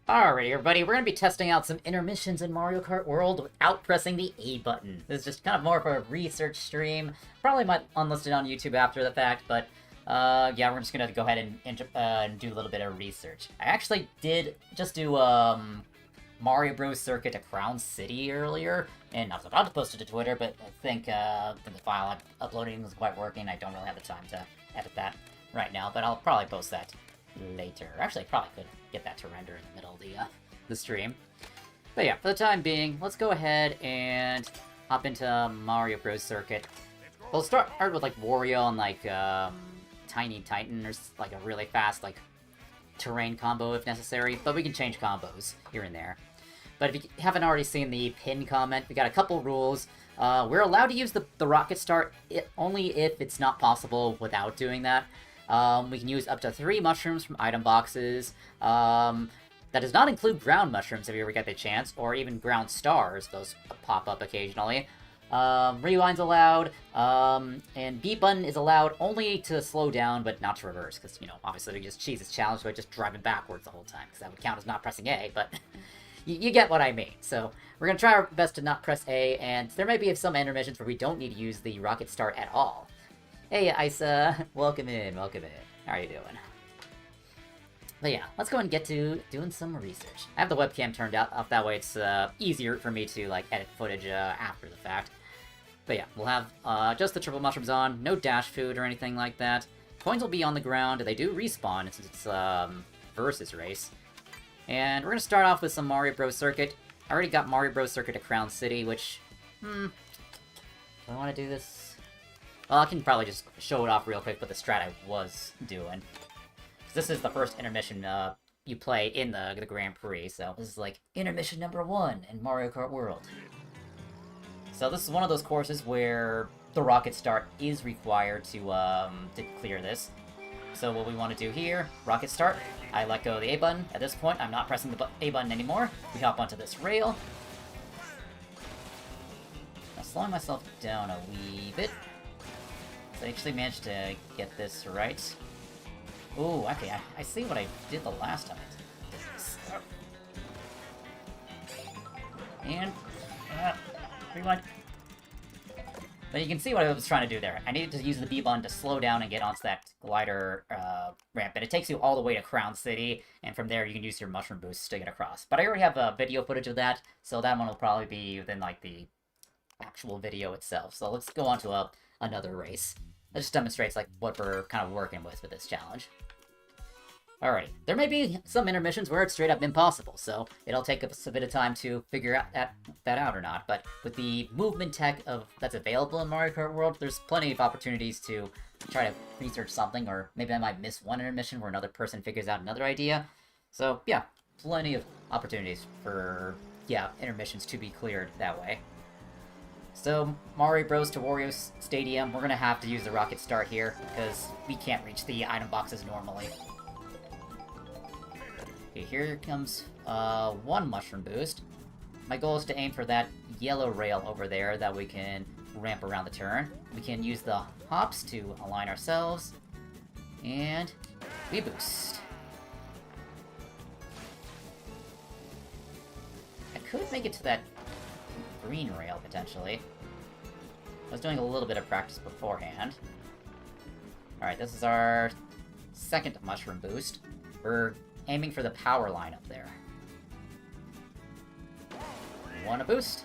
Alright, everybody, we're going to be testing out some intermissions in Mario Kart World without pressing the A button. This is just kind of more of a research stream. Probably might unlist it on YouTube after the fact, but yeah, we're just going to go ahead and do a little bit of research. I actually did just do Mario Bros. Circuit to Crown City earlier, and I was about to post it to Twitter, but I think the file I'm uploading isn't quite working. I don't really have the time to edit that right now, but I'll probably post that later. Actually, I probably could get that to render in the middle of the stream. But yeah, for the time being, let's go ahead and hop into Mario Bros. Circuit. We'll start with, like, Wario and, like, Tiny Titan, or, like, a really fast, like, terrain combo if necessary, but we can change combos here and there. But if you haven't already seen the pin comment, we got a couple rules. We're allowed to use the rocket start only if it's not possible without doing that. We can use up to 3 mushrooms from item boxes. That does not include ground mushrooms if you ever get the chance, or even ground stars. Those pop up occasionally. Rewind's allowed, and B button is allowed only to slow down, but not to reverse, because, you know, obviously we just cheese this challenge by just driving backwards the whole time, because that would count as not pressing A, but you get what I mean. So we're going to try our best to not press A, and there may be some intermissions where we don't need to use the rocket start at all. Hey, Isa, welcome in, welcome in. How are you doing? But yeah, let's go and get to doing some research. I have the webcam turned off, that way it's easier for me to, like, edit footage after the fact. But yeah, we'll have just the triple mushrooms on, no dash food or anything like that. Coins will be on the ground, they do respawn since it's versus race. And we're gonna start off with some Mario Bros. Circuit. I already got Mario Bros. Circuit to Crown City, which, do I want to do this? Well, I can probably just show it off real quick with the strat I was doing. This is the first intermission you play in the Grand Prix, so this is like intermission number 1 in Mario Kart World. So this is one of those courses where the rocket start is required to clear this. So what we want to do here, rocket start, I let go of the A button. At this point, I'm not pressing the A button anymore. We hop onto this rail. Now slowing myself down a wee bit. So I actually managed to get this right. Ooh, okay, I see what I did the last time I did this. And, rewind. But you can see what I was trying to do there. I needed to use the B button to slow down and get onto that glider ramp. And it takes you all the way to Crown City, and from there you can use your mushroom boosts to get across. But I already have video footage of that, so that one will probably be within, like, the actual video itself. So let's go on to another race. That just demonstrates, like, what we're kind of working with this challenge. Alrighty, there may be some intermissions where it's straight up impossible, so it'll take us a bit of time to figure that out or not, but with the movement tech that's available in Mario Kart World, there's plenty of opportunities to try to research something, or maybe I might miss one intermission where another person figures out another idea. So yeah, plenty of opportunities for, yeah, intermissions to be cleared that way. So, Mario Bros. To Wario Stadium, we're gonna have to use the rocket start here, because we can't reach the item boxes normally. Okay, here comes 1 mushroom boost. My goal is to aim for that yellow rail over there that we can ramp around the turn. We can use the hops to align ourselves, and we boost. I could make it to that green rail, potentially. I was doing a little bit of practice beforehand. Alright, this is our second mushroom boost. We're aiming for the power line up there. Want a boost.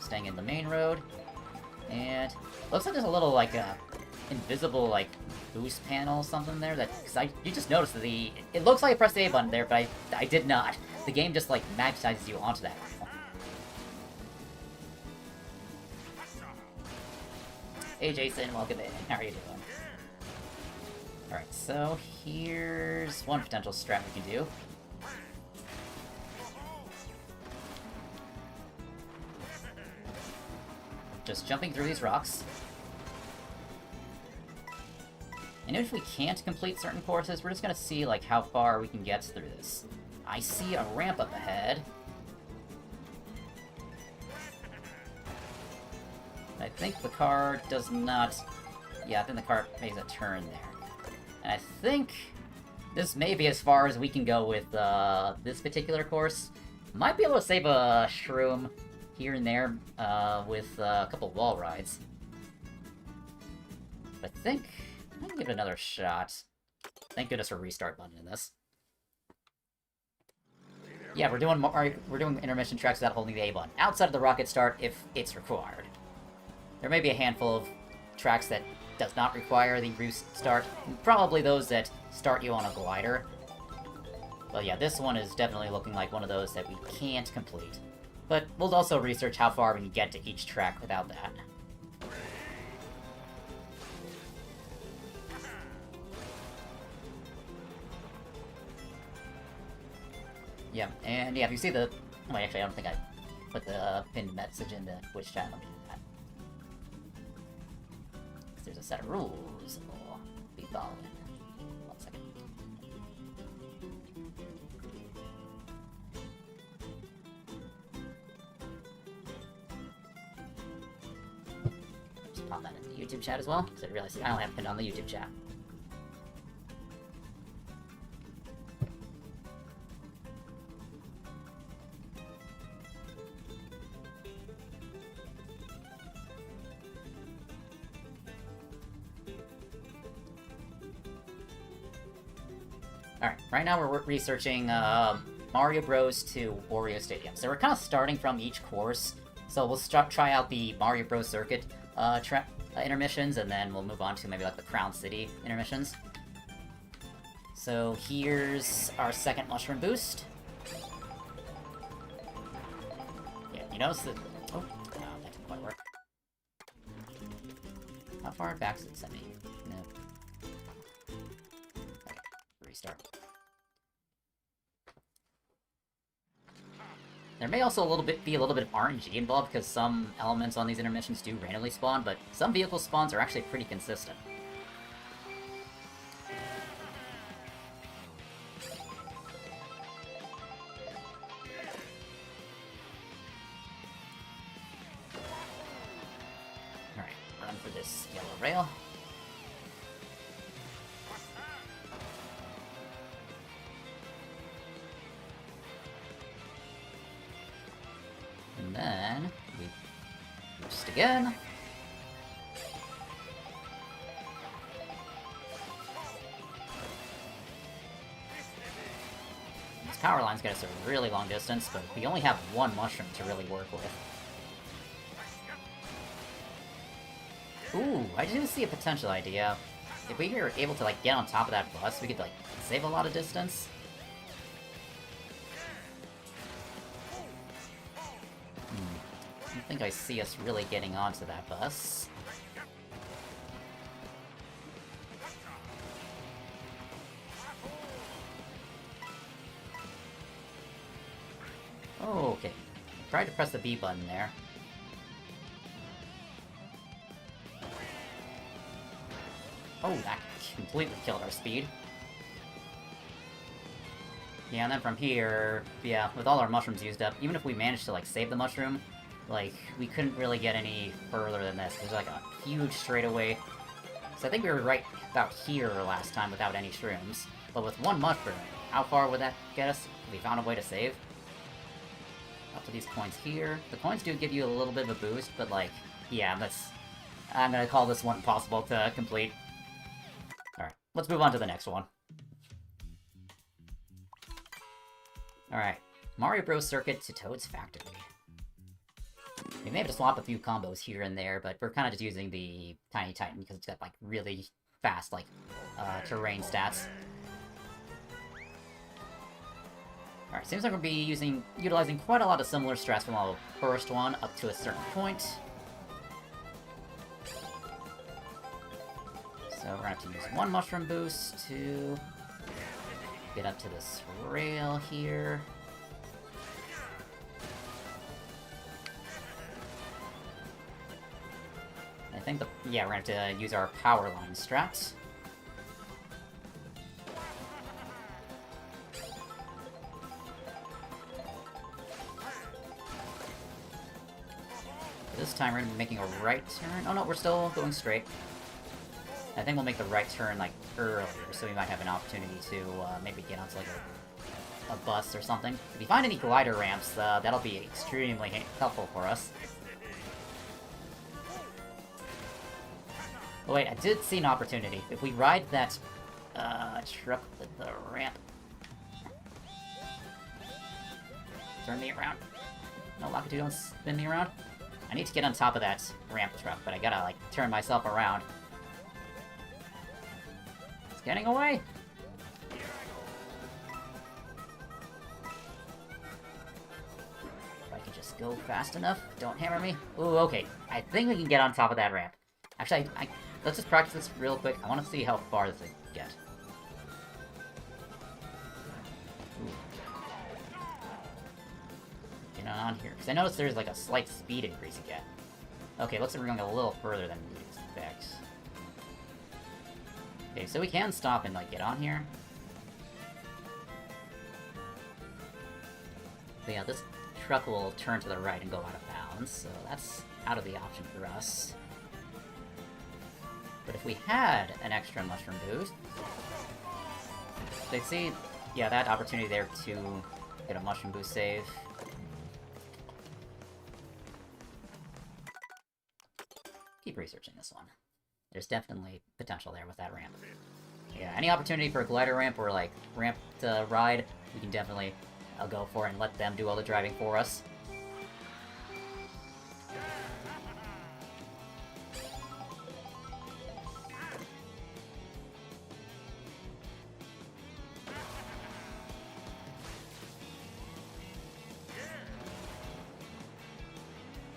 Staying in the main road. And looks like there's a little, like, invisible, like, boost panel something there that, because you just noticed that it looks like I pressed the A button there, but I did not. The game just, like, magnetizes you onto that panel. Hey Jason, welcome in. How are you doing? Alright, so here's one potential strat we can do. Just jumping through these rocks. And if we can't complete certain courses, we're just gonna see, like, how far we can get through this. I see a ramp up ahead. I think the car does not... Yeah, I think the car makes a turn there. And I think This may be as far as we can go with this particular course. Might be able to save a shroom here and there with a couple wall rides. But I think I'm gonna give it another shot. Thank goodness for restart button in this. Yeah, we're doing intermission tracks without holding the A button. Outside of the rocket start, if it's required. There may be a handful of tracks that does not require the restart. Probably those that start you on a glider. But yeah, this one is definitely looking like one of those that we can't complete. But we'll also research how far we can get to each track without that. Yeah, and yeah, if you see the... Oh, actually, I don't think I put the pinned message in the Twitch chat. Let me do that. There's a set of rules we'll be following. 1 second. Just pop that in the YouTube chat as well, because I realized I only have it pinned on the YouTube chat. Alright, right now we're researching Mario Bros. To Wario Stadium. So we're kind of starting from each course. So we'll try out the Mario Bros. Circuit intermissions, and then we'll move on to maybe like the Crown City intermissions. So here's our second mushroom boost. Yeah, you notice that... Oh, no, that didn't quite work. How far back does it send me? No. Okay, restart. There may also be a little bit of RNG involved, because some elements on these intermissions do randomly spawn, but some vehicle spawns are actually pretty consistent. Alright, run for this yellow rail. And then we boost again. This power line's got us a really long distance, but we only have one mushroom to really work with. Ooh, I do see a potential idea. If we were able to like get on top of that bus, we could like save a lot of distance. I don't think I see us really getting onto that bus. Oh, okay. I tried to press the B button there. Oh, that completely killed our speed. Yeah, and then from here, yeah, with all our mushrooms used up, even if we managed to, like, save the mushroom, like, we couldn't really get any further than this. There's, like, a huge straightaway. So I think we were right about here last time without any shrooms. But with one mushroom, how far would that get us if we found a way to save? Up to these coins here. The coins do give you a little bit of a boost, but, like, yeah, that's... I'm gonna call this one impossible to complete. Alright, let's move on to the next one. Alright, Mario Bros. Circuit to Toad's Factory. We may have to swap a few combos here and there, but we're kind of just using the Tiny Titan because it's got, like, really fast, like, terrain stats. Alright, seems like we'll be utilizing quite a lot of similar strats from the first one up to a certain point. So we're gonna have to use one mushroom boost to get up to this rail here. I think yeah, we're gonna have to use our power line strats. This time we're gonna be making a right turn. Oh no, we're still going straight. I think we'll make the right turn, like, earlier, so we might have an opportunity to, maybe get onto, like, a bus or something. If you find any glider ramps, that'll be extremely helpful for us. Oh wait, I did see an opportunity. If we ride that, truck with the ramp... Turn me around. No, Lakitu, don't spin me around. I need to get on top of that ramp truck, but I gotta, like, turn myself around. It's getting away! If I can just go fast enough, don't hammer me. Ooh, okay. I think we can get on top of that ramp. Actually, let's just practice this real quick. I want to see how far this can get. Get on here. Because I noticed there's like a slight speed increase again. Okay, looks like we're going a little further than we expect. Okay, so we can stop and like get on here. But yeah, this truck will turn to the right and go out of bounds, so that's out of the option for us. But if we had an extra mushroom boost, they'd see, yeah, that opportunity there to get a mushroom boost save. Keep researching this one. There's definitely potential there with that ramp. Yeah, any opportunity for a glider ramp or, like, ramp to ride, we can definitely go for it and let them do all the driving for us.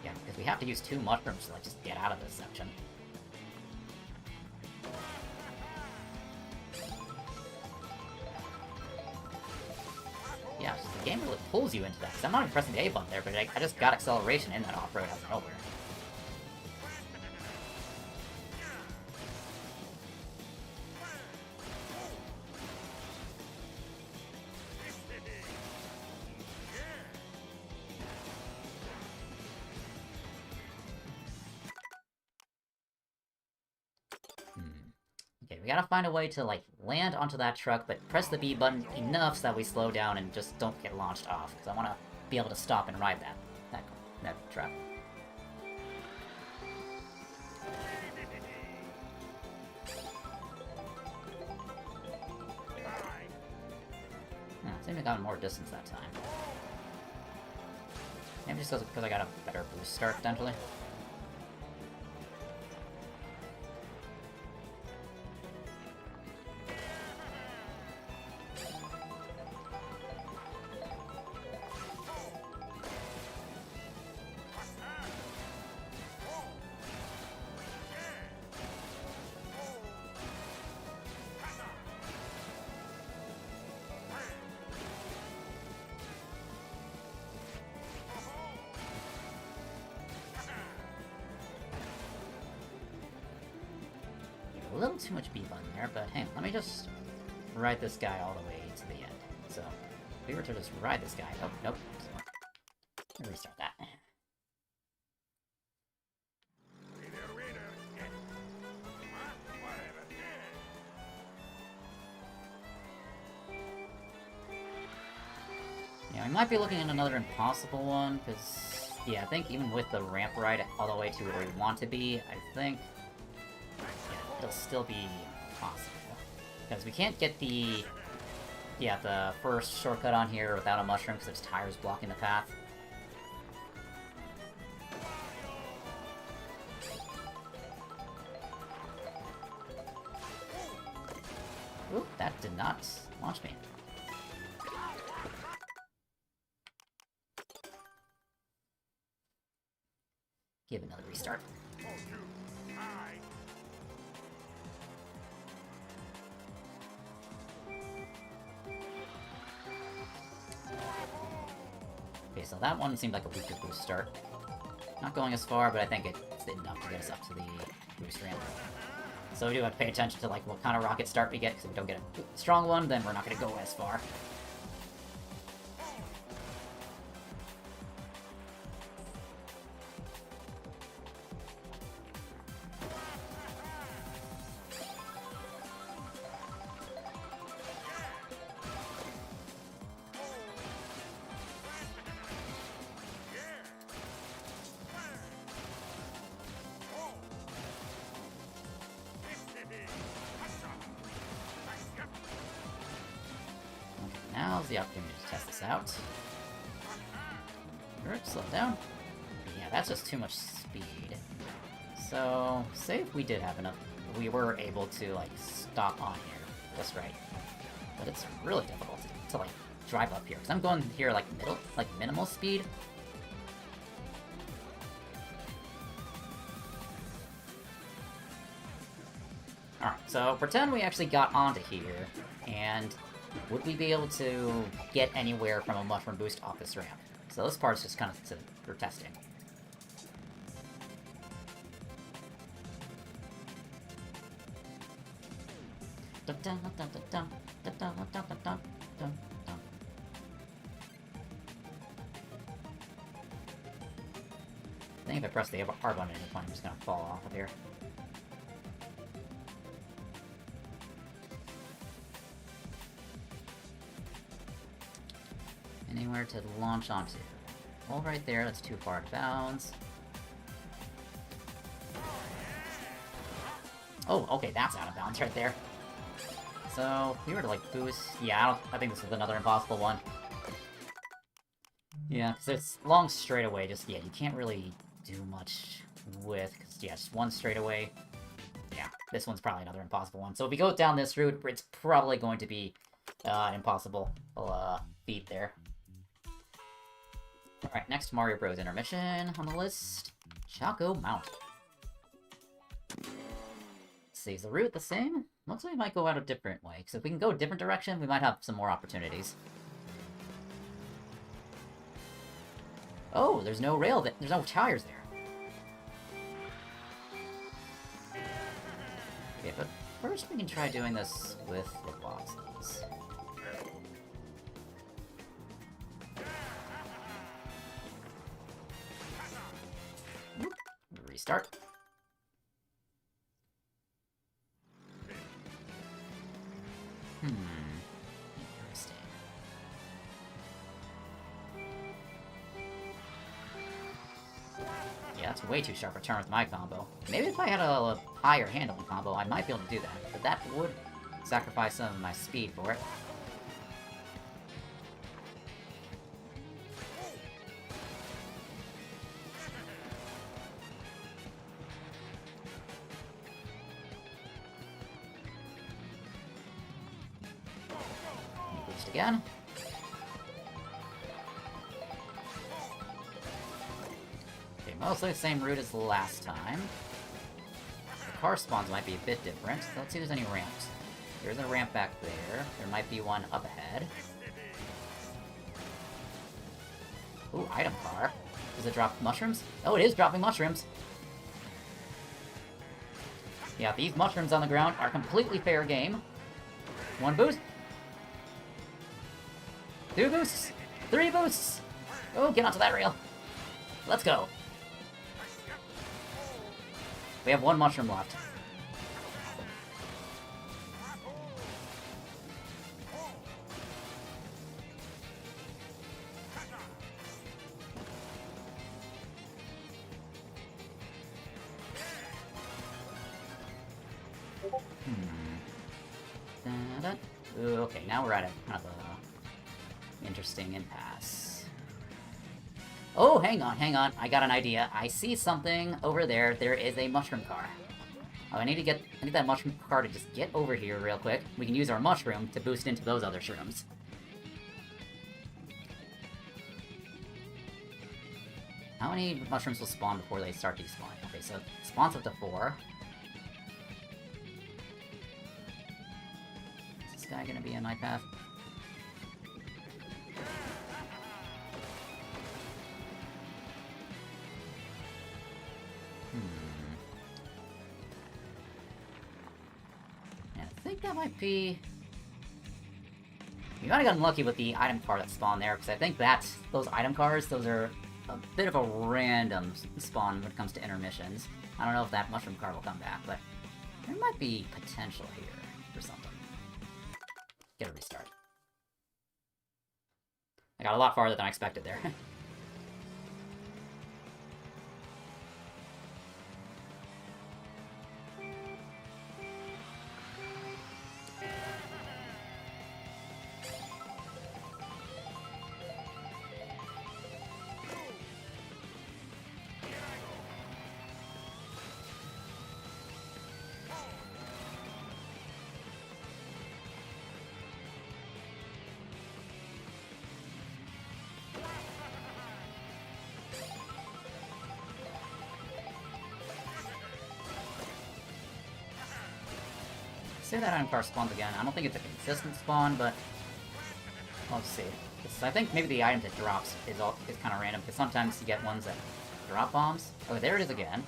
Yeah, because we have to use 2 mushrooms to, like, just get out of this section. Yeah, the game really pulls you into that, because I'm not even pressing the A button there, but I just got acceleration in that off-road out of nowhere. Okay, we gotta find a way to, like, land onto that truck, but press the B button enough so that we slow down and just don't get launched off, because I want to be able to stop and ride that truck. I think I got more distance that time. Maybe just because I got a better boost start, potentially. A little too much B button there, but hang on, let me just ride this guy all the way to the end. So, if we were to just ride this guy... Oh, nope. Let me restart that. Yeah, we might be looking at another impossible one, because... Yeah, I think even with the ramp ride all the way to where we want to be, I think... it'll still be possible. Because we can't get the... Yeah, the first shortcut on here without a mushroom, because there's tires blocking the path. Oop, that did not launch me. Give another restart. Okay, so that one seemed like a weaker boost start. Not going as far, but I think it's enough to get us up to the boost ramp. So we do have to pay attention to like what kind of rocket start we get, because if we don't get a strong one, then we're not going to go as far. now's the opportunity to test this out. Alright, slow down. Yeah, that's just too much speed. So, say if we did have enough, we were able to, like, stop on here, just right. But it's really difficult to like, drive up here, because I'm going here, like, minimal speed. Alright, so pretend we actually got onto here, and would we be able to get anywhere from a mushroom boost off this ramp? So this part's just kind of for testing. I think if I press the R button at any point, I'm just gonna fall off of here. Anywhere to launch onto. Hold right there, that's too far to bounds. Oh, okay, that's out of bounds right there. So, if we were to, like, boost... Yeah, I think this is another impossible one. Yeah, because it's long straightaway, just, yeah, you can't really do much with, because, yeah, just one straightaway. Yeah, this one's probably another impossible one. So if we go down this route, it's probably going to be an impossible feat there. Alright, next Mario Bros. Intermission on the list. Choco Mountain. Let's see, is the route the same? Looks like we might go out a different way, because if we can go a different direction, we might have some more opportunities. Oh, there's no rail, there's no tires there. Okay, but first we can try doing this with the boxes. Whoop. Restart. Interesting. Yeah, that's way too sharp a turn with my combo. Maybe if I had a higher handling combo, I might be able to do that. But that would sacrifice some of my speed for it. Again. Okay, mostly the same route as the last time. The car spawns might be a bit different. So let's see if there's any ramps. There's a ramp back there. There might be one up ahead. Ooh, item car. Does it drop mushrooms? Oh, it is dropping mushrooms. Yeah, these mushrooms on the ground are completely fair game. One boost. 2 boosts! 3 boosts! Oh, get onto that rail. Let's go. We have 1 mushroom left. Ooh, okay, now we're at a kind of a interesting impasse. Oh, hang on. I got an idea. I see something over there. There is a mushroom car. Oh, I need that mushroom car to just get over here real quick. We can use our mushroom to boost into those other shrooms. How many mushrooms will spawn before they start despawning? Okay, so spawns up to 4. Is this guy gonna be in my path? I think that might be... We might have gotten lucky with the item car that spawned there, because I think those item cars, those are a bit of a random spawn when it comes to intermissions. I don't know if that mushroom car will come back, but there might be potential here for something. Get a restart. I got a lot farther than I expected there. Say that item car spawns again. I don't think it's a consistent spawn, but let's see. I think maybe the items it drops is kind of random, because sometimes you get ones that drop bombs. Oh, there it is again.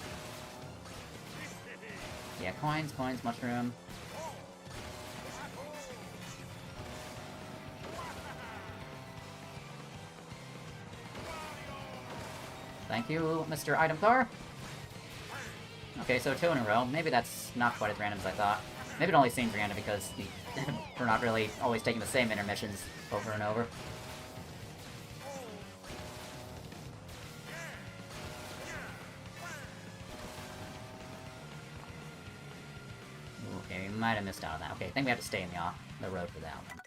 Yeah, coins, mushroom. Thank you, Mr. Item Car. Okay, so 2 in a row. Maybe that's not quite as random as I thought. Maybe it only seems random because we're not really always taking the same intermissions over and over. Okay, we might have missed out on that. Okay, I think we have to stay in the road for that one.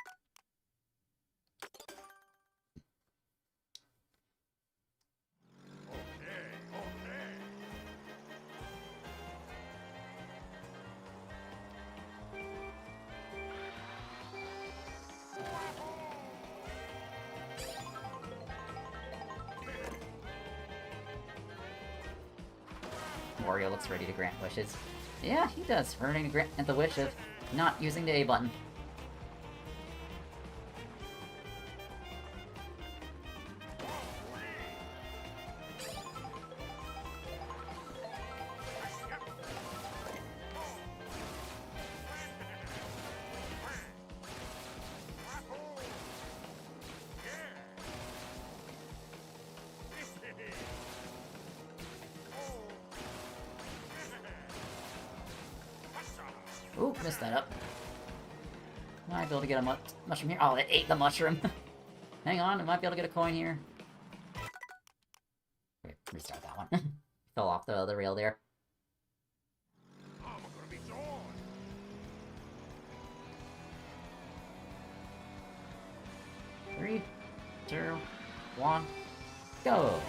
Wario looks ready to grant wishes. Yeah, he does, ready to grant the wish of not using the A button. Ooh, missed that up. Might be able to get a mushroom here. Oh, it ate the mushroom. Hang on, I might be able to get a coin here. Wait, restart that one. Fell off the rail there. 3, 2, 1, go!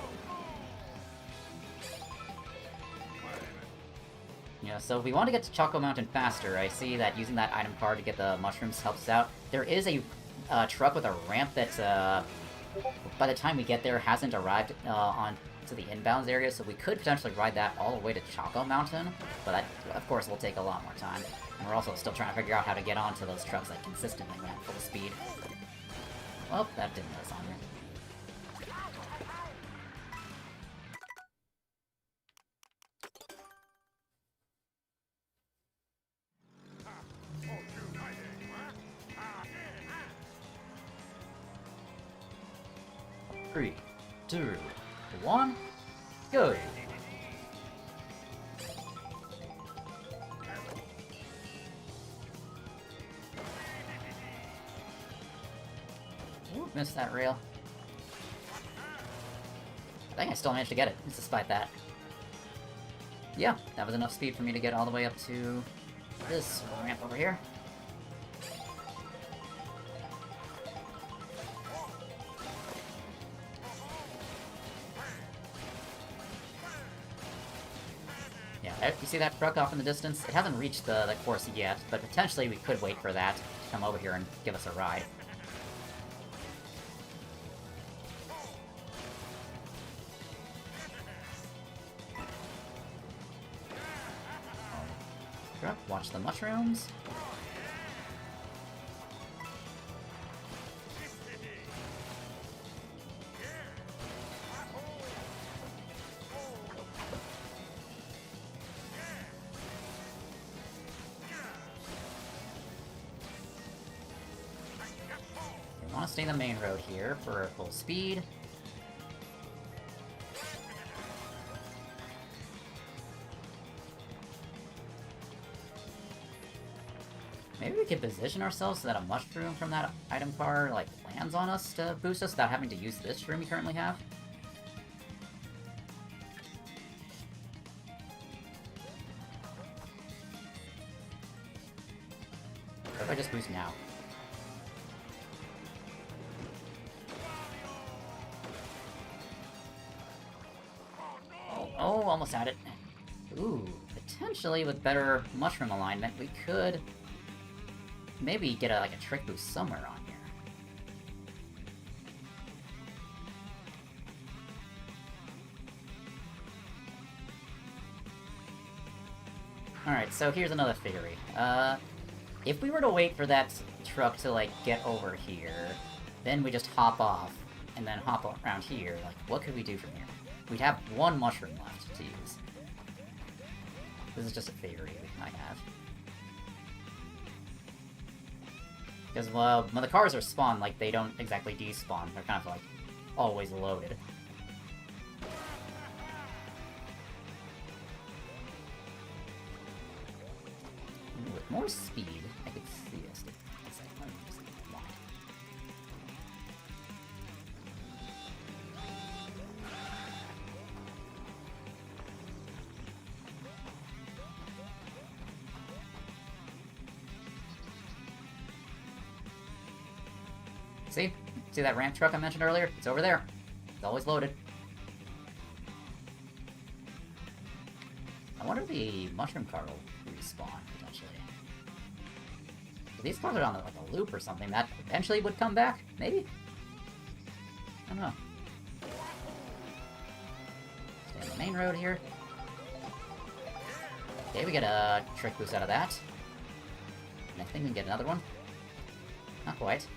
Yeah, so if we want to get to Choco Mountain faster, I see that using that item card to get the mushrooms helps us out. There is a truck with a ramp that, by the time we get there, hasn't arrived on to the inbounds area, so we could potentially ride that all the way to Choco Mountain, but that, of course, will take a lot more time. And we're also still trying to figure out how to get onto those trucks that consistently run at full speed. Well, that didn't let us on here. Three, 2, 1, go! Ooh, missed that rail. I think I still managed to get it, despite that. Yeah, that was enough speed for me to get all the way up to this ramp over here. You see that truck off in the distance? It hasn't reached the course yet, but potentially we could wait for that to come over here and give us a ride. Truck, watch the mushrooms. We want to stay in the main road here for full speed. Maybe we could position ourselves so that a mushroom from that item car, like, lands on us to boost us without having to use this room we currently have. What if I just boost now? Oh, almost had it. Ooh, potentially with better mushroom alignment, we could maybe get a trick boost somewhere on here. Alright, so here's another theory. If we were to wait for that truck to, like, get over here, then we just hop off, and then hop around here, like, what could we do from here? We'd have one mushroom left to use. This is just a theory I have. Because, well, when the cars are spawned, like, they don't exactly despawn. They're kind of, like, always loaded. Ooh, with more speed, I could see this. See? See that ramp truck I mentioned earlier? It's over there. It's always loaded. I wonder if the mushroom car will respawn, potentially. If these cars are on, like, a loop or something, that eventually would come back? Maybe? I don't know. Stay on the main road here. Okay, we get a trick boost out of that. And I think we can get another one. Not quite.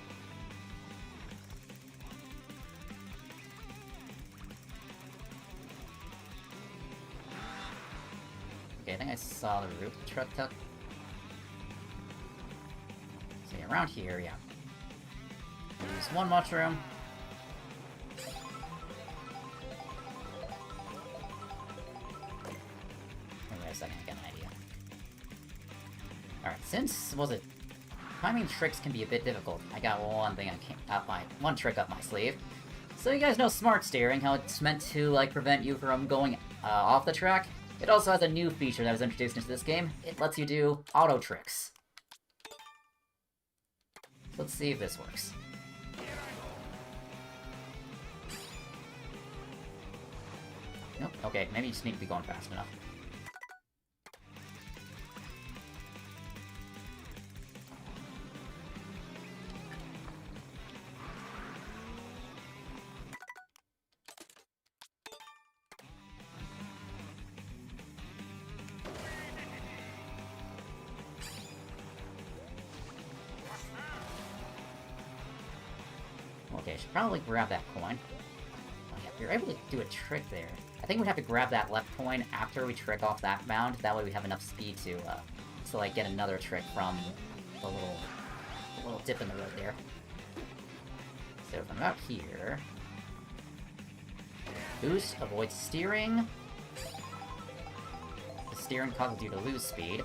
Okay, I think I saw the route the truck took. So yeah, around here, yeah. Use one mushroom. Wait a second, I got an idea. Alright, since, timing tricks can be a bit difficult, I got one thing one trick up my sleeve. So you guys know smart steering, how it's meant to, like, prevent you from going off the track? It also has a new feature that was introduced into this game. It lets you do auto tricks. So let's see if this works. Nope, okay, maybe you just need to be going fast enough. Okay, I should probably grab that coin. Oh yeah, we were able to do a trick there. I think we'd have to grab that left coin after we trick off that mound. That way we have enough speed to like, get another trick from the little dip in the road there. So if I'm out here... Boost avoids steering. The steering causes you to lose speed.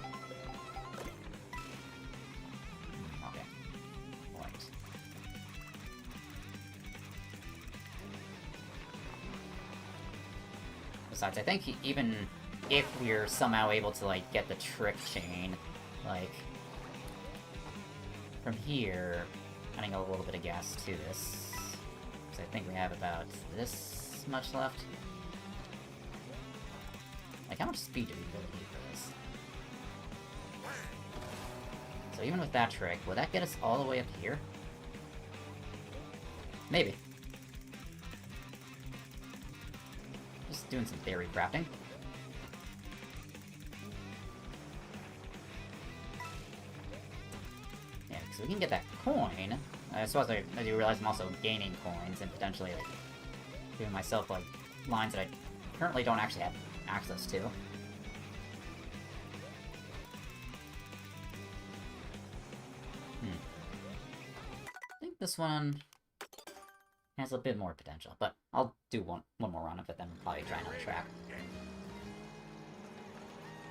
Besides, I think even if we're somehow able to, like, get the trick chain, like, from here, adding a little bit of gas to this, because I think we have about this much left. Like, how much speed do we really need for this? So even with that trick, will that get us all the way up here? Maybe. Just doing some theory crafting. Yeah, because we can get that coin. I suppose I do realize I'm also gaining coins and potentially, like, giving myself, like, lines that I currently don't actually have access to. I think this one has a bit more potential, but I'll do one more run of it, then probably try another track.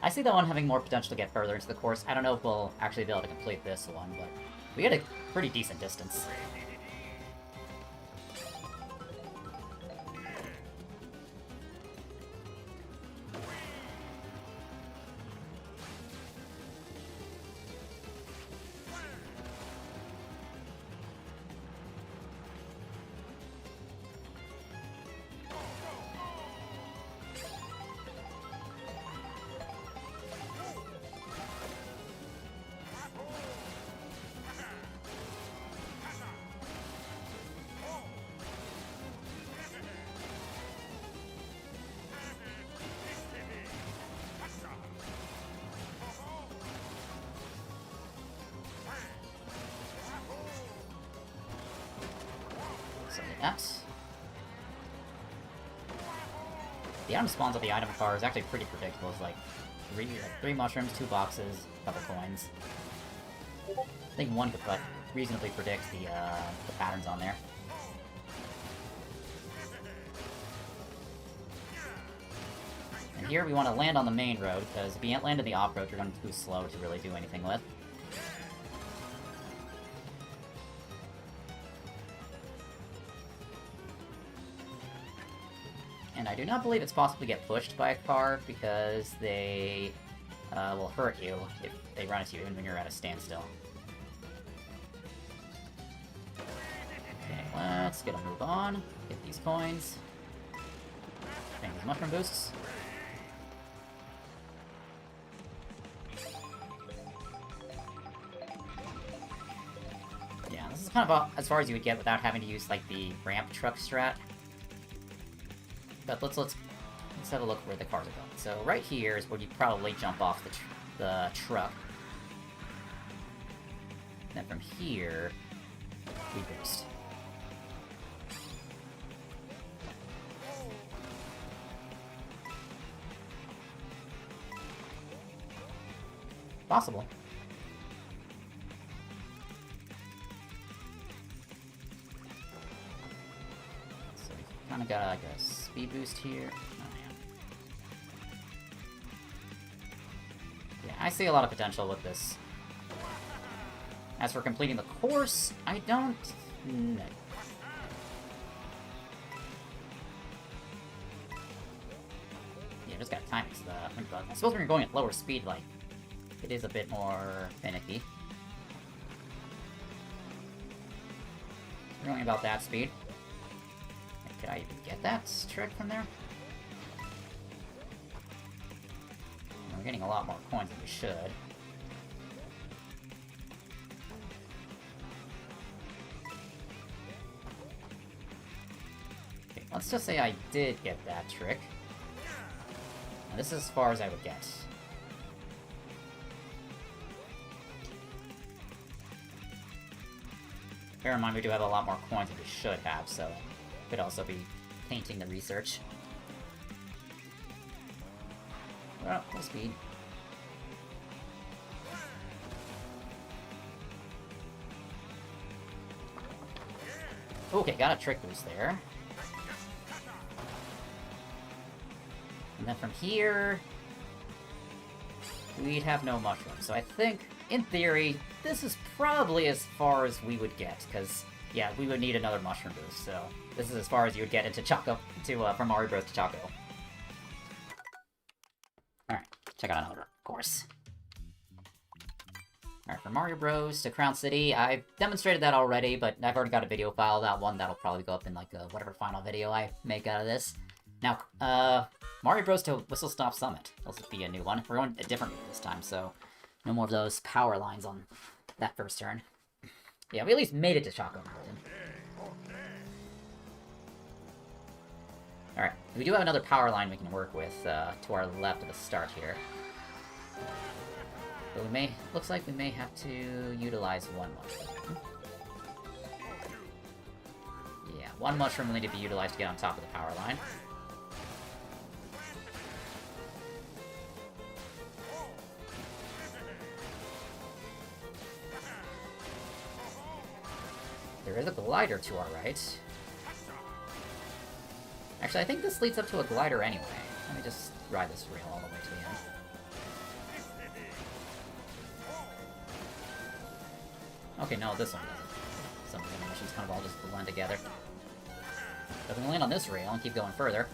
I see that one having more potential to get further into the course. I don't know if we'll actually be able to complete this one, but we get a pretty decent distance. that. The item spawns at the item bar is actually pretty predictable. It's like three mushrooms, 2 boxes, a couple coins. I think one could reasonably predict the patterns on there. And here we want to land on the main road, because if you land on the off-road, you're going to be too slow to really do anything with. And I do not believe it's possible to get pushed by a car, because they will hurt you if they run into you, even when you're at a standstill. Okay, let's get a move on. Get these coins. Make these mushroom boosts. Yeah, this is kind of as far as you would get without having to use, like, the ramp truck strat. But let's have a look where the cars are going. So right here is where you probably jump off the truck. Then from here, we boost. Possible. So we kind of got like a speed boost here. Oh, man. Yeah, I see a lot of potential with this. As for completing the course, I don't know. Yeah, just got timing. So I suppose when you're going at lower speed, like, it is a bit more finicky. We're going about that speed. Could I even get that trick from there? We're getting a lot more coins than we should. Okay, let's just say I did get that trick. And this is as far as I would get. Bear in mind, we do have a lot more coins than we should have, so could also be tainting the research. Well, full speed. Okay, got a trick boost there. And then from here, we'd have no mushrooms. So I think, in theory, this is probably as far as we would get, because, yeah, we would need another mushroom boost, so this is as far as you would get into Choco, from Mario Bros. To Choco. Alright, check out another course. Alright, from Mario Bros. To Crown City, I've demonstrated that already, but I've already got a video file of that one. That'll probably go up in, like, whatever final video I make out of this. Now, Mario Bros. To Whistle Stop Summit. This will be a new one. We're going a different route this time, so no more of those power lines on that first turn. Yeah, we at least made it to Choco Mountain. Alright, we do have another power line we can work with to our left of the start here. But looks like we may have to utilize one mushroom. Yeah, one mushroom will need to be utilized to get on top of the power line. There is a glider to our right. Actually, I think this leads up to a glider anyway. Let me just ride this rail all the way to the end. Okay, no, this one doesn't. Some of the animations kind of all just blend together. So we can land on this rail and keep going further.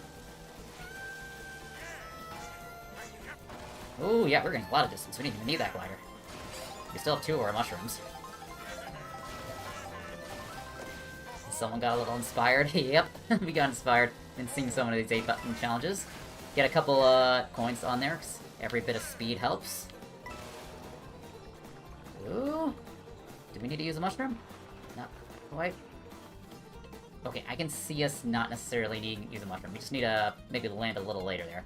Ooh, yeah, we're getting a lot of distance. We didn't even need that glider. We still have 2 of our mushrooms. Someone got a little inspired. Yep, we got inspired in seeing some of these 8-button challenges. Get a couple coins on there, because every bit of speed helps. Ooh. Do we need to use a mushroom? Not quite. Okay, I can see us not necessarily needing to use a mushroom. We just need to maybe land a little later there.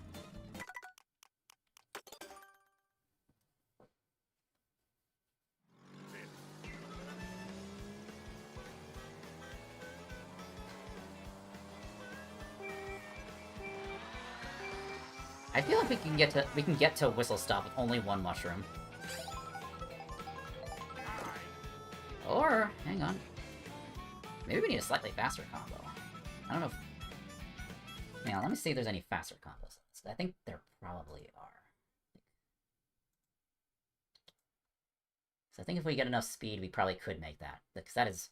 I feel like we can get to Whistle Stop with only one mushroom. Or, hang on. Maybe we need a slightly faster combo. I don't know if... Hang on, let me see if there's any faster combos. I think there probably are. So I think if we get enough speed, we probably could make that. Because that is...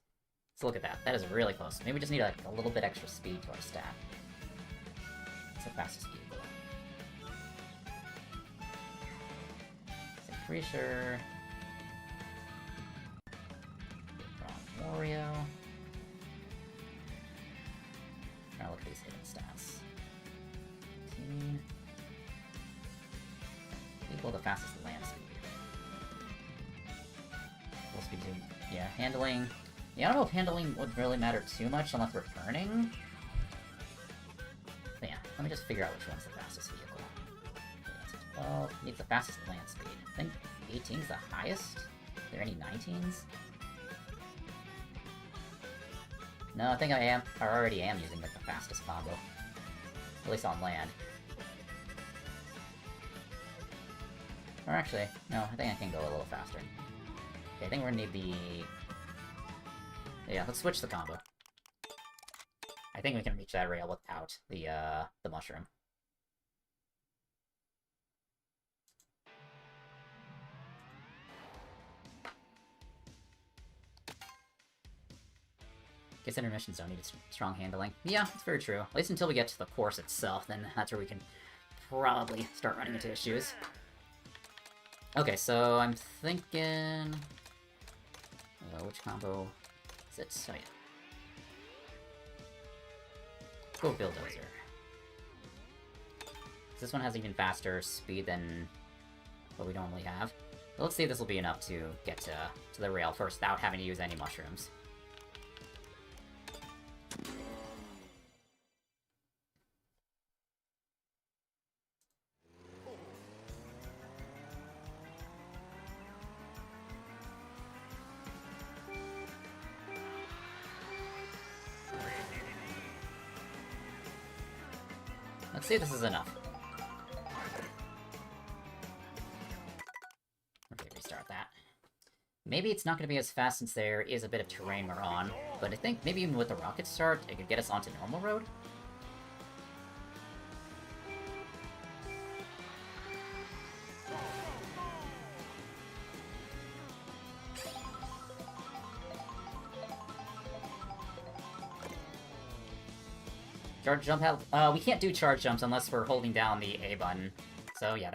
Let's look at that. That is really close. Maybe we just need like a little bit extra speed to our stat. What's the fastest speed? So pretty sure... Wario. Trying to look at these hidden stats. 15. Equal the fastest land speed. Full speed zoom. Yeah, handling. Yeah, I don't know if handling would really matter too much unless we're turning. But yeah, let me just figure out which one's the fastest vehicle. Okay, 12 needs the fastest land speed. I think 18's the highest. Are there any 19s? No, I think I already am using like the fastest combo. At least on land. Or actually, no, I think I can go a little faster. Okay, I think we're gonna need the... Yeah, let's switch the combo. I think we can reach that rail without the mushroom. Guess intermissions don't need strong handling. Yeah, that's very true. At least until we get to the course itself, then that's where we can probably start running into issues. Okay, so I'm thinking... which combo is it? Oh, yeah. Go Bulldozer. This one has even faster speed than what we normally have. But let's see if this will be enough to get to the rail first without having to use any mushrooms. Let's see if this is enough. Okay, restart that. Maybe it's not going to be as fast since there is a bit of terrain we're on, but I think maybe even with the rocket start, it could get us onto normal road. Charge jump we can't do charge jumps unless we're holding down the A button. So yeah,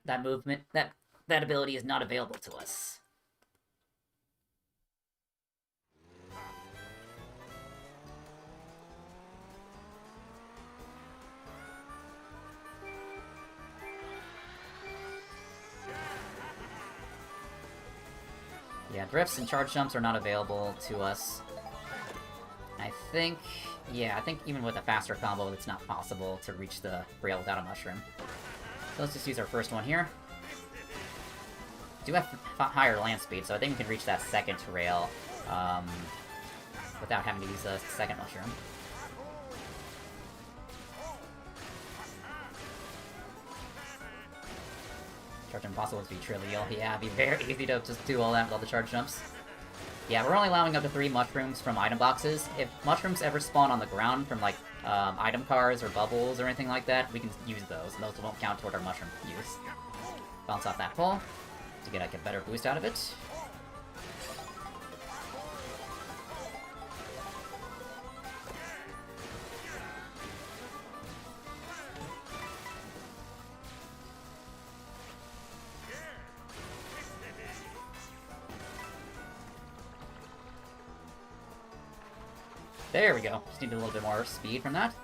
that movement, that ability is not available to us. Yeah, drifts and charge jumps are not available to us. I think even with a faster combo, it's not possible to reach the rail without a mushroom. So let's just use our first one here. Do have higher land speed, so I think we can reach that second rail without having to use a second mushroom. Charge impossible to be trivial. Yeah, it'd be very easy to just do all that with all the charge jumps. Yeah, we're only allowing up to 3 mushrooms from item boxes. If mushrooms ever spawn on the ground from, like, item cars or bubbles or anything like that, we can use those, and those won't count toward our mushroom use. Bounce off that pole to get, like, a better boost out of it. There we go. Just need a little bit more speed from that.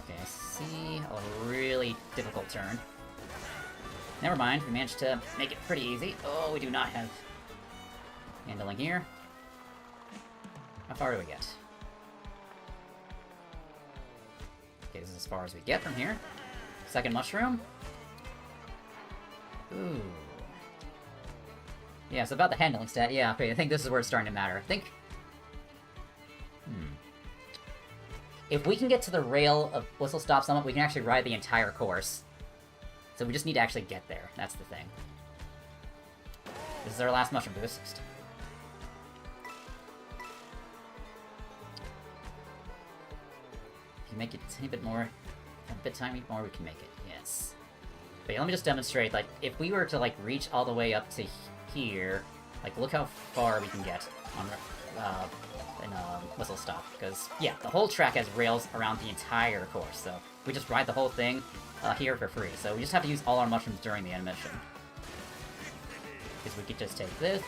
Okay, I see a really difficult turn. Never mind, we managed to make it pretty easy. Oh, we do not have handling here. How far do we get? Okay, this is as far as we get from here. Second mushroom. Ooh. Yeah, it's about the handling stat. Yeah, okay, I think this is where it's starting to matter. I think... if we can get to the rail of Whistle Stop Summit, we can actually ride the entire course. So we just need to actually get there. That's the thing. This is our last mushroom boost. If you make it a tiny bit more, tiny more, we can make it. Yes. But yeah, let me just demonstrate. Like, if we were to like reach all the way up to here, like, look how far we can get on in Whistle Stop. Because yeah, the whole track has rails around the entire course. So we just ride the whole thing here for free. So we just have to use all our mushrooms during the intermission. Because we could just take this,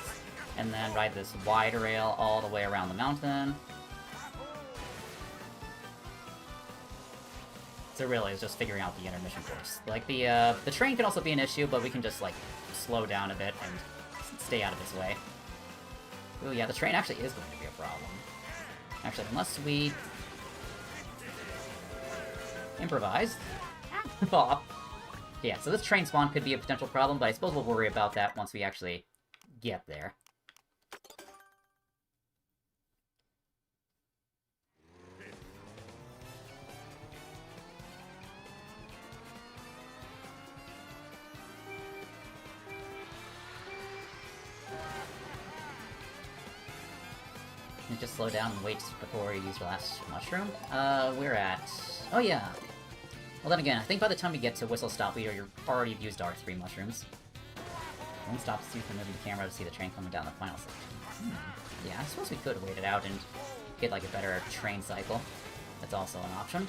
and then ride this wide rail all the way around the mountain. So really, it's just figuring out the intermission course. Like, the train can also be an issue, but we can just, like, slow down a bit and stay out of its way. Ooh, yeah, the train actually is going to be a problem. Actually, unless we improvise. Oh. Yeah, so this train spawn could be a potential problem, but I suppose we'll worry about that once we actually get there. Can you just slow down and wait before you use your last mushroom? We're at... Oh, yeah. Well, then again, I think by the time we get to Whistle Stop, we already used our 3 mushrooms. One stops you from moving the camera to see the train coming down the final section. Yeah, I suppose we could wait it out and get, like, a better train cycle. That's also an option.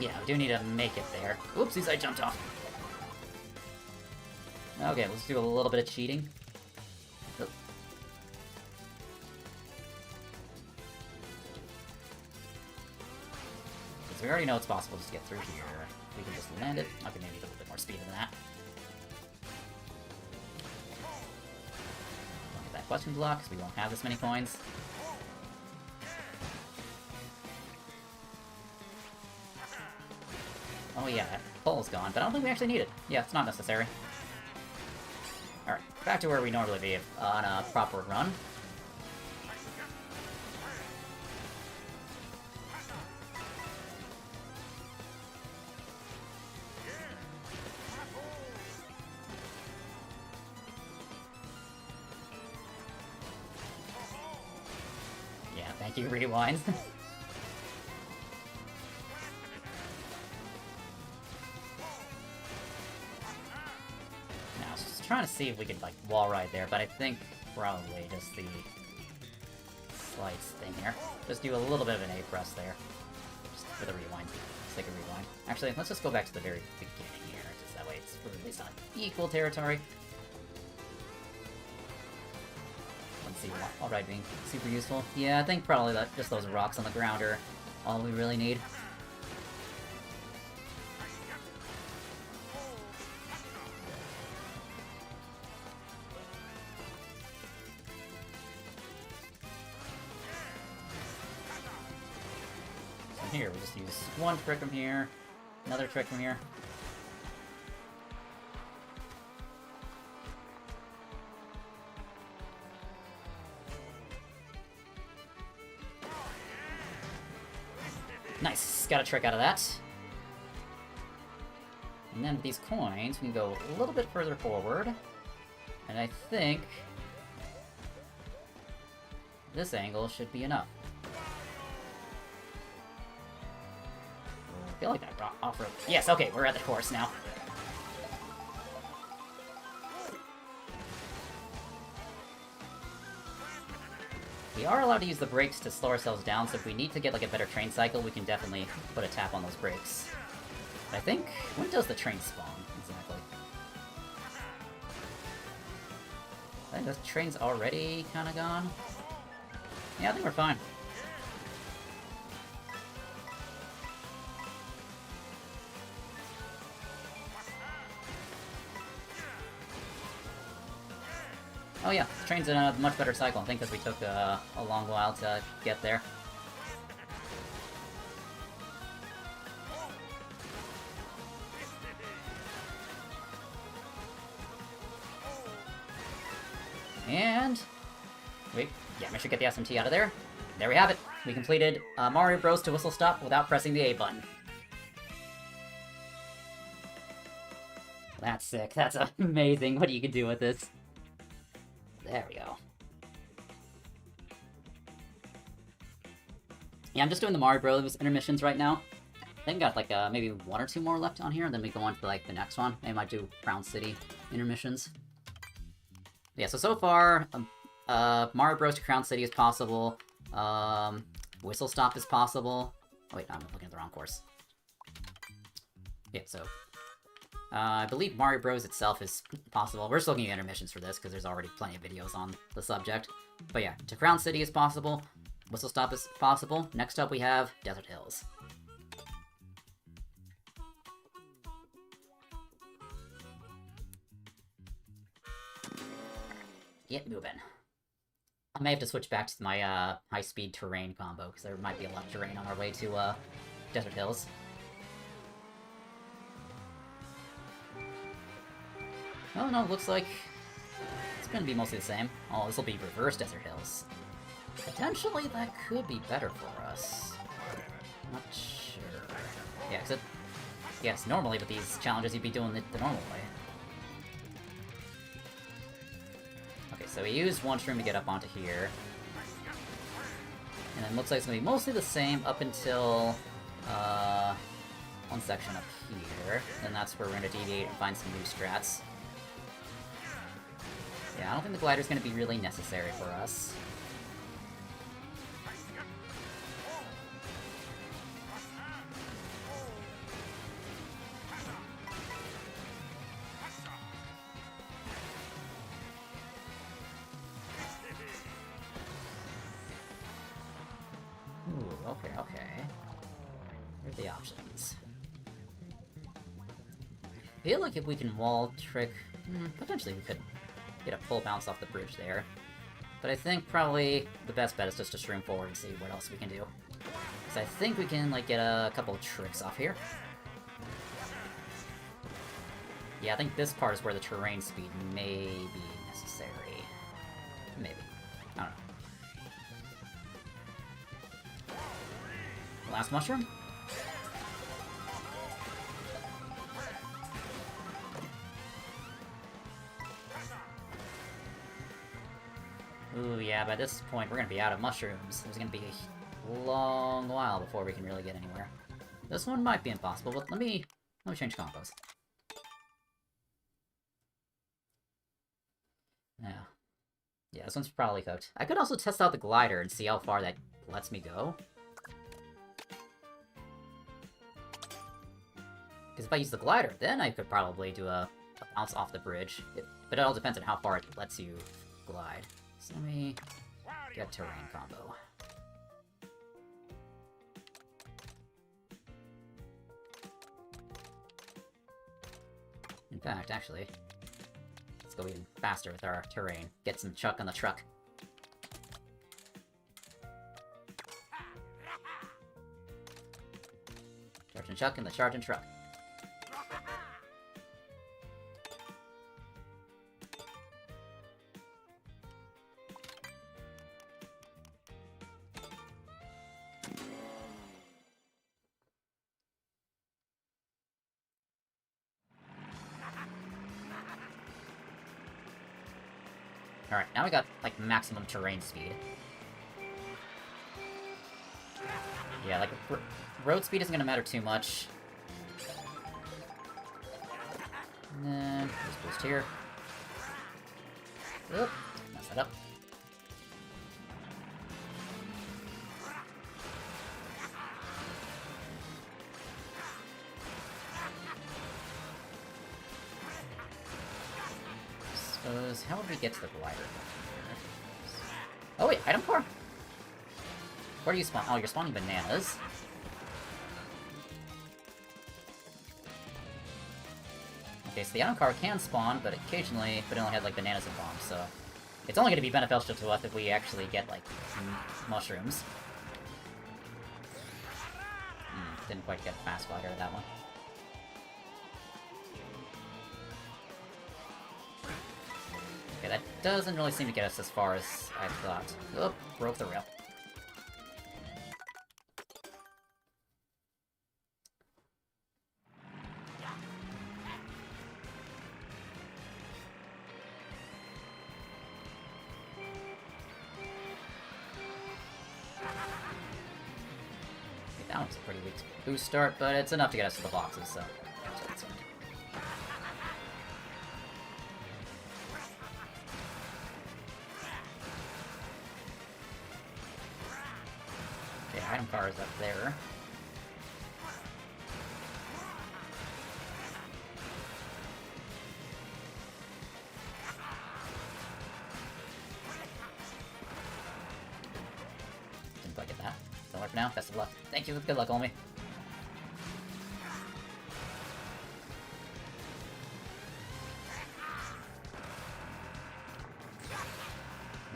Yeah, we do need to make it there. Oopsies, I jumped off. Okay, let's do a little bit of cheating. Because we already know it's possible just to get through here. We can just land it. Okay, maybe a little bit more speed than that. Don't get that question block, because we won't have this many coins. Oh yeah, that pole's gone, but I don't think we actually need it. Yeah, it's not necessary. Alright, back to where we normally be on a proper run. Yeah, thank you, Rewind. Trying to see if we could, like, wall ride there, but I think probably just the slice thing here. Just do a little bit of an A press there. Just for the rewind. Let's take a rewind. Actually, let's just go back to the very beginning here, just that way it's at least on equal territory. Let's see, wall ride being super useful. Yeah, I think probably that just those rocks on the ground are all we really need. Here, we just use one trick from here, another trick from here. Nice, got a trick out of that. And then with these coins, we can go a little bit further forward. And I think this angle should be enough. I feel like that off-road. Yes, okay, we're at the course now. We are allowed to use the brakes to slow ourselves down, so if we need to get like a better train cycle, we can definitely put a tap on those brakes. But I think, when does the train spawn, exactly? I think the train's already kinda gone. Yeah, I think we're fine. Oh yeah, the train's in a much better cycle, I think, because we took a long while to get there. And... wait, yeah, make sure to get the SMT out of there. There we have it. We completed Mario Bros. To whistle stop without pressing the A button. That's sick. That's amazing. What do you can do with this? There we go. Yeah, I'm just doing the Mario Bros. Intermissions right now. I think I got like maybe 1 or 2 more left on here, and then we go on to like the next one. Maybe I might do Crown City Intermissions. Yeah, so far, Mario Bros. To Crown City is possible. Whistle Stop is possible. Oh wait, no, I'm looking at the wrong course. Yeah, so... I believe Mario Bros. Itself is possible. We're just looking at intermissions for this, because there's already plenty of videos on the subject. But yeah, to Crown City is possible. Whistle Stop is possible. Next up we have Desert Hills. Get moving. I may have to switch back to my high-speed terrain combo, because there might be a lot of terrain on our way to Desert Hills. Oh no, looks like it's gonna be mostly the same. Oh, this will be reverse Desert Hills. Potentially that could be better for us. Not sure. Yeah, because yes, normally with these challenges you'd be doing it the normal way. Okay, so we used one shroom to get up onto here. And then looks like it's gonna be mostly the same up until one section up here. Then that's where we're gonna deviate and find some new strats. Yeah, I don't think the glider's gonna be really necessary for us. Ooh, okay. Here's the options. I feel like if we can wall trick... potentially we could get a full bounce off the bridge there. But I think probably the best bet is just to shroom forward and see what else we can do. Because I think we can, like, get a couple of tricks off here. Yeah, I think this part is where the terrain speed may be necessary. Maybe. I don't know. Last mushroom? Ooh, yeah, by this point we're gonna be out of mushrooms. There's gonna be a long while before we can really get anywhere. This one might be impossible, but let me change combos. Yeah, this one's probably cooked. I could also test out the glider and see how far that lets me go. Because if I use the glider, then I could probably do a bounce off the bridge. But it all depends on how far it lets you glide. So let me get terrain combo. In fact, actually, let's go even faster with our terrain. Get some chuck on the truck. Charge and chuck and the charge and truck. Alright, now we got, like, maximum terrain speed. Yeah, like, road speed isn't gonna matter too much. And then, just boost here. Oop, mess that up. How would we get to the glider? Oh wait, item core! Where do you spawn? Oh, you're spawning bananas. Okay, so the item car can spawn, but occasionally, but it only had like bananas and bombs, so It's only going to be beneficial to us if we actually get, like, mushrooms. Didn't quite get fast glider that one. Okay, that doesn't really seem to get us as far as I thought. Oh, broke the rail. That one's a pretty weak boost start, but it's enough to get us to the boxes, so that's what it's in. Okay, item car is up there. Didn't quite get that. Don't work for now. Best of luck. Thank you. Good luck, Olmi.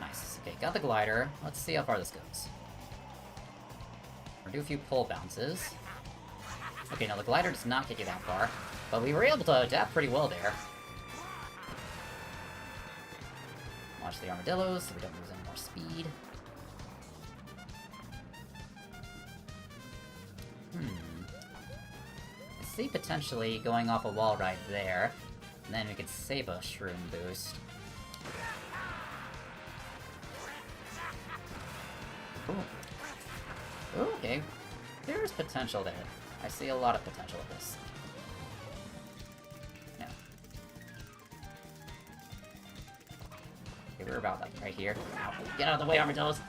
Nice. Okay, got the glider. Let's see how far this goes. We'll do a few pole bounces. Okay, now the glider does not get you that far, but we were able to adapt pretty well there. Watch the armadillos so we don't lose any more speed. I see potentially going off a wall right there, and then we could save a shroom boost. Ooh. Ooh, okay. There's potential there. I see a lot of potential with this. Yeah. Okay, we're about like right here. Ow. Get out of the way, armadillos!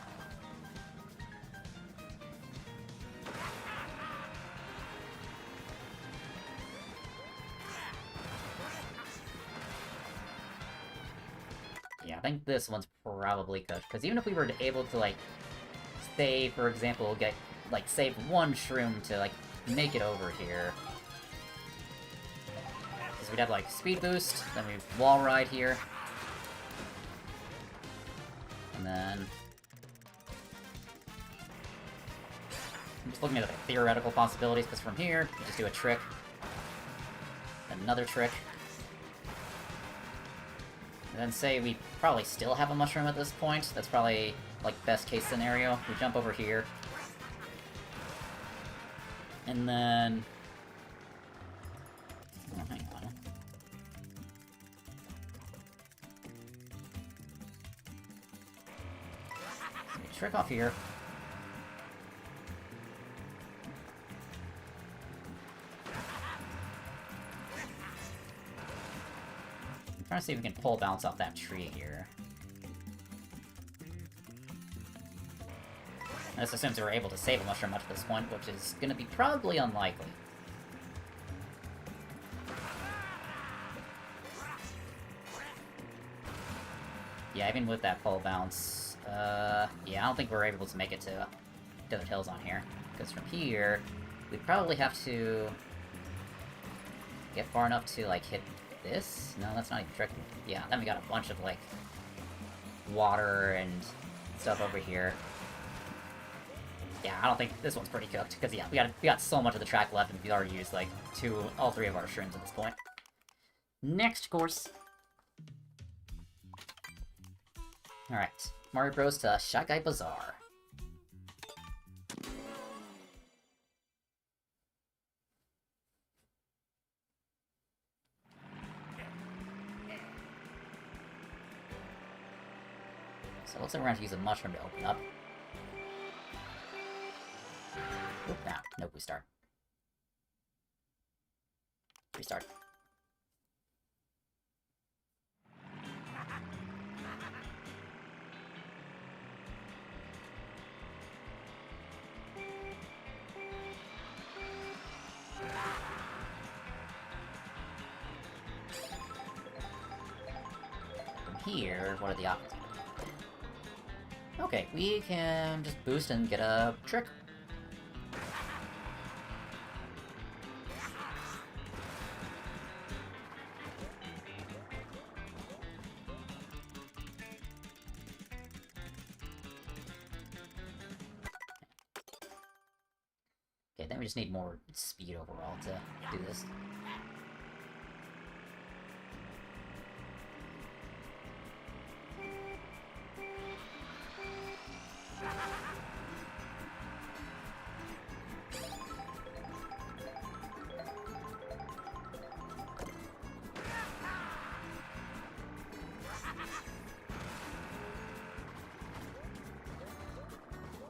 Yeah, I think this one's probably good, because even if we were able to, like, say, for example, get, like, save one shroom to, like, make it over here. Because we'd have, like, speed boost, then we wall ride here. And then... I'm just looking at the theoretical possibilities, because from here, you just do a trick. Another trick. And then say we probably still have a mushroom at this point. That's probably, like, best case scenario. We jump over here. And then... Oh, hang on. So we trick off here. Trying to see if we can pole bounce off that tree here. And this assumes we're able to save a mushroom up to this point, which is going to be probably unlikely. Yeah, even with that pole bounce, yeah, I don't think we're able to make it to Desert Hills on here. Because from here, we'd probably have to get far enough to, like, hit this? No, that's not even tricky. Yeah, then we got a bunch of, like, water and stuff over here. Yeah, I don't think this one's pretty cooked, because, yeah, we got so much of the track left, and we've already used, like, all three of our shrooms at this point. Next course. Alright, Mario Bros. To Shy Guy Bazaar. So it looks like we're going to use a mushroom to open up. Oop, nah. Nope, we start. Restart. From here, what are the options? Okay, we can just boost and get a trick. Okay, then we just need more speed overall to do this.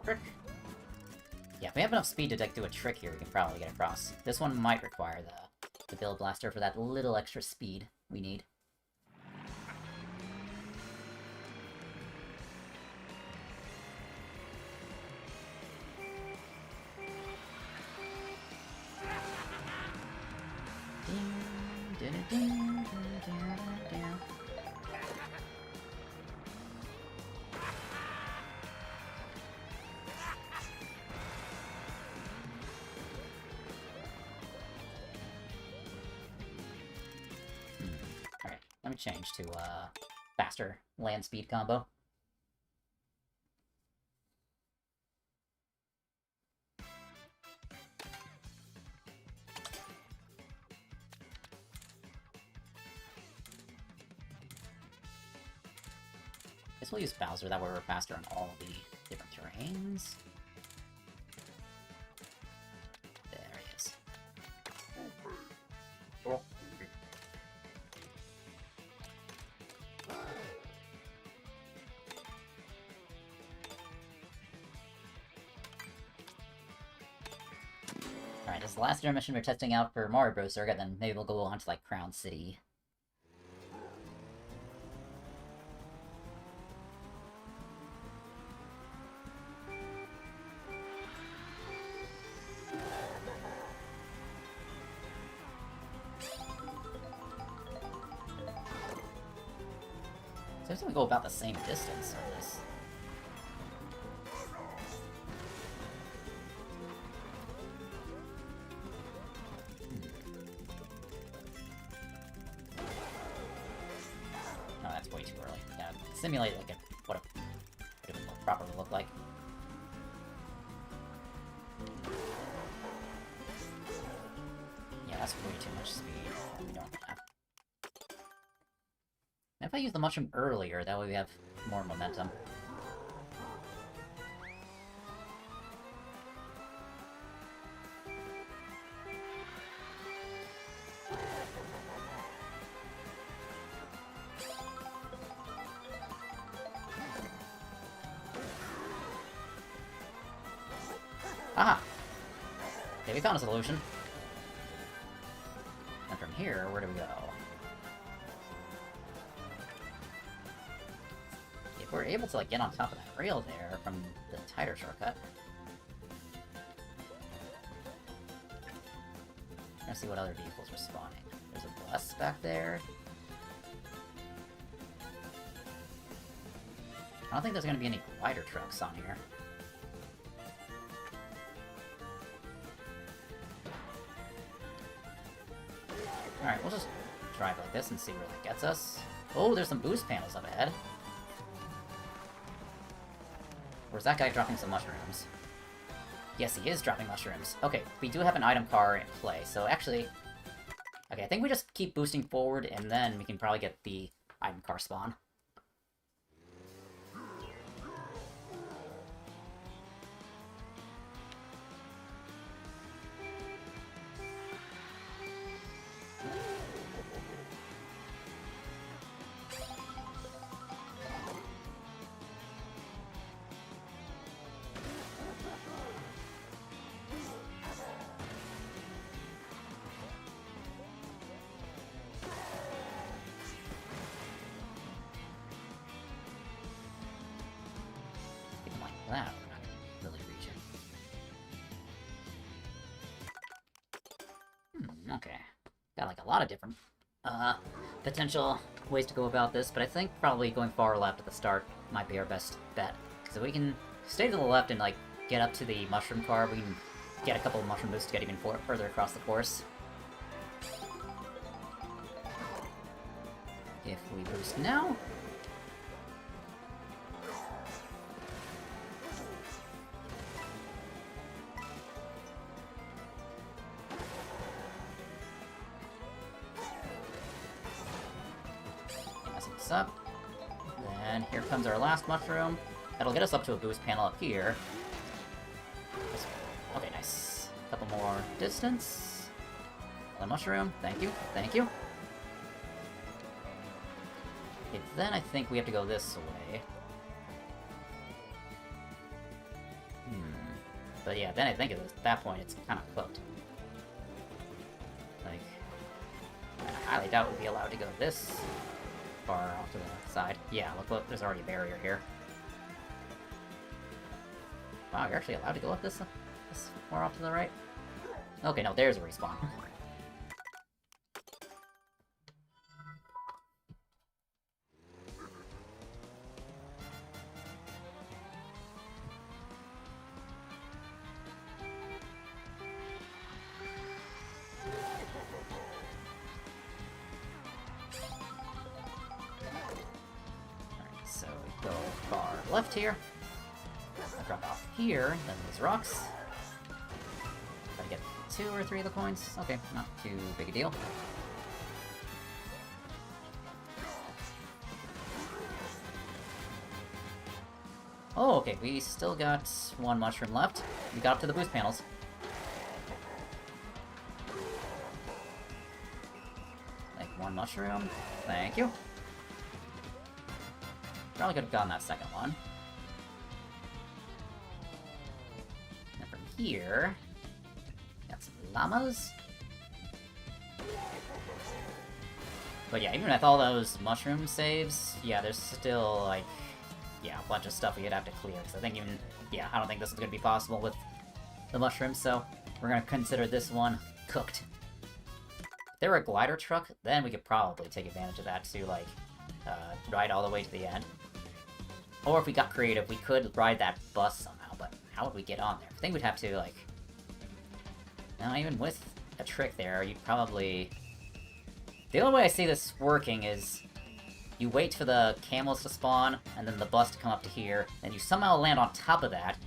Trick. Yeah, if we have enough speed to do a trick here, we can probably get across. This one might require the Build Blaster for that little extra speed we need. Alright, let me change to faster land speed combo. Guess we'll use Bowser, that way we're faster on all the different terrains. There he is. Cool. Alright, this is the last intermission we're testing out for Mario Bros. Circuit, then maybe we'll go on to, like, Crown City. Seems like we go about the same distance on this. No, that's way too early. Yeah, simulate like what it would properly look like. Yeah, that's way too much speed. We don't have. If I use the mushroom earlier, that way we have more momentum. Aha! Okay, we found a solution. And from here, where do we go? If we're able to, like, get on top of that rail there from the tighter shortcut. Let's see what other vehicles are spawning. There's a bus back there. I don't think there's gonna be any glider trucks on here. Alright, we'll just drive like this and see where that gets us. Oh, there's some boost panels up ahead. Or is that guy dropping some mushrooms? Yes, he is dropping mushrooms. Okay, we do have an item car in play, so actually... Okay, I think we just keep boosting forward, and then we can probably get the item car spawn. That we're not really reaching. Okay. Got like a lot of different potential ways to go about this, but I think probably going far left at the start might be our best bet. Because if we can stay to the left and like get up to the mushroom car, we can get a couple of mushroom boosts to get even further across the course. If we boost now... this up. Then here comes our last mushroom. That'll get us up to a boost panel up here. Okay, nice. Couple more distance. Another mushroom. Thank you. Thank you. Okay, then I think we have to go this way. But yeah, then I think at that point it's kind of cooked. Like, I highly doubt we'd be allowed to go this far off to the side. Yeah, look, there's already a barrier here. Wow, you're actually allowed to go up this far off to the right? Okay, no, there's a respawn. So we go far left here. I drop off here, then these rocks. Gotta get 2 or 3 of the coins. Okay, not too big a deal. Oh, okay, we still got 1 mushroom left. We got up to the boost panels. Like 1 mushroom. Thank you. Probably could have gotten that second one. And from here, got some llamas. But yeah, even with all those mushroom saves, yeah, there's still, like, yeah, a bunch of stuff we'd have to clear. Because I think even, yeah, I don't think this is going to be possible with the mushrooms, so we're going to consider this one cooked. If there were a glider truck, then we could probably take advantage of that to, like, ride all the way to the end. Or if we got creative, we could ride that bus somehow, but how would we get on there? I think we'd have to, like... Now, even with a trick there, you'd probably... The only way I see this working is... You wait for the camels to spawn, and then the bus to come up to here, then you somehow land on top of that,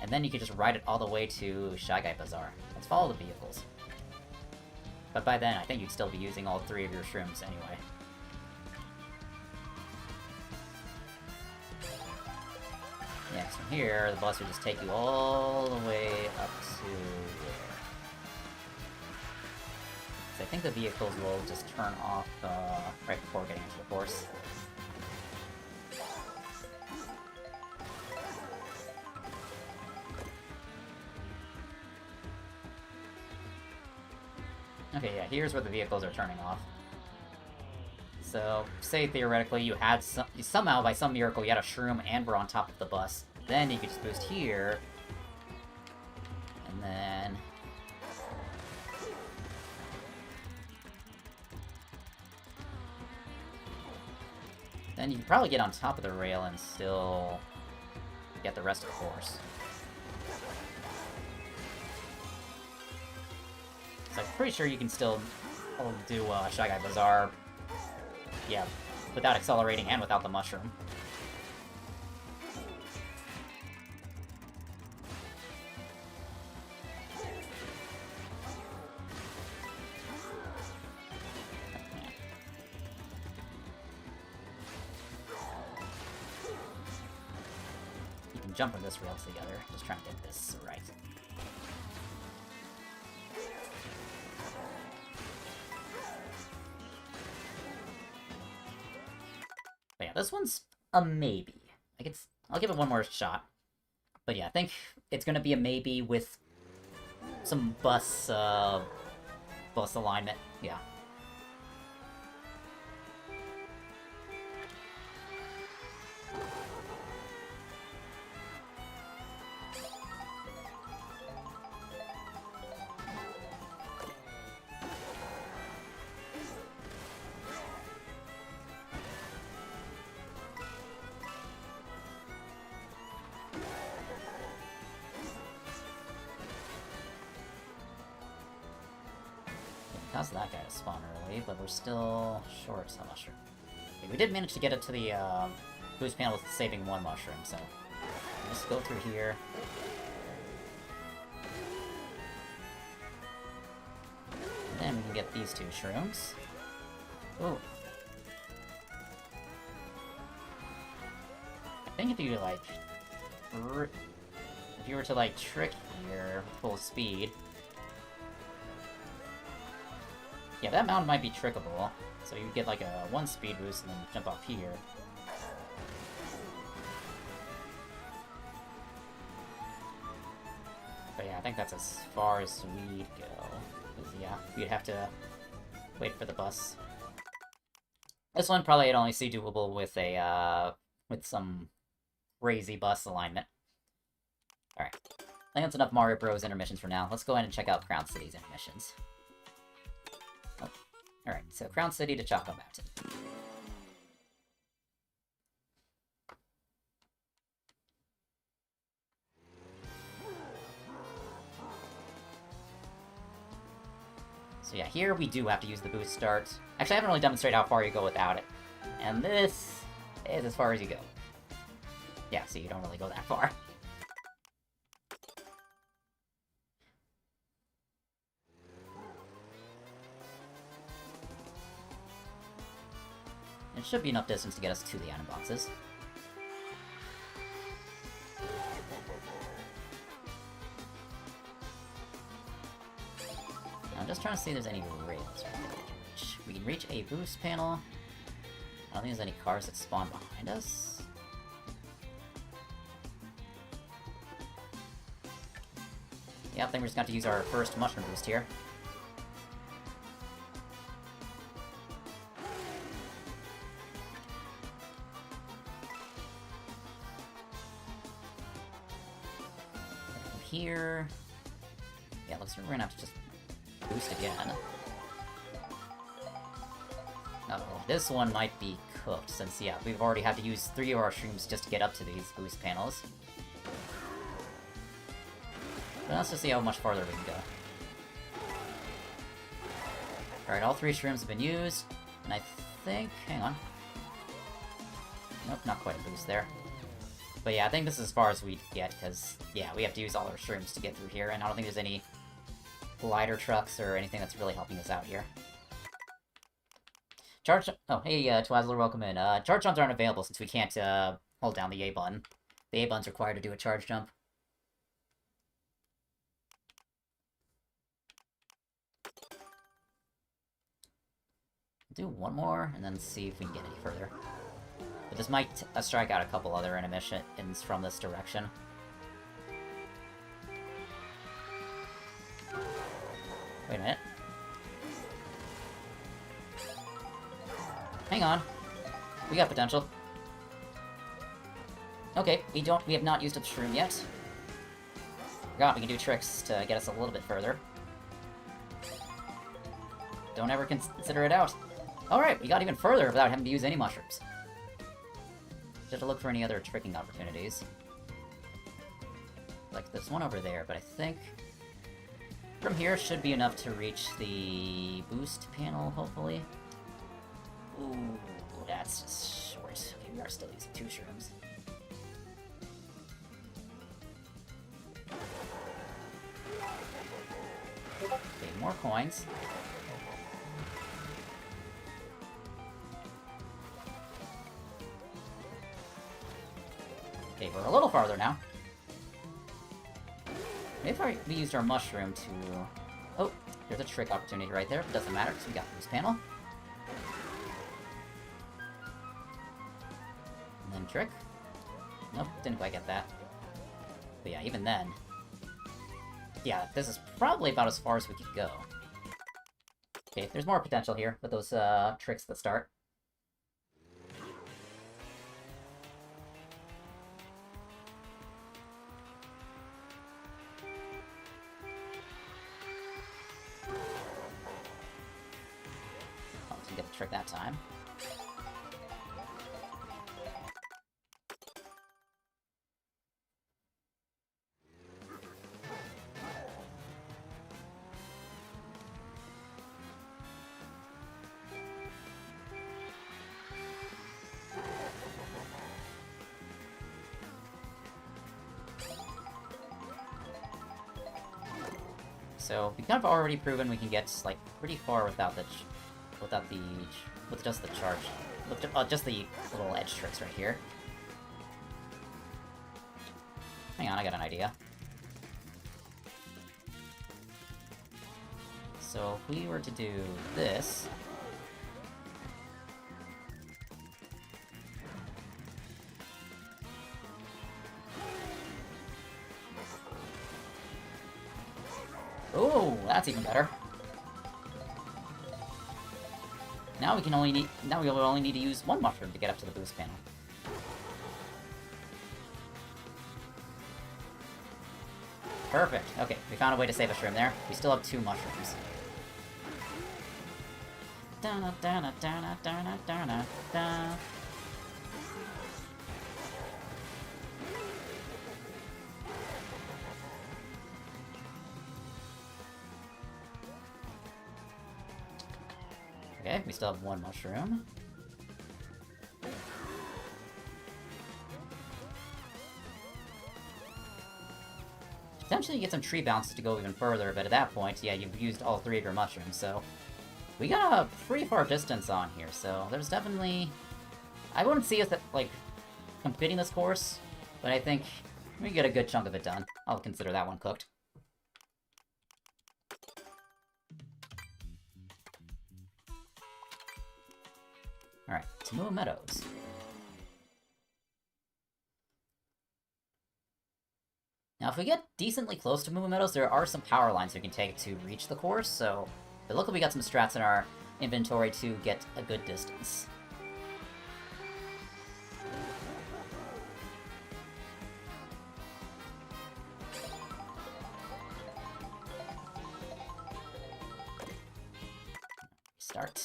and then you could just ride it all the way to Shy Guy Bazaar. Let's follow the vehicles. But by then, I think you'd still be using all 3 of your shrooms anyway. Yeah, because from here, the bus would just take you all the way up to there. So I think the vehicles will just turn off right before getting into the course. Okay, yeah, here's where the vehicles are turning off. So, say theoretically you had somehow, by some miracle, you had a shroom and were on top of the bus. Then you could just boost here. And then... Then you could probably get on top of the rail and still get the rest of the course. So I'm pretty sure you can still do Shy Guy Bazaar, yeah, without accelerating and without the mushroom. You can jump on this rail together, just trying to get this right. But yeah, this one's a maybe. I'll give it one more shot. But yeah, I think it's gonna be a maybe with some bus alignment. Yeah. Caused that guy to spawn early, but we're still short some mushroom. Okay, we did manage to get it to the boost panel with saving 1 mushroom, so let's go through here. And then we can get these 2 shrooms. Ooh. think if you, like... If you were to, like, trick here with full speed... Yeah, that mound might be trickable. So you get, like, a 1 speed boost and then jump off here. But yeah, I think that's as far as we'd go. 'Cause, yeah, we'd have to wait for the bus. This one probably I'd only see doable with a, with some crazy bus alignment. Alright. I think that's enough Mario Bros. Intermissions for now. Let's go ahead and check out Crown City's intermissions. Oh. Alright, so Crown City to Choco Mountain. So yeah, here we do have to use the boost start. Actually, I haven't really demonstrated how far you go without it. And this is as far as you go. Yeah, so you don't really go that far. It should be enough distance to get us to the item boxes. I'm just trying to see if there's any rails we can reach a boost panel. I don't think there's any cars that spawn behind us. Yeah, I think we're just going to use our first mushroom boost here. From here... Yeah, looks like we're going to have to just boost again. Oh, this one might be cooked, since, yeah, we've already had to use 3 of our shrooms just to get up to these boost panels. But let's just see how much farther we can go. Alright, all 3 shrooms have been used, and I think... hang on. Nope, not quite a boost there. But yeah, I think this is as far as we get, because, yeah, we have to use all our shrooms to get through here, and I don't think there's any glider trucks or anything that's really helping us out here. Charge... Oh, hey, Twazzler, welcome in. Charge jumps aren't available since we can't, hold down the A button. The A button's required to do a charge jump. Do one more, and then see if we can get any further. But this might strike out a couple other intermissions from this direction. Wait a minute. Hang on. We got potential. Okay, we have not used up the shroom yet. Forgot we can do tricks to get us a little bit further. Don't ever consider it out. Alright, we got even further without having to use any mushrooms. Just have to look for any other tricking opportunities. Like there's one over there, but I think from here should be enough to reach the boost panel, hopefully. Ooh, that's just short. Okay, we are still using 2 shrooms. Okay, more coins. Okay, we're a little farther now. Maybe we used our mushroom to... Oh, there's a trick opportunity right there. It doesn't matter, because we got this panel. And then trick. Nope, didn't quite get that. But yeah, even then... Yeah, this is probably about as far as we could go. Okay, there's more potential here with those tricks that start. Get the trick that time. So we kind of already proven we can get like pretty far without with just the charge, just the little edge tricks right here. Hang on, I got an idea. So if we were to do this... Oh, that's even better. Now we will only need to use one mushroom to get up to the boost panel. Perfect. Okay, we found a way to save a shroom there. We still have 2 mushrooms. Okay, we still have 1 mushroom. Potentially get some tree bounces to go even further, but at that point, yeah, you've used all 3 of your mushrooms, so... We got a pretty far distance on here, so there's definitely... I wouldn't see us, like, completing this course, but I think we get a good chunk of it done. I'll consider that one cooked. Alright, to Moo Meadows. Now, if we get decently close to Moo Meadows, there are some power lines we can take to reach the course, so... But look, we got some strats in our inventory to get a good distance. Start.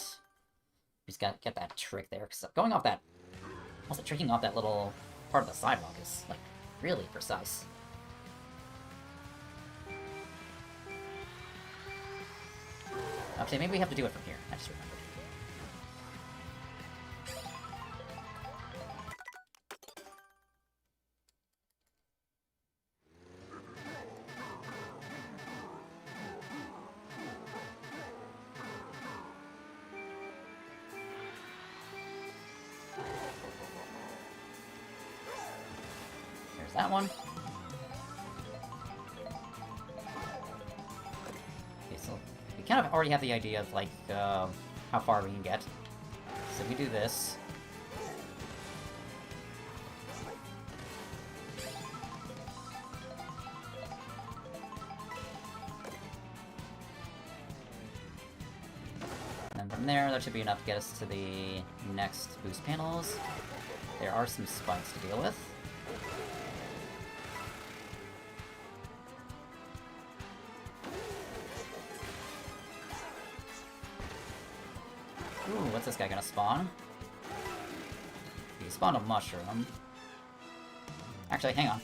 We just gotta get that trick there, because going off that... Also, tricking off that little part of the sidewalk is, like, really precise. Actually, maybe we have to do it from here. I just remembered. There's that one. We kind of already have the idea of, like, how far we can get. So we do this. And then from there, that should be enough to get us to the next boost panels. There are some spikes to deal with. Ooh, what's this guy gonna spawn? He spawned a mushroom. Actually, hang on.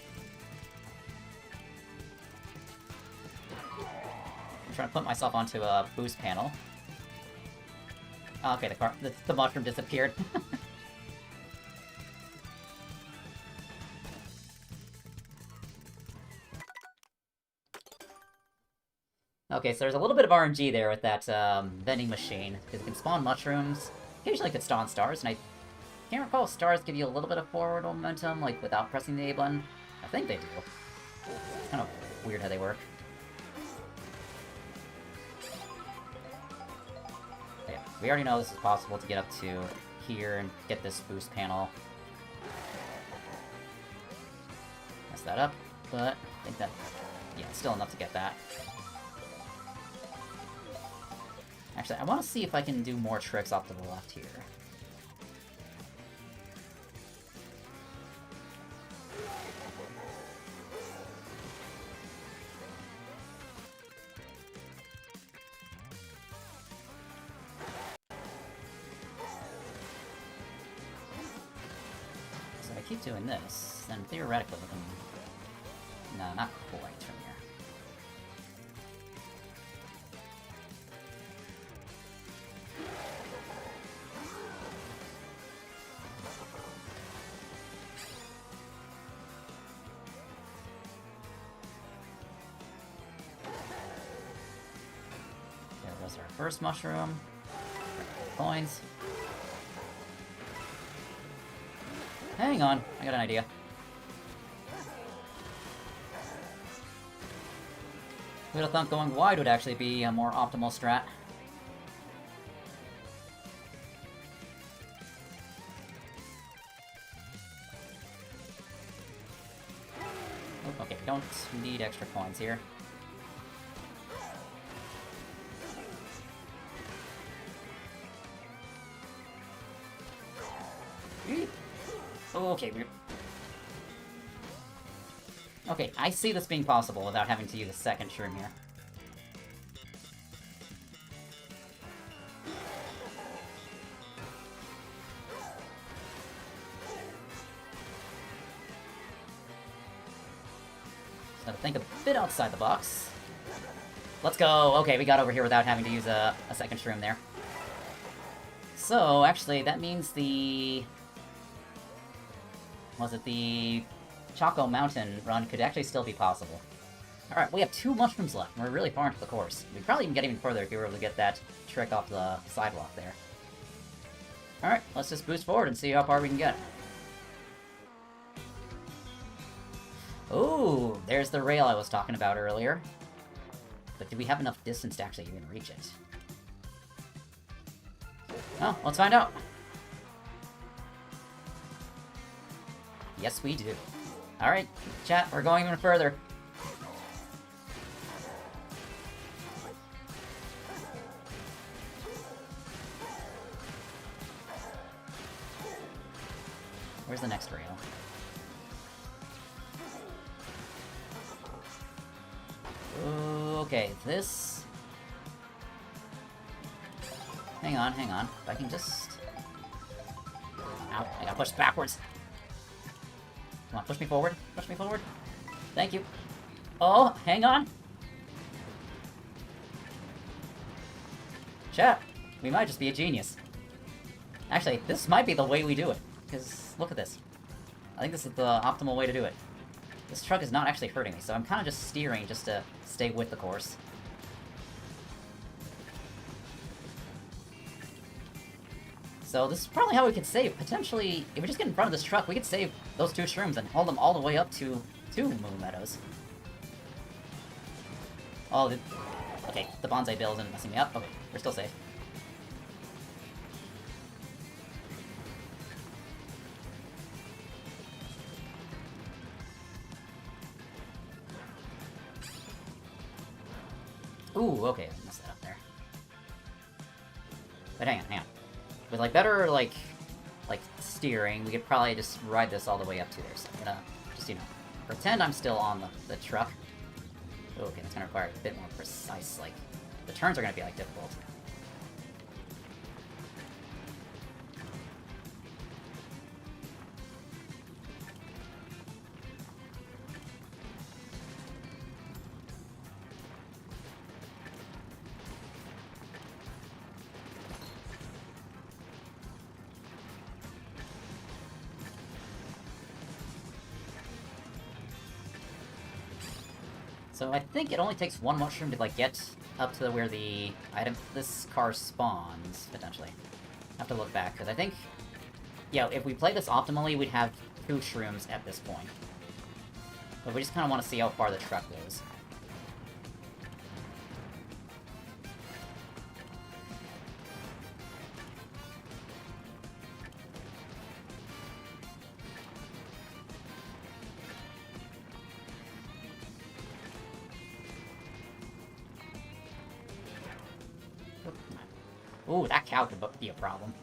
I'm trying to put myself onto a boost panel. Oh, okay, the mushroom disappeared. Okay, so there's a little bit of RNG there with that vending machine, because it can spawn mushrooms. Occasionally it could spawn stars, and I can't recall if stars give you a little bit of forward momentum, like, without pressing the A button. I think they do. It's kind of weird how they work. Okay, we already know this is possible to get up to here and get this boost panel. Mess that up, but I think that... yeah, it's still enough to get that. Actually, I want to see if I can do more tricks off to the left here. So if I keep doing this, then theoretically I can... No, not quite from here. First mushroom. Coins. Hang on, I got an idea. Who'd have thought going wide would actually be a more optimal strat. Oh, okay, don't need extra coins here. Okay, okay, I see this being possible without having to use a second shroom here. Just gotta think a bit outside the box. Let's go! Okay, we got over here without having to use a second shroom there. So, actually, that means the... Was it the Choco Mountain run could actually still be possible. Alright, we have 2 mushrooms left, and we're really far into the course. We'd probably even get even further if we were able to get that trick off the sidewalk there. Alright, let's just boost forward and see how far we can get. Ooh, there's the rail I was talking about earlier. But do we have enough distance to actually even reach it? Well, let's find out. Yes, we do. Alright, chat, we're going even further. Where's the next rail? Okay, this... Hang on. If I can just... Ow, I gotta push backwards. Come on, push me forward. Thank you. Oh, hang on. Chat, we might just be a genius. Actually, this might be the way we do it. Because, look at this. I think this is the optimal way to do it. This truck is not actually hurting me, so I'm kind of just steering just to stay with the course. So this is probably how we could save. Potentially, if we just get in front of this truck, we could save those 2 shrooms and hold them all the way up to 2 Moo Meadows. Oh, okay, the bonsai bill isn't messing me up. Okay, we're still safe. Ooh, okay, I messed that up there. But hang on. With, like, better, like, steering, we could probably just ride this all the way up to there. So I'm gonna just, you know, pretend I'm still on the truck. Okay, that's gonna require a bit more precise, like, the turns are gonna be, like, difficult. So I think it only takes 1 mushroom to, like, get up to where the this car spawns, potentially. I have to look back, because I think... Yeah, if we play this optimally, we'd have 2 shrooms at this point. But we just kind of want to see how far the truck goes. Ooh, that cow could be a problem.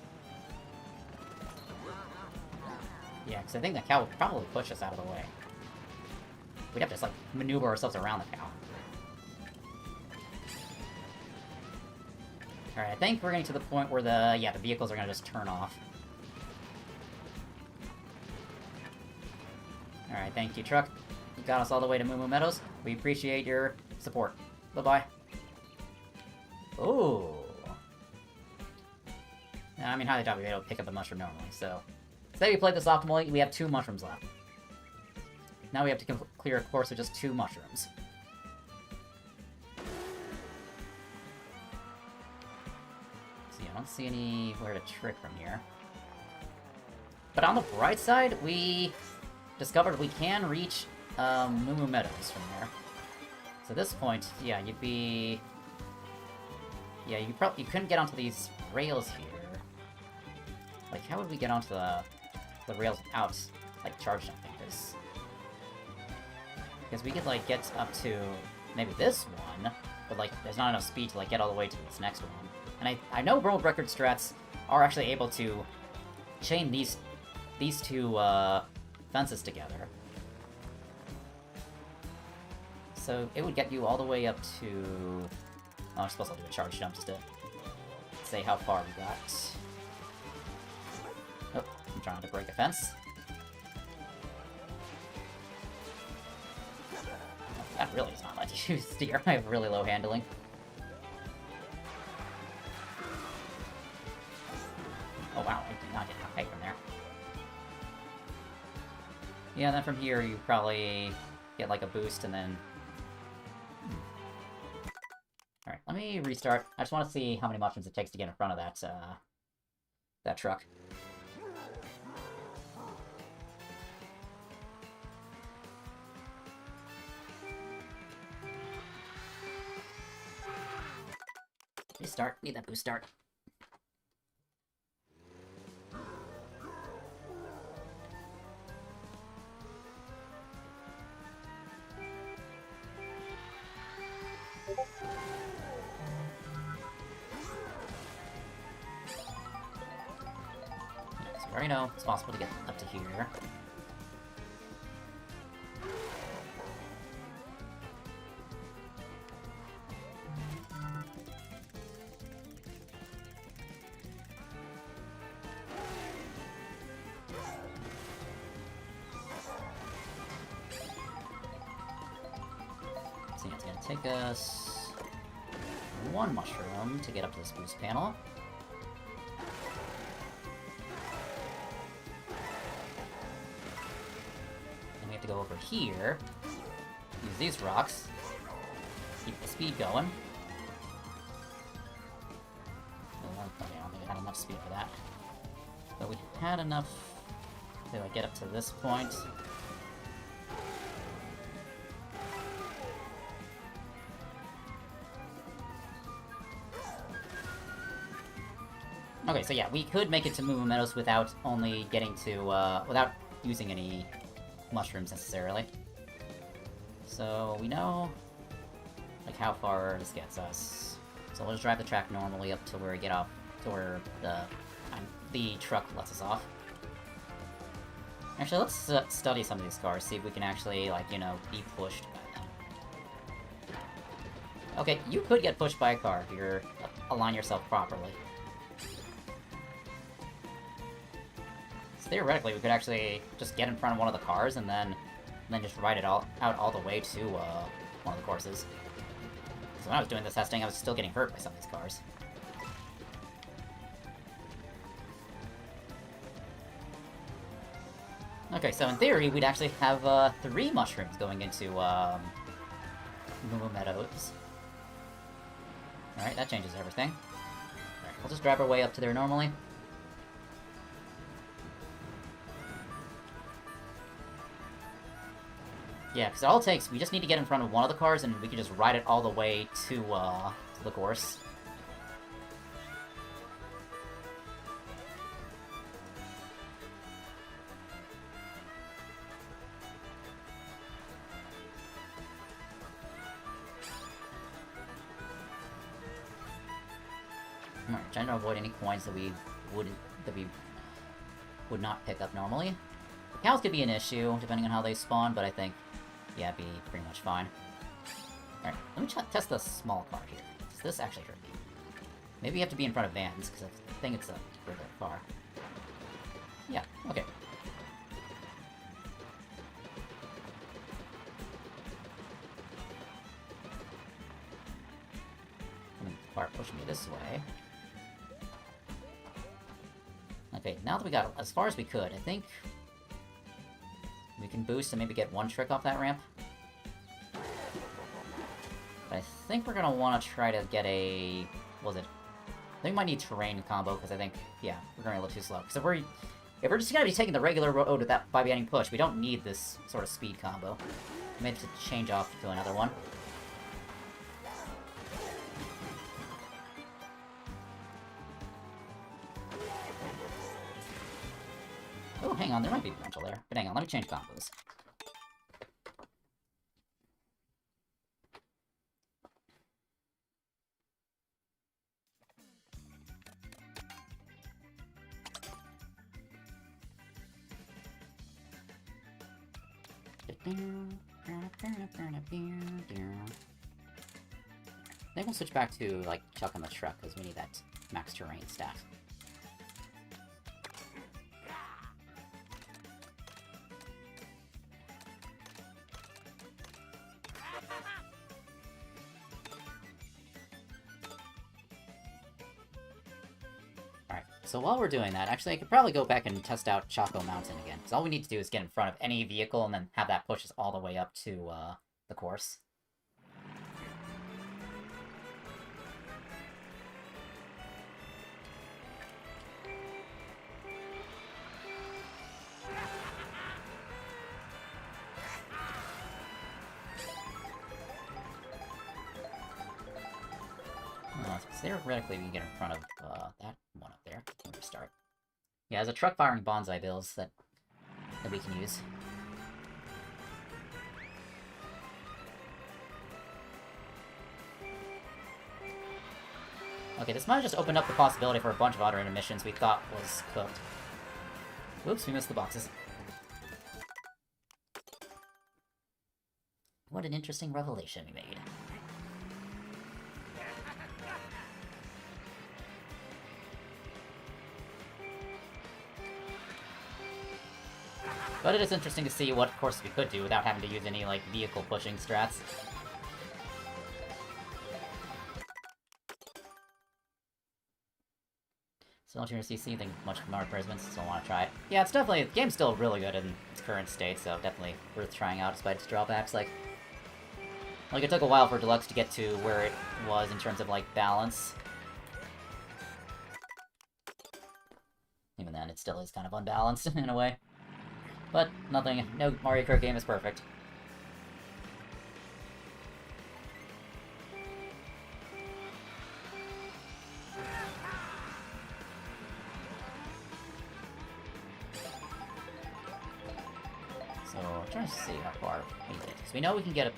Yeah, because I think the cow would probably push us out of the way. We'd have to just, like, maneuver ourselves around the cow. Alright, I think we're getting to the point where the vehicles are gonna just turn off. Alright, thank you, truck. You got us all the way to Moo Moo Meadows. We appreciate your support. Bye-bye. Ooh. I mean, highly doubt we'd be able to pick up a mushroom normally, so... Say we played this optimally, we have 2 mushrooms left. Now we have to clear a course with just 2 mushrooms. See, I don't see anywhere to trick from here. But on the bright side, we discovered we can reach Moo Moo Meadows from there. So at this point, yeah, you'd be... Yeah, you couldn't get onto these rails here. Like, how would we get onto the rails without, like, charge jumping? Because we could, like, get up to maybe this one, but, like, there's not enough speed to, like, get all the way to this next one. And I know world record strats are actually able to chain these two, fences together. So it would get you all the way up to... Oh, I suppose I'll do a charge jump just to say how far we got. Oh, I'm trying to break a fence. That really is not letting you steer. I have really low handling. Oh wow, I did not get enough height from there. Yeah, then from here you probably get like a boost and then... Alright, let me restart. I just want to see how many mushrooms it takes to get in front of that truck. Restart. Need that boost start. So we already know it's possible to get up to here. It's gonna take us one mushroom to get up to this boost panel. Then we have to go over here, use these rocks, keep the speed going. I don't think I had enough speed for that. But we had enough to like, get up to this point. Okay, so yeah, we could make it to Moo Moo Meadows without only getting to, without using any mushrooms necessarily. So we know, like, how far this gets us. So we'll just drive the track normally up to where we get off, to where the truck lets us off. Actually, let's study some of these cars, see if we can actually, like, you know, be pushed by them. Okay, you could get pushed by a car if you align yourself properly. Theoretically, we could actually just get in front of one of the cars and then just ride it out all the way to one of the courses. So when I was doing this testing, I was still getting hurt by some of these cars. Okay, so in theory, we'd actually have 3 mushrooms going into Moo Moo Meadows. Alright, that changes everything. Alright, we'll just drive our way up to there normally. Yeah, because all it takes, we just need to get in front of one of the cars, and we can just ride it all the way to the course. Alright, trying to avoid any coins that we would not pick up normally. The cows could be an issue, depending on how they spawn, but I think, yeah, it'd be pretty much fine. Alright, let me test the small car here. Does this actually hurt me? Maybe you have to be in front of vans, because I think it's a bigger car. Yeah, okay. The car pushing me this way. Okay, now that we got as far as we could, I think we can boost and maybe get one trick off that ramp. But I think we're gonna want to try to get a... what was it? I think we might need terrain combo, because I think, yeah, we're going a little too slow. Because if we're just gonna be taking the regular road without by getting pushed, we don't need this sort of speed combo. We may have to change off to another one. Oh, hang on, there might be potential there. But hang on, let me change combos. I think we'll switch back to, like, Chuck on the truck, because we need that max terrain stat. Alright, so while we're doing that, actually I could probably go back and test out Choco Mountain again, because all we need to do is get in front of any vehicle and then have that push us all the way up to, the course. Theoretically, we can get in front of that one up there. Let me restart. Yeah, there's a truck firing bonsai bills that we can use. Okay, this might have just opened up the possibility for a bunch of other intermissions we thought was cooked. Whoops, we missed the boxes. What an interesting revelation we made. But it is interesting to see what courses we could do without having to use any, like, vehicle pushing strats. Still don't see anything much from our advertisements, so I want to try it. Yeah, it's definitely, the game's still really good in its current state, so definitely worth trying out despite its drawbacks. Like, it took a while for Deluxe to get to where it was in terms of, like, balance. Even then, it still is kind of unbalanced in a way. But nothing, no Mario Kart game is perfect. So, I'm trying to see how far we did. Because we know we can get up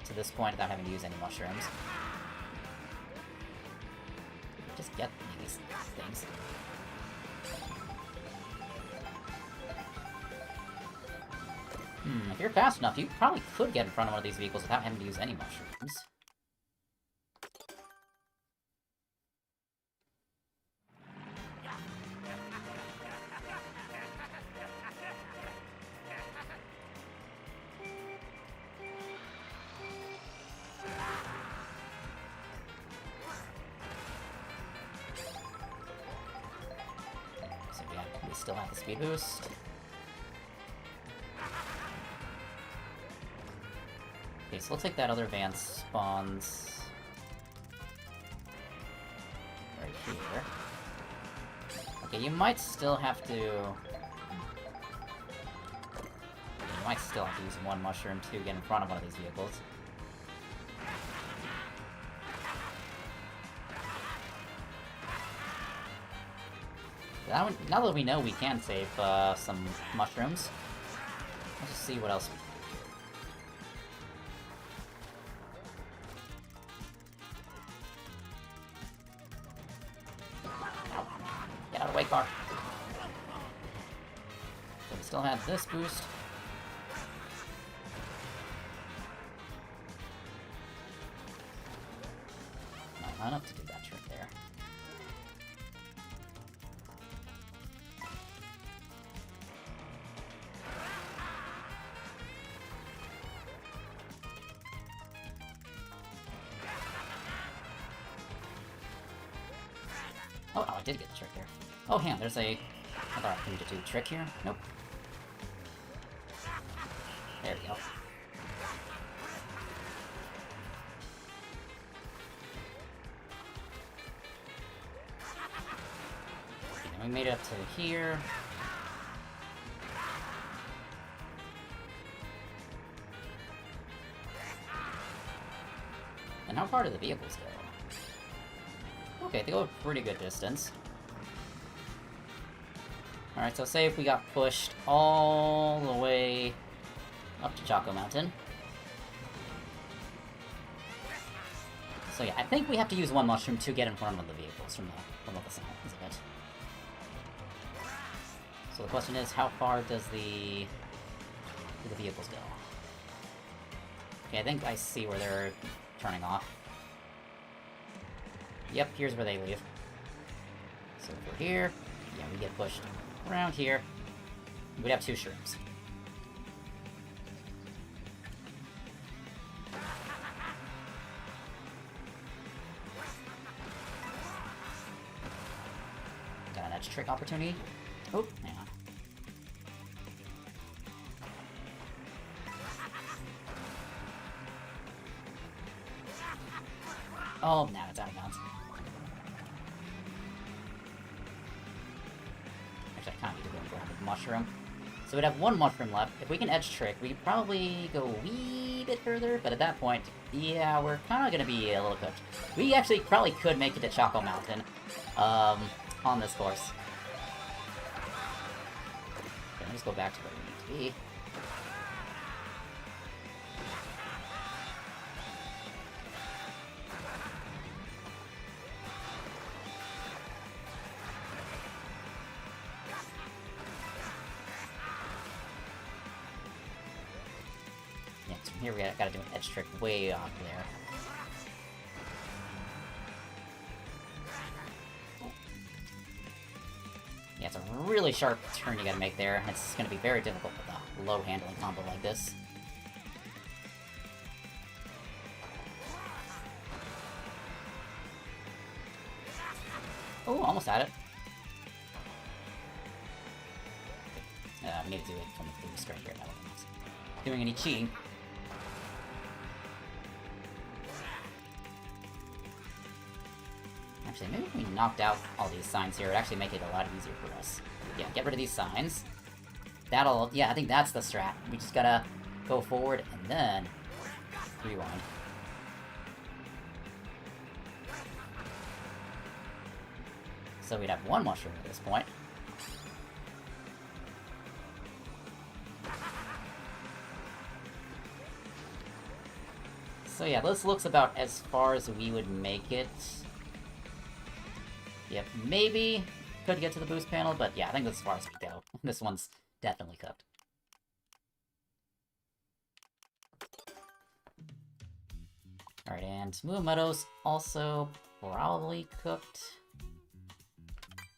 to this point without having to use any mushrooms. Just get these things. If you're fast enough, you probably could get in front of one of these vehicles without having to use any mushrooms. So yeah, we still have the speed boost. Okay, so looks like that other van spawns right here. Okay, you might still have to... You might still have to use one mushroom to get in front of one of these vehicles. Now that we know we can save some mushrooms, let's just see what else. Get out of the way, car. So we still have this boost. Not enough to do that trick there. Oh, I did get the trick there. Oh, hang on, there's a... I thought I needed to do a trick here. Nope. There we go. Okay, then we made it up to here. And how far do the vehicles go? Okay, they go a pretty good distance. Alright, so say if we got pushed all the way up to Choco Mountain. So yeah, I think we have to use one mushroom to get in front of the vehicles from the sounds of it. So the question is, how far do the vehicles go? Okay, I think I see where they're turning off. Yep, here's where they leave. So if we're here, yeah, we get pushed around here. We'd have 2 shrooms. Got an edge trick opportunity. Oh, hang on. Oh, now it's out of bounds. Actually, I kind of need to go and grab a mushroom. So we'd have 1 mushroom left. If we can edge trick, we could probably go a wee bit further, but at that point, yeah, we're kind of going to be a little cooked. We actually probably could make it to Choco Mountain on this course. Okay, let me just go back to where we need to be. Here we gotta do an edge trick way off there. Yeah, it's a really sharp turn you gotta make there, and it's gonna be very difficult with a low handling combo like this. Oh, almost had it. We need to do it from the boost right here. That wasn't doing any cheating. Actually, maybe if we knocked out all these signs here, it would actually make it a lot easier for us. Yeah, get rid of these signs. That'll... yeah, I think that's the strat. We just gotta go forward and then rewind. So we'd have 1 mushroom at this point. So yeah, this looks about as far as we would make it. Yep, maybe could get to the boost panel, but yeah, I think that's as far as we go. This one's definitely cooked. Alright, and Moo Meadows also probably cooked.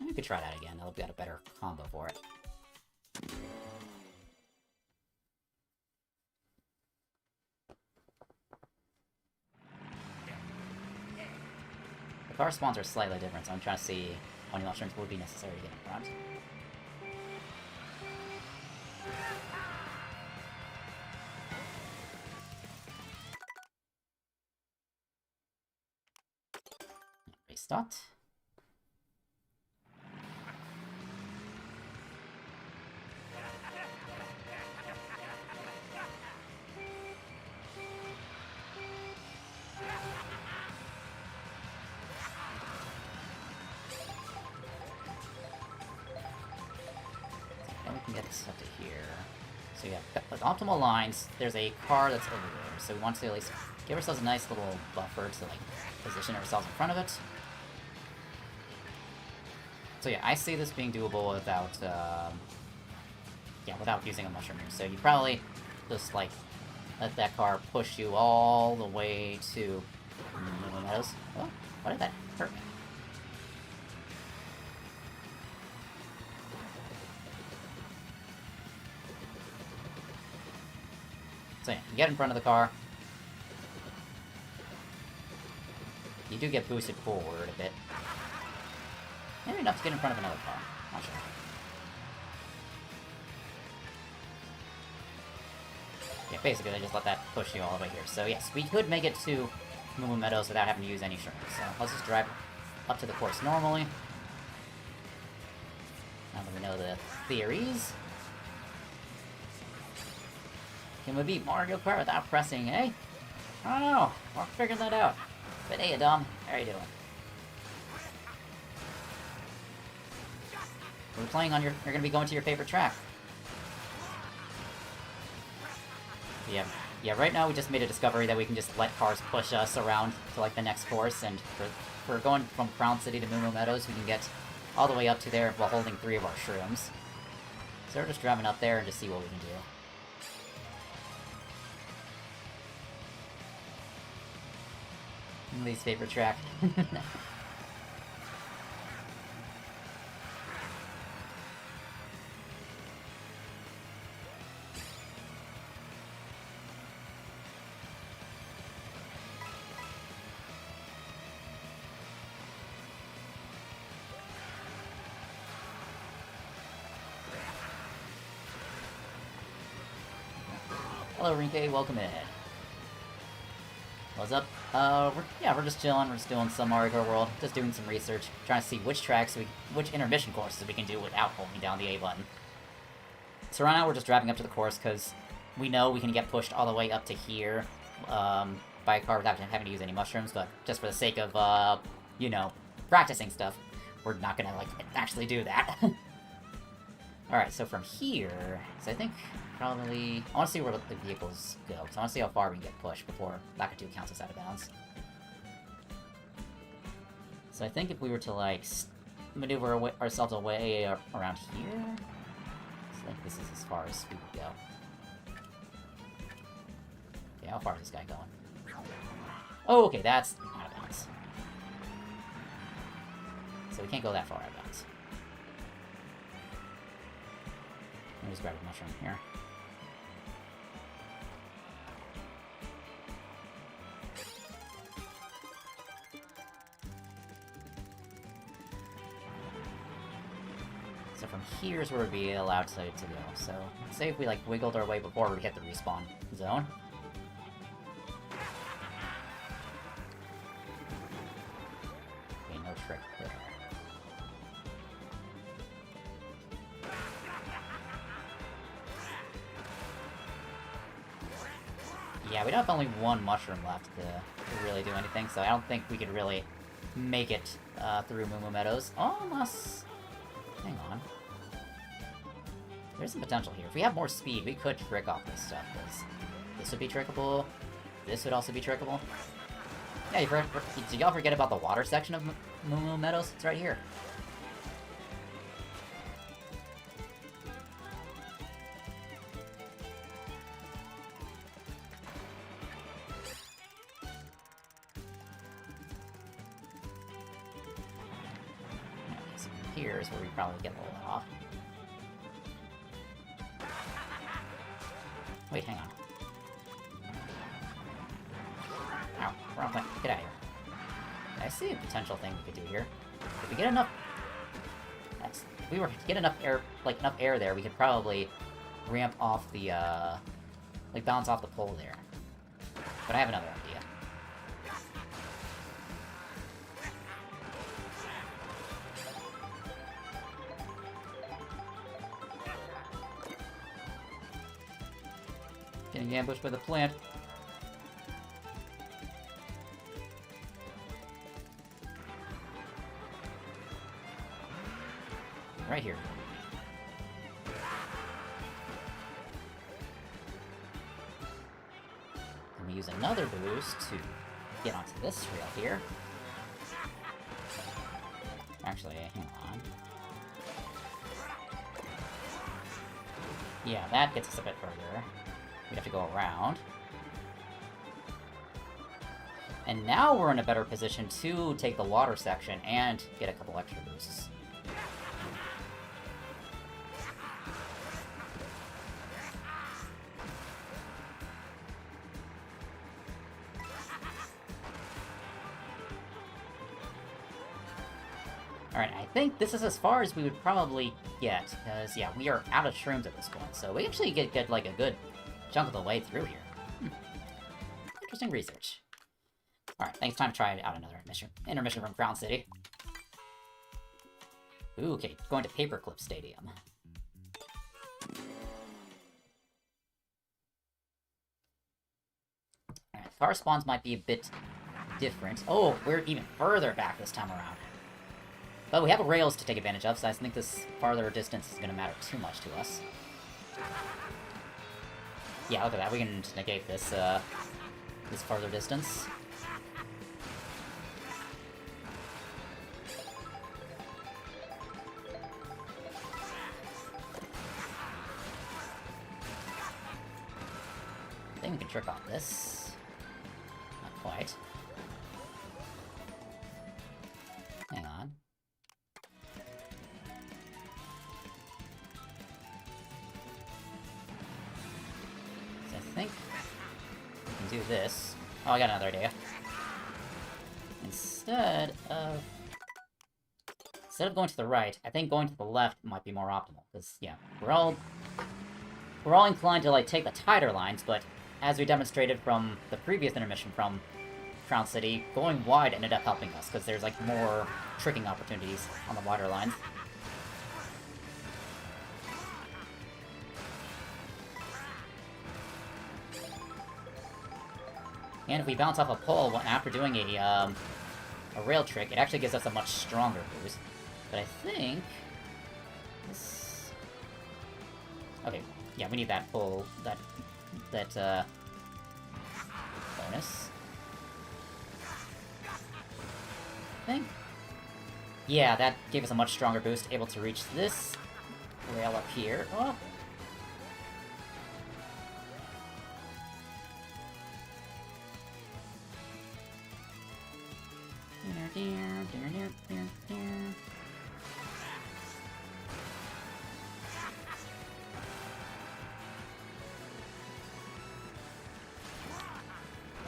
We could try that again, that'll be a better combo for it. The car spawns are slightly different, so I'm trying to see how many mushrooms would be necessary to get in front. Restart. Get this up to here. So yeah, with optimal lines, there's a car that's over there, so we want to at least give ourselves a nice little buffer to like position ourselves in front of it. So yeah, I see this being doable without without using a mushroom here. So you probably just like let that car push you all the way to Meadows. Oh, why did that hurt me? So yeah, you get in front of the car. You do get boosted forward a bit. Maybe enough to get in front of another car. Not sure. Yeah, basically they just let that push you all the way here. So yes, we could make it to Moo Meadows without having to use any shrooms. So let's just drive up to the course normally. Now that we know the theories. Can we beat Mario Kart without pressing A? I don't know. We're figuring that out. But hey, Adam, how are you doing? We're playing on your... You're gonna be going to your favorite track. Yeah, right now we just made a discovery that we can just let cars push us around to, like, the next course, and for going from Crown City to Moo Meadows, we can get all the way up to there while holding 3 of our shrooms. So we're just driving up there and just see what we can do. Least favorite track. Hello, Rinke, welcome in. What's up? We're just chilling, we're just doing some Mario Kart World, just doing some research, trying to see which tracks, which intermission courses we can do without holding down the A button. So right now we're just driving up to the course, because we know we can get pushed all the way up to here, by a car without having to use any mushrooms, but just for the sake of, you know, practicing stuff, we're not gonna, like, actually do that. Alright, so from here, so I think... Probably... I want to see where the vehicles go, because I want to see how far we can get pushed before Lakitu counts us out of bounds. So I think if we were to, like, maneuver ourselves away around here... I think this is as far as we would go. Okay, how far is this guy going? Oh, okay, that's out of bounds. So we can't go that far out of bounds. Let me just grab a mushroom here. So from here's where we'd be allowed to go. So, say if we, like, wiggled our way before we hit the respawn zone. Okay, no trick there. Yeah, we don't have only one mushroom left to really do anything, so I don't think we could really make it through Moo Meadows. Almost... Hang on. There's some potential here. If we have more speed, we could trick off this stuff, because this would be trickable. This would also be trickable. Yeah, did y'all forget about the water section of Moo Meadows? It's right here. Here's where we probably get a little off. Wait, hang on. Ow, wrong way. Get out of here. I see a potential thing we could do here. If we get enough... If we were to get enough air there, we could probably ramp off the, like, bounce off the pole there. But I have another idea. Getting ambushed by the plant. Right here. And we use another boost to get onto this rail here. Actually, hang on. Yeah, that gets us a bit further. We'd have to go around. And now we're in a better position to take the water section and get a couple extra boosts. Alright, I think this is as far as we would probably get, because, yeah, we are out of shrooms at this point, so we actually get like, a good chunk of the way through here. Interesting research. Alright, thanks. Time to try out another intermission from Crown City. Ooh, okay, going to Paperclip Stadium. Alright, car spawns might be a bit different. Oh, we're even further back this time around. But we have rails to take advantage of, so I think this farther distance is going to matter too much to us. Yeah, look at that. We can just negate this, this farther distance. I think we can trick off this. Not quite. Hang on. So I think we can do this. Oh, I got another idea. Instead of going to the right, I think going to the left might be more optimal. Because, yeah, we're all inclined to, like, take the tighter lines, but as we demonstrated from the previous intermission from Crown City, going wide ended up helping us, because there's, like, more tricking opportunities on the wider lines. And if we bounce off a pole after doing a rail trick, it actually gives us a much stronger boost. But I think this... Okay, yeah, we need that pull, that bonus. I think. Yeah, that gave us a much stronger boost, able to reach this rail up here. Oh.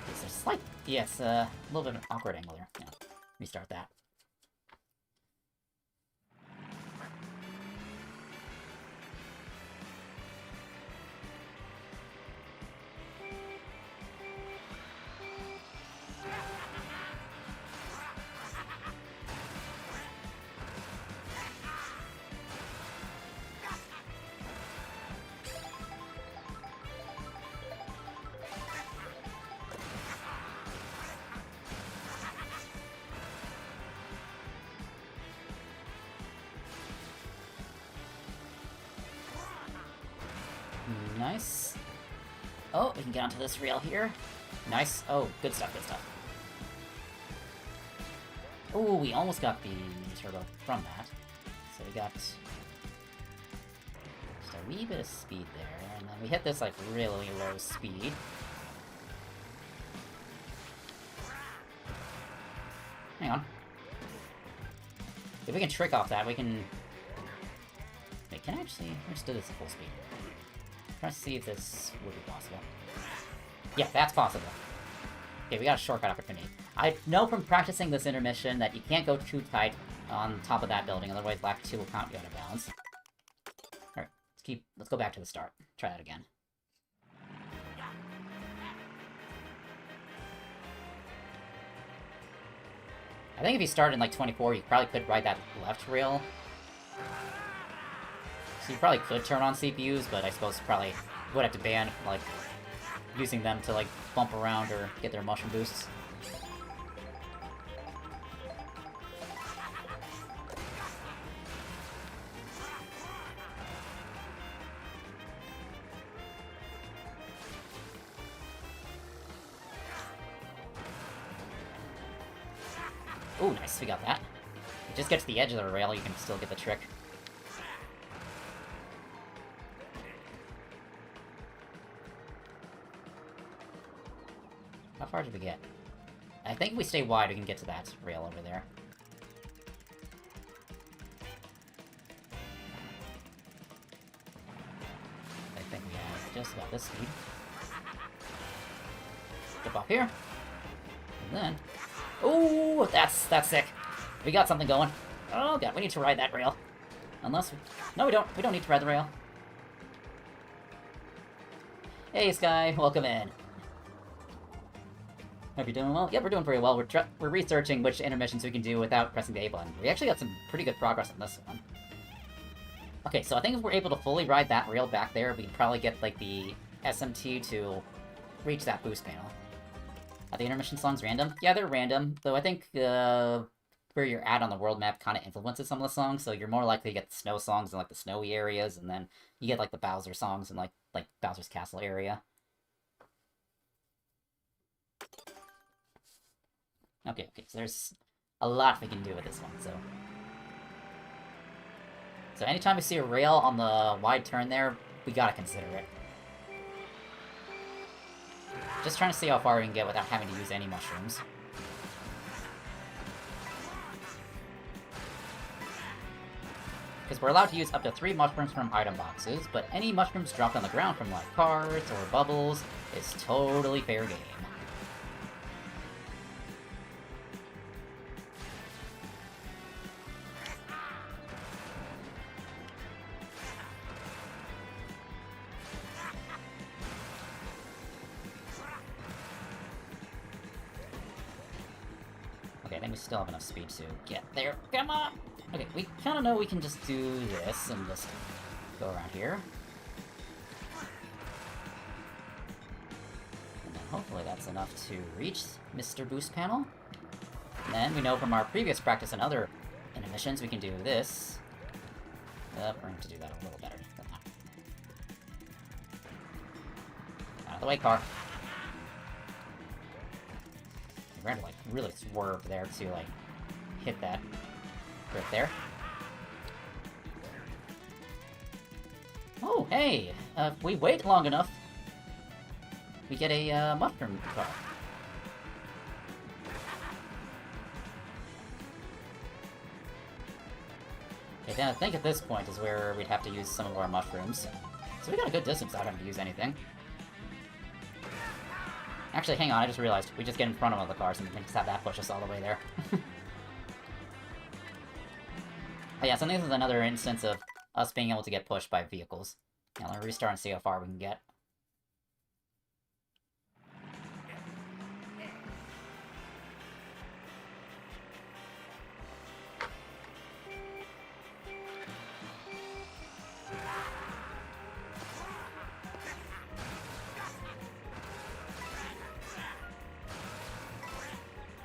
It's a slight, yes, a little bit of an awkward angle there. Yeah, restart that. Nice. Oh, we can get onto this rail here. Nice. Oh, good stuff, good stuff. Oh, we almost got the turbo from that. So we got just a wee bit of speed there, and then we hit this, like, really low speed. Hang on. If we can trick off that, we can... Wait, can I actually... Let's do this at full speed. Try to see if this would be possible. Yeah, that's possible. Okay, we got a shortcut opportunity. I know from practicing this intermission that you can't go too tight on top of that building, otherwise Lap 2 will count you out of bounds. Alright, let's go back to the start. Try that again. I think if you started in, like, 24, you probably could ride that left rail. So you probably could turn on CPUs, but I suppose you probably would have to ban, like, using them to, like, bump around or get their mushroom boosts. Ooh, nice, we got that. If you just get to the edge of the rail, you can still get the trick. How far did we get? I think if we stay wide, we can get to that rail over there. I think we have just about this speed. Jump off here. And then... Ooh, that's sick. We got something going. Oh god, we need to ride that rail. Unless we... No, we don't. We don't need to ride the rail. Hey, Sky. Welcome in. Hope you're doing well. Yep, we're doing pretty well. We're researching which intermissions we can do without pressing the A button. We actually got some pretty good progress on this one. Okay, so I think if we're able to fully ride that rail back there, we can probably get, like, the SMT to reach that boost panel. Are the intermission songs random? Yeah, they're random, though I think, where you're at on the world map kind of influences some of the songs, so you're more likely to get the snow songs in, like, the snowy areas, and then you get, like, the Bowser songs in, like Bowser's Castle area. Okay, so there's a lot we can do with this one, so... So anytime we see a rail on the wide turn there, we gotta consider it. Just trying to see how far we can get without having to use any mushrooms. Because we're allowed to use up to 3 mushrooms from item boxes, but any mushrooms dropped on the ground from, like, carts or bubbles is totally fair game. Okay, I think we still have enough speed to get there. Come on! Okay, we kind of know we can just do this and just go around here. And then hopefully that's enough to reach Mr. Boost Panel. And then we know from our previous practice and other intermissions we can do this. We're going to do that a little better. Out of the way, car. We're going to, like, really swerve there to, like, hit that right there. Oh, hey! If we wait long enough, we get a, mushroom car. Okay, then I think at this point is where we'd have to use some of our mushrooms. So we got a good distance without having to use anything. Actually, hang on, I just realized. We just get in front of one of the cars and we can just have that push us all the way there. But yeah, so this is another instance of us being able to get pushed by vehicles. Now, let me restart and see how far we can get.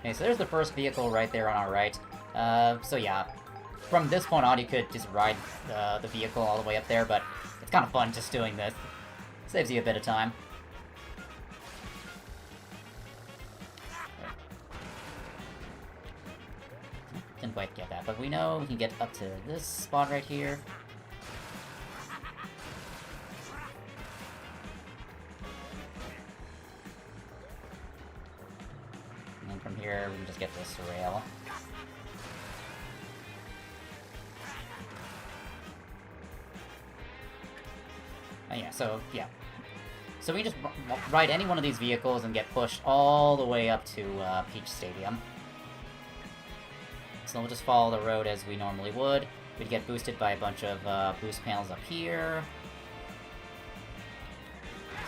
Okay, so there's the first vehicle right there on our right. So yeah, from this point on you could just ride the vehicle all the way up there, but it's kind of fun just doing this. Saves you a bit of time. Didn't quite get that, but we know we can get up to this spot right here. From here, we can just get this rail. Yeah, so we just ride any one of these vehicles and get pushed all the way up to Peach Stadium. So we'll just follow the road as we normally would. We'd get boosted by a bunch of boost panels up here.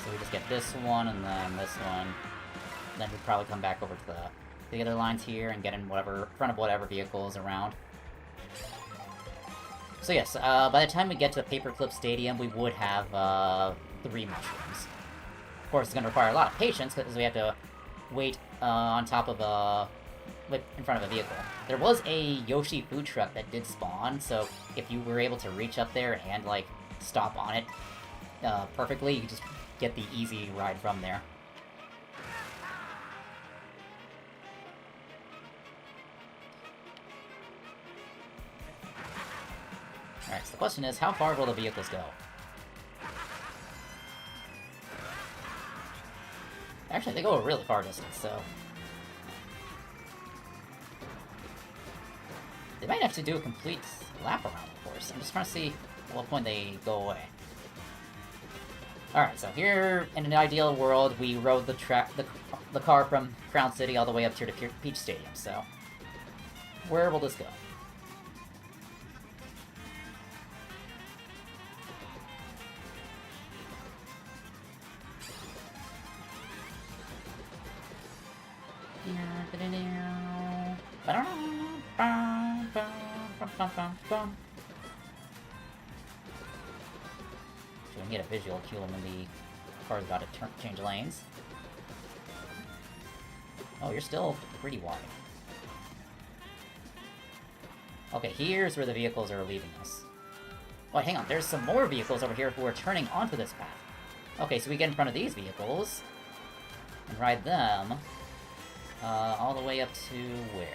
So we just get this one and then this one. Then we'd probably come back over to the other lines here and get in front of whatever vehicle is around. So yes, by the time we get to the Paperclip Stadium, we would have 3 mushrooms. Of course, it's going to require a lot of patience because we have to wait on top of in front of a vehicle. There was a Yoshi food truck that did spawn, so if you were able to reach up there and, like, stop on it perfectly, you could just get the easy ride from there. Alright, so the question is, how far will the vehicles go? Actually, they go a really far distance, so... They might have to do a complete lap around the course. I'm just trying to see at what point they go away. Alright, so here, in an ideal world, we rode the car from Crown City all the way up here to Peach Stadium, so... Where will this go? So we can get a visual cue when the car's about to change lanes. Oh, you're still pretty wide. Okay, here's where the vehicles are leaving us. Oh, hang on, there's some more vehicles over here who are turning onto this path. Okay, so we get in front of these vehicles and ride them all the way up to where?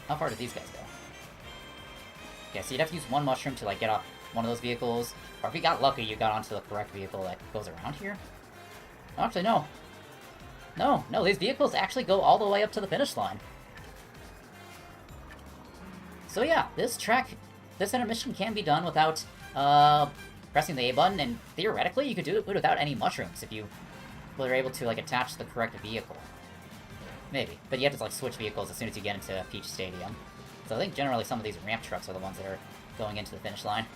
How far did these guys go? Okay, so you'd have to use one mushroom to, like, get off one of those vehicles. Or if you got lucky, you got onto the correct vehicle that goes around here. Oh, actually, no. No, these vehicles actually go all the way up to the finish line. So yeah, this intermission can be done without pressing the A button, and theoretically you could do it without any mushrooms if you were able to, like, attach the correct vehicle. Maybe. But you have to, like, switch vehicles as soon as you get into Peach Stadium. So I think generally some of these ramp trucks are the ones that are going into the finish line.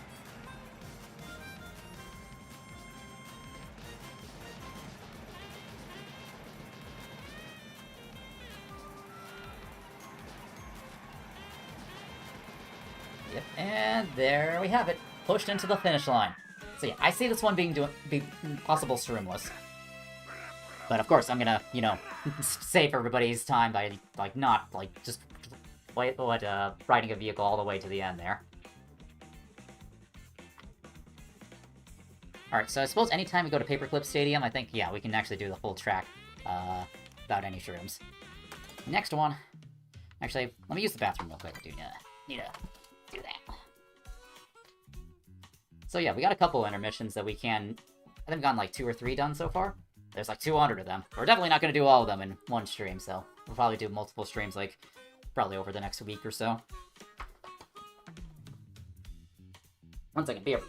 Yep, and there we have it. Pushed into the finish line. So yeah, I see this one being possible streamless. But of course, I'm gonna, you know, save everybody's time by, like, not, like, just riding a vehicle all the way to the end there. Alright, so I suppose anytime we go to Paperclip Stadium, I think, yeah, we can actually do the full track without any shrooms. Next one. Actually, let me use the bathroom real quick. Need to do that. So yeah, we got a couple intermissions that we can... I think we've gotten like 2 or 3 done so far. There's like 200 of them. We're definitely not going to do all of them in one stream, so we'll probably do multiple streams, like, probably over the next week or so. One second, beer.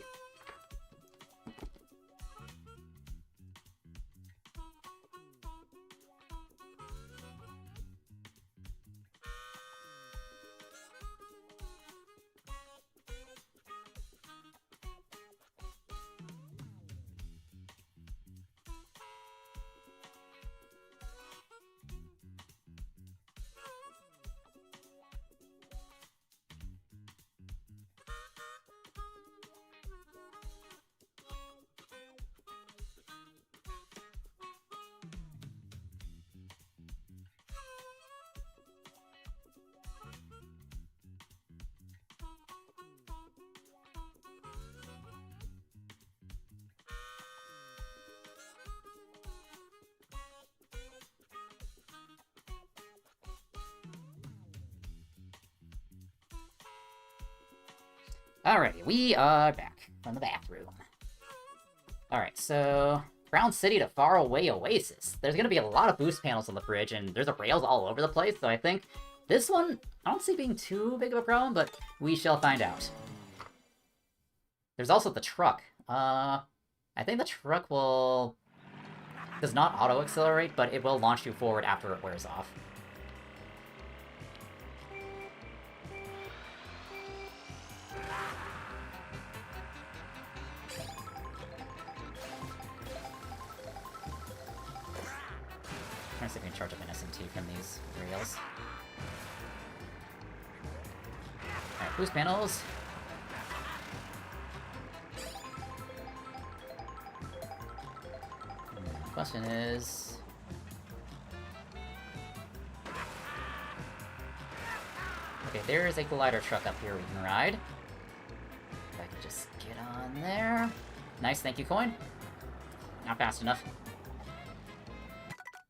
Alrighty, we are back from the bathroom. Alright, so... Ground City to Faraway Oasis. There's gonna be a lot of boost panels on the bridge, and there's rails all over the place, so I think this one, I don't see being too big of a problem, but we shall find out. There's also the truck. I think the truck does not auto-accelerate, but it will launch you forward after it wears off. I'm trying to see if we can charge up an SMT from these rails. Alright, boost panels. The question is... Okay, there's a glider truck up here we can ride. If I can just get on there. Nice, thank you, coin. Not fast enough.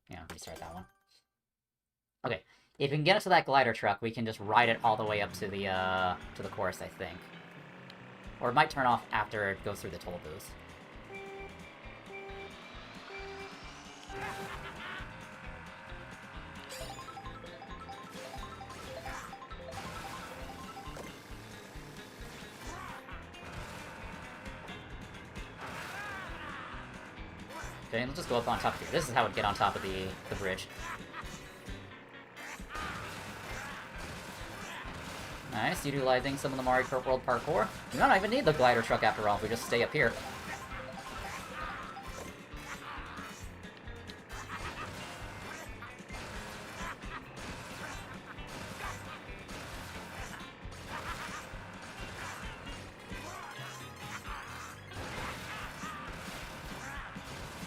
Yeah, restart that one. Okay, if we can get into that glider truck, we can just ride it all the way up to the course, I think. Or it might turn off after it goes through the toll booth. Okay, let's just go up on top here. This is how it'd get on top of the bridge. Nice, utilizing some of the Mario Kart World parkour. We don't even need the glider truck after all, if we just stay up here.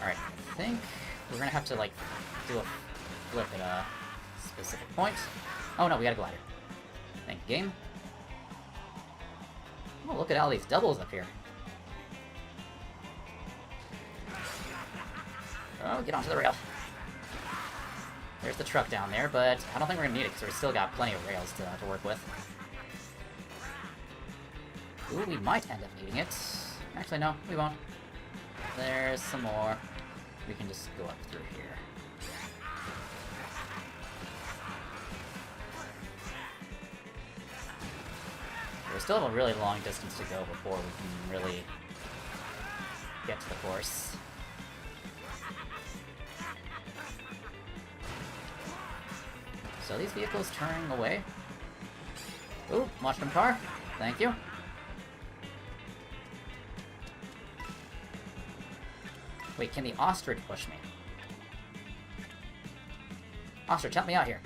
Alright, I think we're gonna have to, like, do a flip at a specific point. Oh no, we got a glider. Thank you, game. Oh, look at all these doubles up here. Oh, get onto the rail. There's the truck down there, but I don't think we're gonna need it because we still got plenty of rails to work with. Ooh, we might end up needing it. Actually, no, we won't. There's some more. We can just go up through here. We still have a really long distance to go before we can really get to the course. So these vehicles turning away. Ooh, mushroom car. Thank you. Wait, can the ostrich push me? Ostrich, help me out here.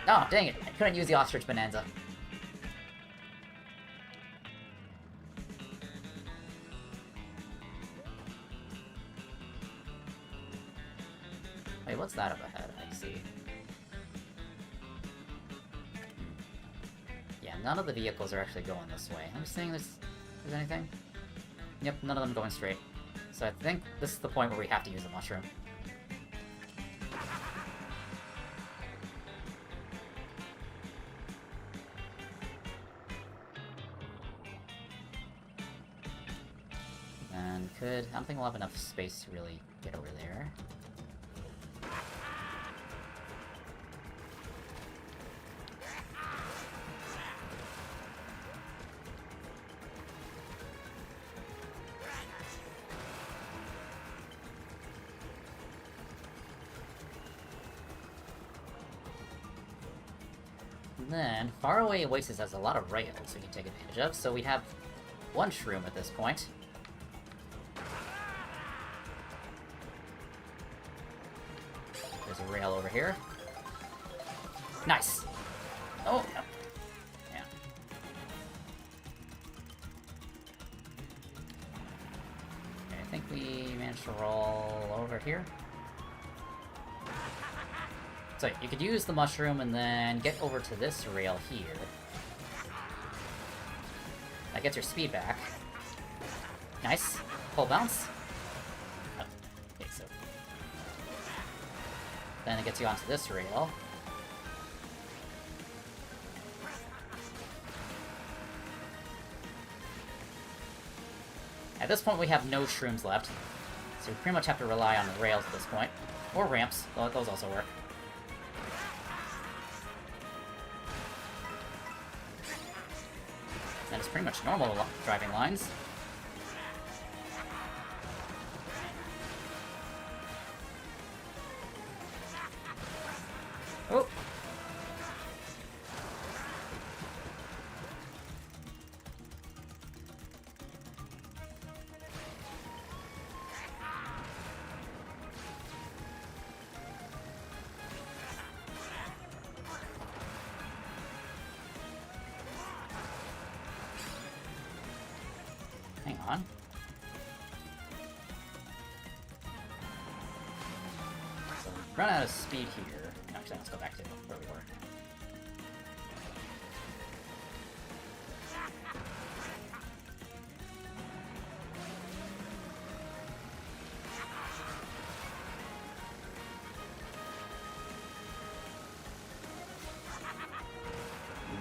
Oh, dang it. I couldn't use the ostrich bonanza. Wait, what's that up ahead? I see. Yeah, none of the vehicles are actually going this way. I'm just seeing there's anything. Yep, none of them going straight. So I think this is the point where we have to use the mushroom. And I don't think we'll have enough space to really get over there. And then, Faraway Oasis has a lot of rails we can take advantage of, so we have one shroom at this point. There's a rail over here. Nice! Oh, no. Yeah. Okay, I think we managed to roll over here. So you could use the mushroom and then get over to this rail here. That gets your speed back. Nice. Full bounce. Oh, okay, so. Then it gets you onto this rail. At this point we have no shrooms left, so we pretty much have to rely on the rails at this point. Or ramps, those also work. And it's pretty much normal driving lines. Oh! Hang on. So we've run out of speed here. Actually, let's go back to where we were.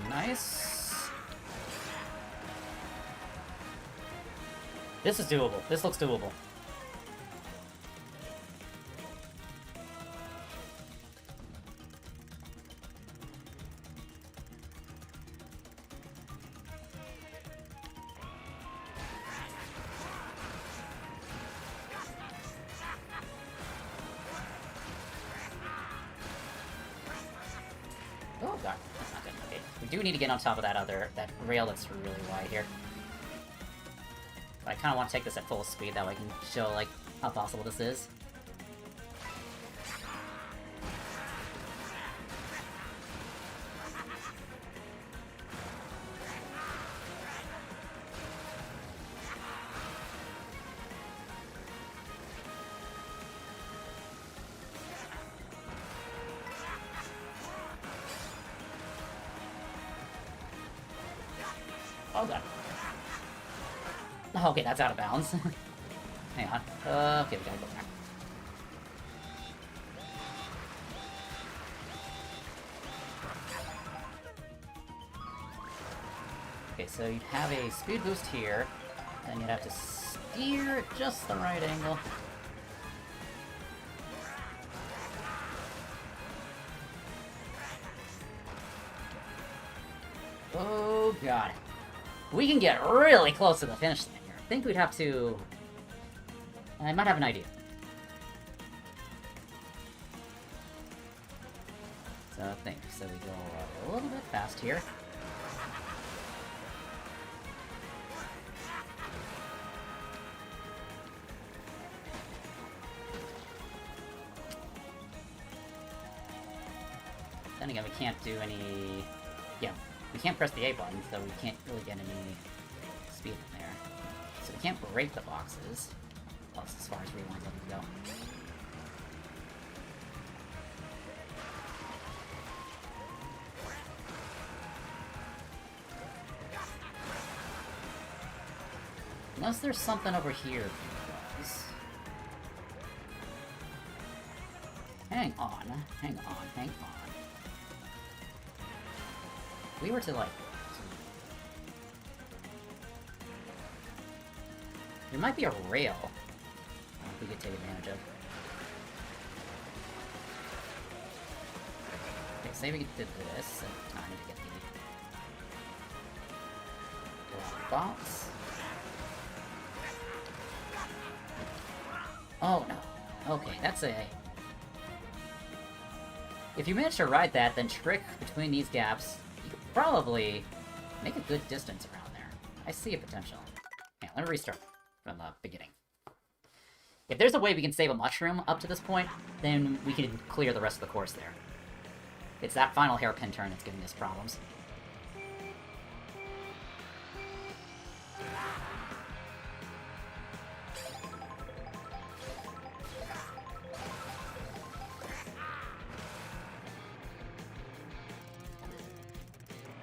Nice. This is doable. This looks doable. Oh god, that's not good. Okay, we do need to get on top of that rail that's really wide here. I kind of want to take this at full speed, that way I can show, like, how possible this is. Oh, God. Oh, okay, that's out of bounds. Hang on. Okay, we gotta go back. Okay, so you'd have a speed boost here, and you'd have to steer at just the right angle. Oh, God. We can get really close to the finish line here. I think we'd have to... I might have an idea. So I think, so we go a little bit fast here. Then again, we can't do any... Yeah, we can't press the A button, so we can't really get any speed in there. So we can't break the boxes. Plus, as far as rewinds let me go. Unless there's something over here, guys. Hang on, hang on, hang on. If we were to, like... There might be a rail we could take advantage of. Okay, say we did this, and I need to get the box. Oh no. Okay, that's a... If you manage to ride that, then trick between these gaps, you could probably make a good distance around there. I see a potential. Yeah, let me restart from the beginning. If there's a way we can save a mushroom up to this point, then we can clear the rest of the course there. It's that final hairpin turn that's giving us problems.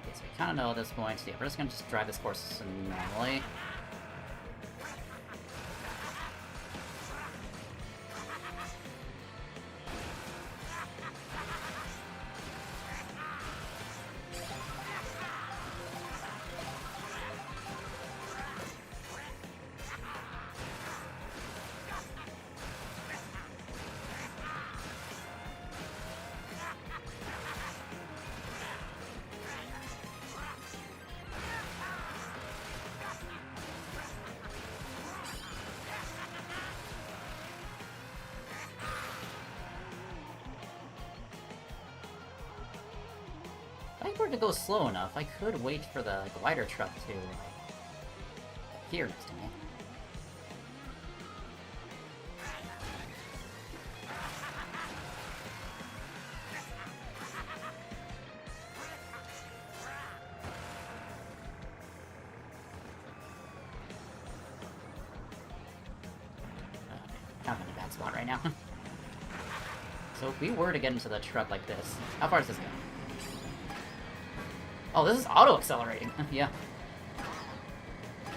Okay, so we kind of know at this point. So yeah, we're just going to just drive this course normally. If I were to go slow enough, I could wait for the glider truck to appear next to me. I'm in a bad spot right now. So if we were to get into the truck like this, how far does this go? Oh, this is auto-accelerating. Yeah.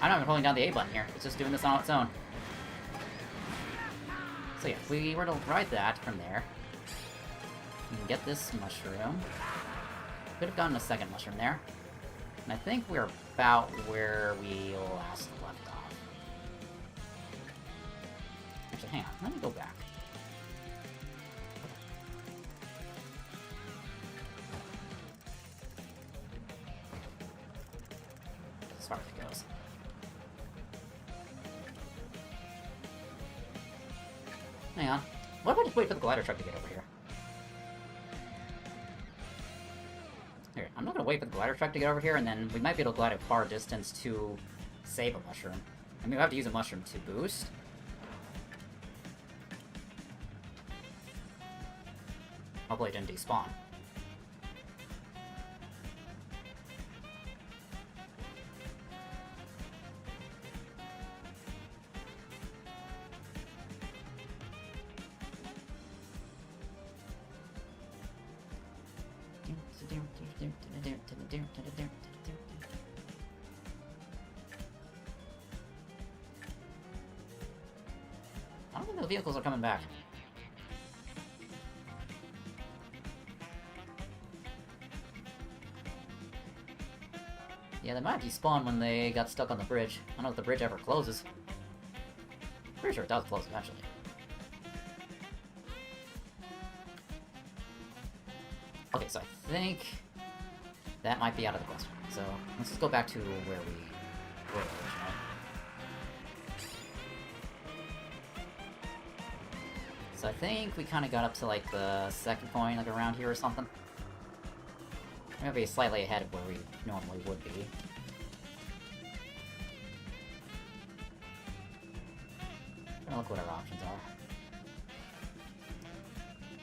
I'm not even holding down the A button here. It's just doing this on its own. So yeah, if we were to ride that from there, we can get this mushroom. Could have gotten a second mushroom there. And I think we're about where we last left off. Actually, hang on. Let me go back. As far as it goes. Hang on. What if I just wait for the glider truck to get over here? Here, I'm not gonna wait for the glider truck to get over here, and then we might be able to glide a far distance to save a mushroom. I mean, we have to use a mushroom to boost. Hopefully it didn't despawn. vehicles are coming back. Yeah, they might despawn when they got stuck on the bridge. I don't know if the bridge ever closes. Pretty sure it does close eventually. Okay, so I think that might be out of the question. So let's just go back to where we were originally. So I think we kind of got up to like the second point, like around here or something. Maybe slightly ahead of where we normally would be. Gonna look what our options are.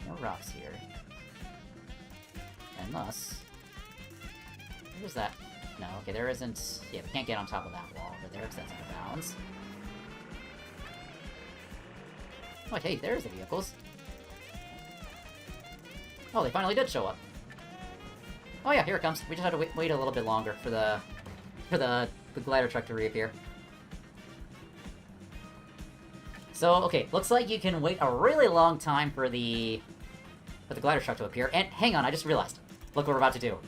No rocks here. And thus... Where's that? No, okay, there isn't... Yeah, we can't get on top of that wall over there because that's out of bounds. Oh, hey, there's the vehicles. Oh, they finally did show up. Oh yeah, here it comes. We just had to wait a little bit longer for the glider truck to reappear. So, okay, looks like you can wait a really long time for the glider truck to appear. And hang on, I just realized. Look what we're about to do.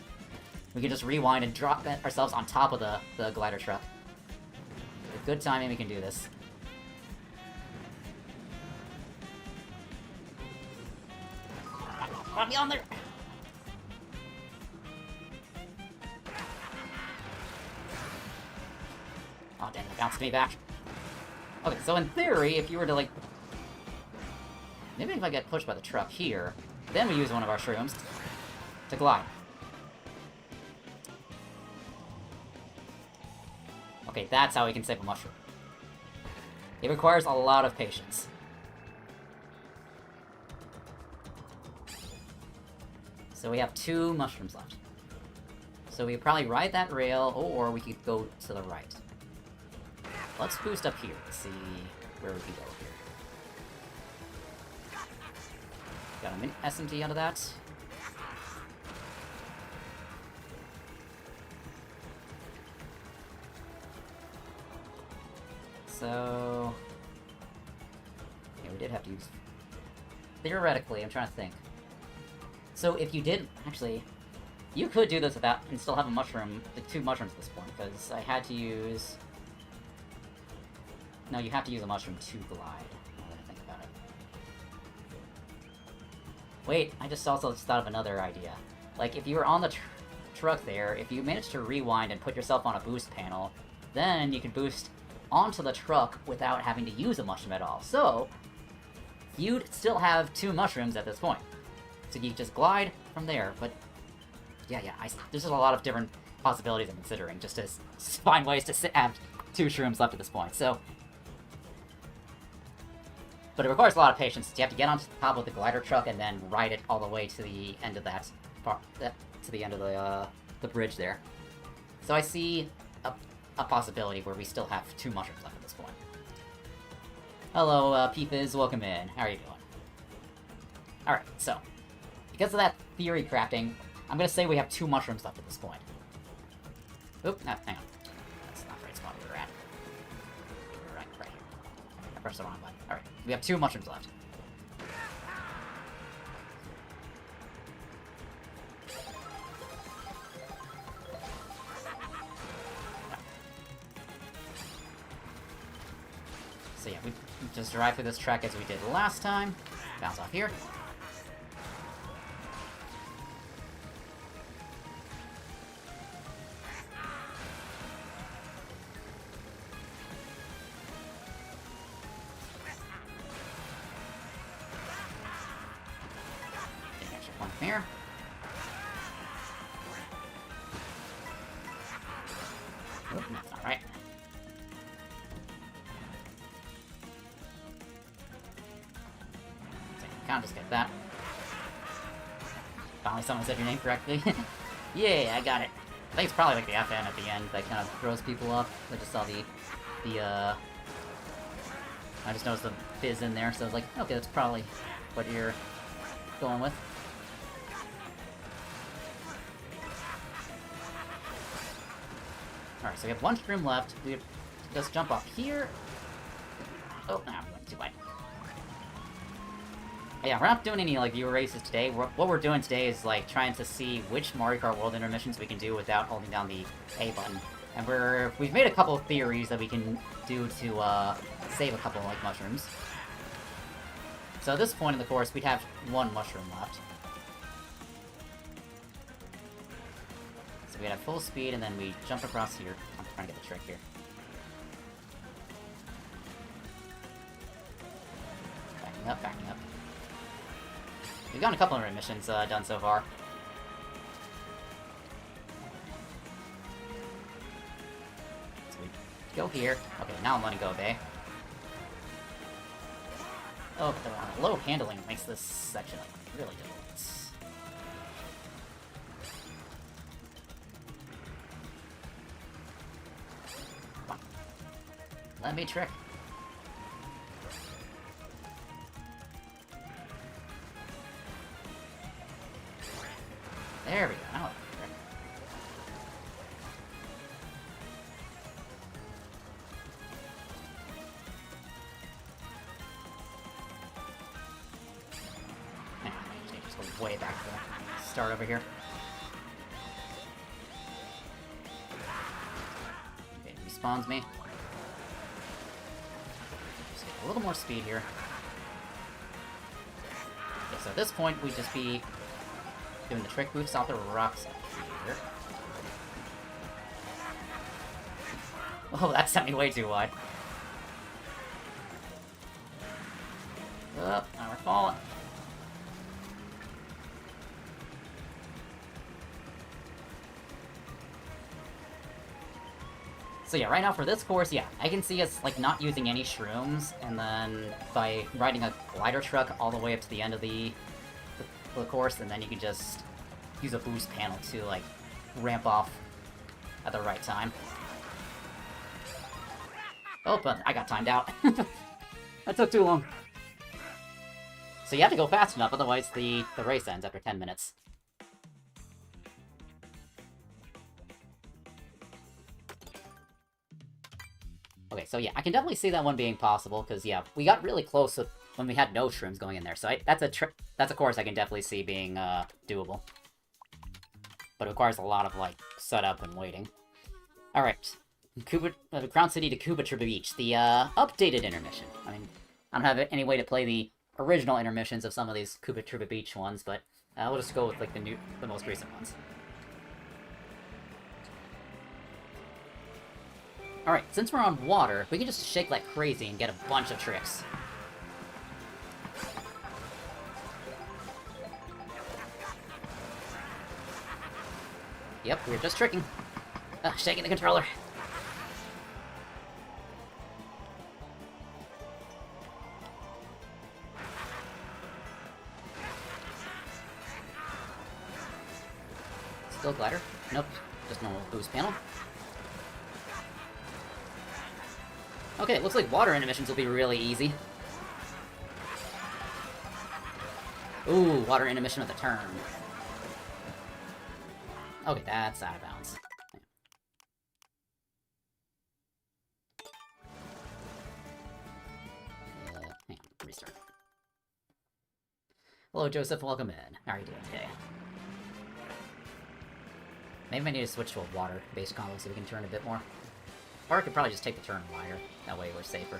We can just rewind and drop ourselves on top of the glider truck. With good timing, we can do this. I'll be on there! Oh dang, it bounced me back. Okay, so in theory, if you were to like... Maybe if I get pushed by the truck here, then we use one of our shrooms to glide. Okay, that's how we can save a mushroom. It requires a lot of patience. So we have 2 mushrooms left. So we could probably ride that rail, or we could go to the right. Let's boost up here to see where we can go here. Got a mini SMG out of that. So... Yeah, we did have to use... Theoretically, I'm trying to think. So if you did... Actually, you could do this without... and still have a mushroom... like 2 mushrooms at this point, because I had to use... No, you have to use a mushroom to glide, now that I think about it. Wait, I just also thought of another idea. Like, if you were on the truck there, if you managed to rewind and put yourself on a boost panel, then you could boost onto the truck without having to use a mushroom at all. So, you'd still have 2 mushrooms at this point. So you just glide from there, but... Yeah, there's just a lot of different possibilities I'm considering, just to find ways to have 2 shrooms left at this point, so... But it requires a lot of patience. You have to get on top of the glider truck and then ride it all the way to the end of that part, to the end of the bridge there. So I see a possibility where we still have 2 mushrooms left at this point. Hello, P-Fizz, welcome in. How are you doing? Alright, so, because of that theory crafting, I'm gonna say we have 2 mushrooms left at this point. Oop, no, hang on. That's not the right spot we were at. Right here. I pressed the wrong button. Alright, we have 2 mushrooms left. So yeah, we just drive through this track as we did last time. Bounce off here. Get an extra point from here. Oop, that's not right. Can't just get that. Finally someone said your name correctly. Yeah, I got it. I think it's probably like the FN at the end that kind of throws people off. I just saw I just noticed the fizz in there, so I was like, okay, that's probably what you're going with. Alright, so we have 1 shroom left. We have to just jump up here. Oh, no, I'm going too wide. Yeah, we're not doing any, like, viewer races today. What we're doing today is, like, trying to see which Mario Kart World intermissions we can do without holding down the A button. And we've made a couple of theories that we can do to, save a couple, like, mushrooms. So at this point in the course, we'd have one mushroom left. So we'd have full speed, and then we jump across here. I'm trying to get the trick here. Backing up, backing up. We've gotten a couple of intermissions done so far. So we go here. Okay, now I'm letting go of A. Oh, but the low handling makes this section like, really difficult. Come on. Let me trick. There we go. Now let me trick. Just go way back to the start over here. Okay, it respawns me. Just get a little more speed here. Okay, so at this point, we'd just be doing the trick boost off the rocks here. Oh, that sent me way too wide. Oh, now we're falling. So yeah, right now for this course, yeah, I can see us, like, not using any shrooms, and then by riding a glider truck all the way up to the end of the course, and then you can just use a boost panel to, like, ramp off at the right time. Oh, but I got timed out. That took too long. So you have to go fast enough, otherwise the race ends after 10 minutes. Okay, so yeah, I can definitely see that one being possible, because, yeah, we got really close with when we had no shrooms going in there, so that's a course I can definitely see being, doable. But it requires a lot of, like, setup and waiting. Alright. Crown City to Koopa Beach, the, updated intermission. I mean, I don't have any way to play the original intermissions of some of these Koopa Beach ones, but, we'll just go with, like, the most recent ones. Alright, since we're on water, we can just shake like crazy and get a bunch of tricks. Yep, we're just tricking. Shaking the controller. Still glider? Nope, just normal boost panel. Okay, looks like water intermissions will be really easy. Ooh, water intermission with a turn. Okay, that's out of bounds. Hang on, restart. Hello, Joseph, welcome in. How are you doing today? Maybe I need to switch to a water-based combo so we can turn a bit more. Or I could probably just take the turn wider. That way we're safer.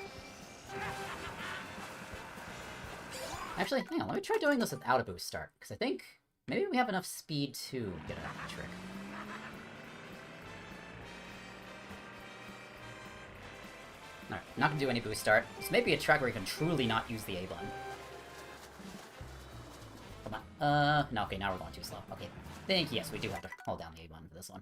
Actually, hang on, let me try doing this without a boost start, because I think maybe we have enough speed to get a trick. Alright, not gonna do any boost start. This may be a track where you can truly not use the A button. Come on. No, okay, now we're going too slow. Okay, I think, yes, we do have to hold down the A button for this one.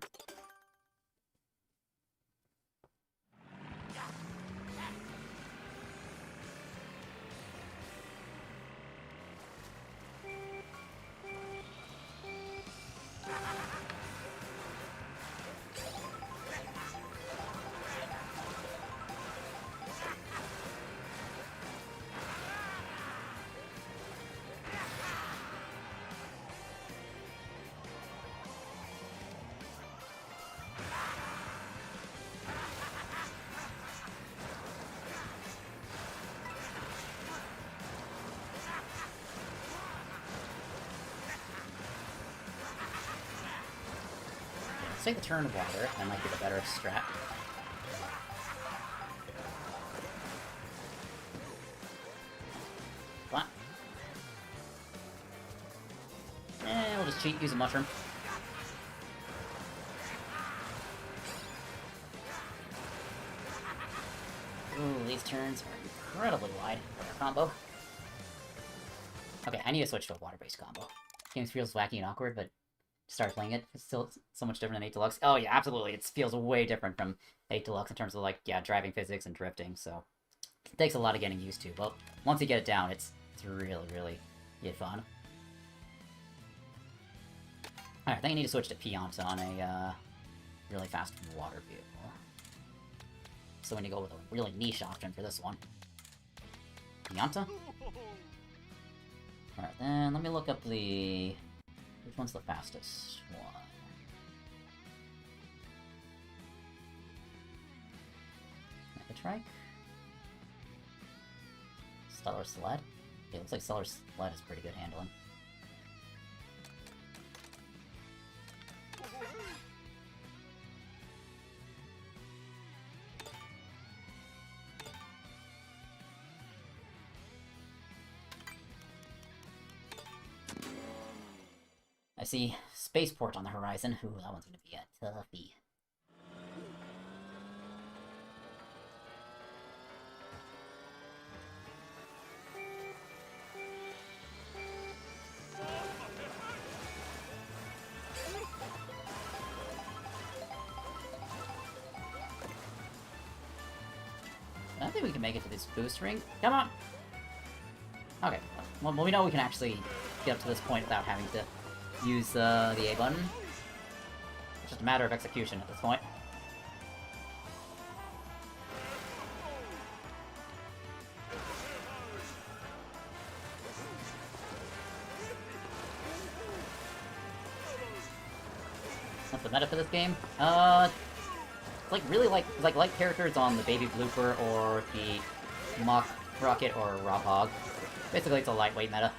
take the turn water. That might be the better strat. Come on. We'll just cheat, use a mushroom. Ooh, these turns are incredibly wide for our combo. Okay, I need to switch to a water-based combo. Game feels wacky and awkward, but start playing it, it's still so much different than 8 Deluxe. Oh yeah, absolutely, it feels way different from 8 Deluxe in terms of, like, yeah, driving physics and drifting, so... It takes a lot of getting used to, but once you get it down, it's really, really fun. Alright, I think I need to switch to Peons on a, really fast water vehicle. So we need to go with a really niche option for this one. Pianta? Alright, then let me look up the... Which one's the fastest one? Megatrike? Stellar Sled? Yeah, it looks like Stellar Sled is pretty good handling. I see Spaceport on the horizon. Ooh, that one's gonna be a toughie. I think we can make it to this boost ring. Come on! Okay, well, we know we can actually get up to this point without having to use the A button. It's just a matter of execution at this point. What's the meta for this game? Like really like characters on the Baby Blooper or the Mock Rocket or Rob Hog. Basically, it's a lightweight meta.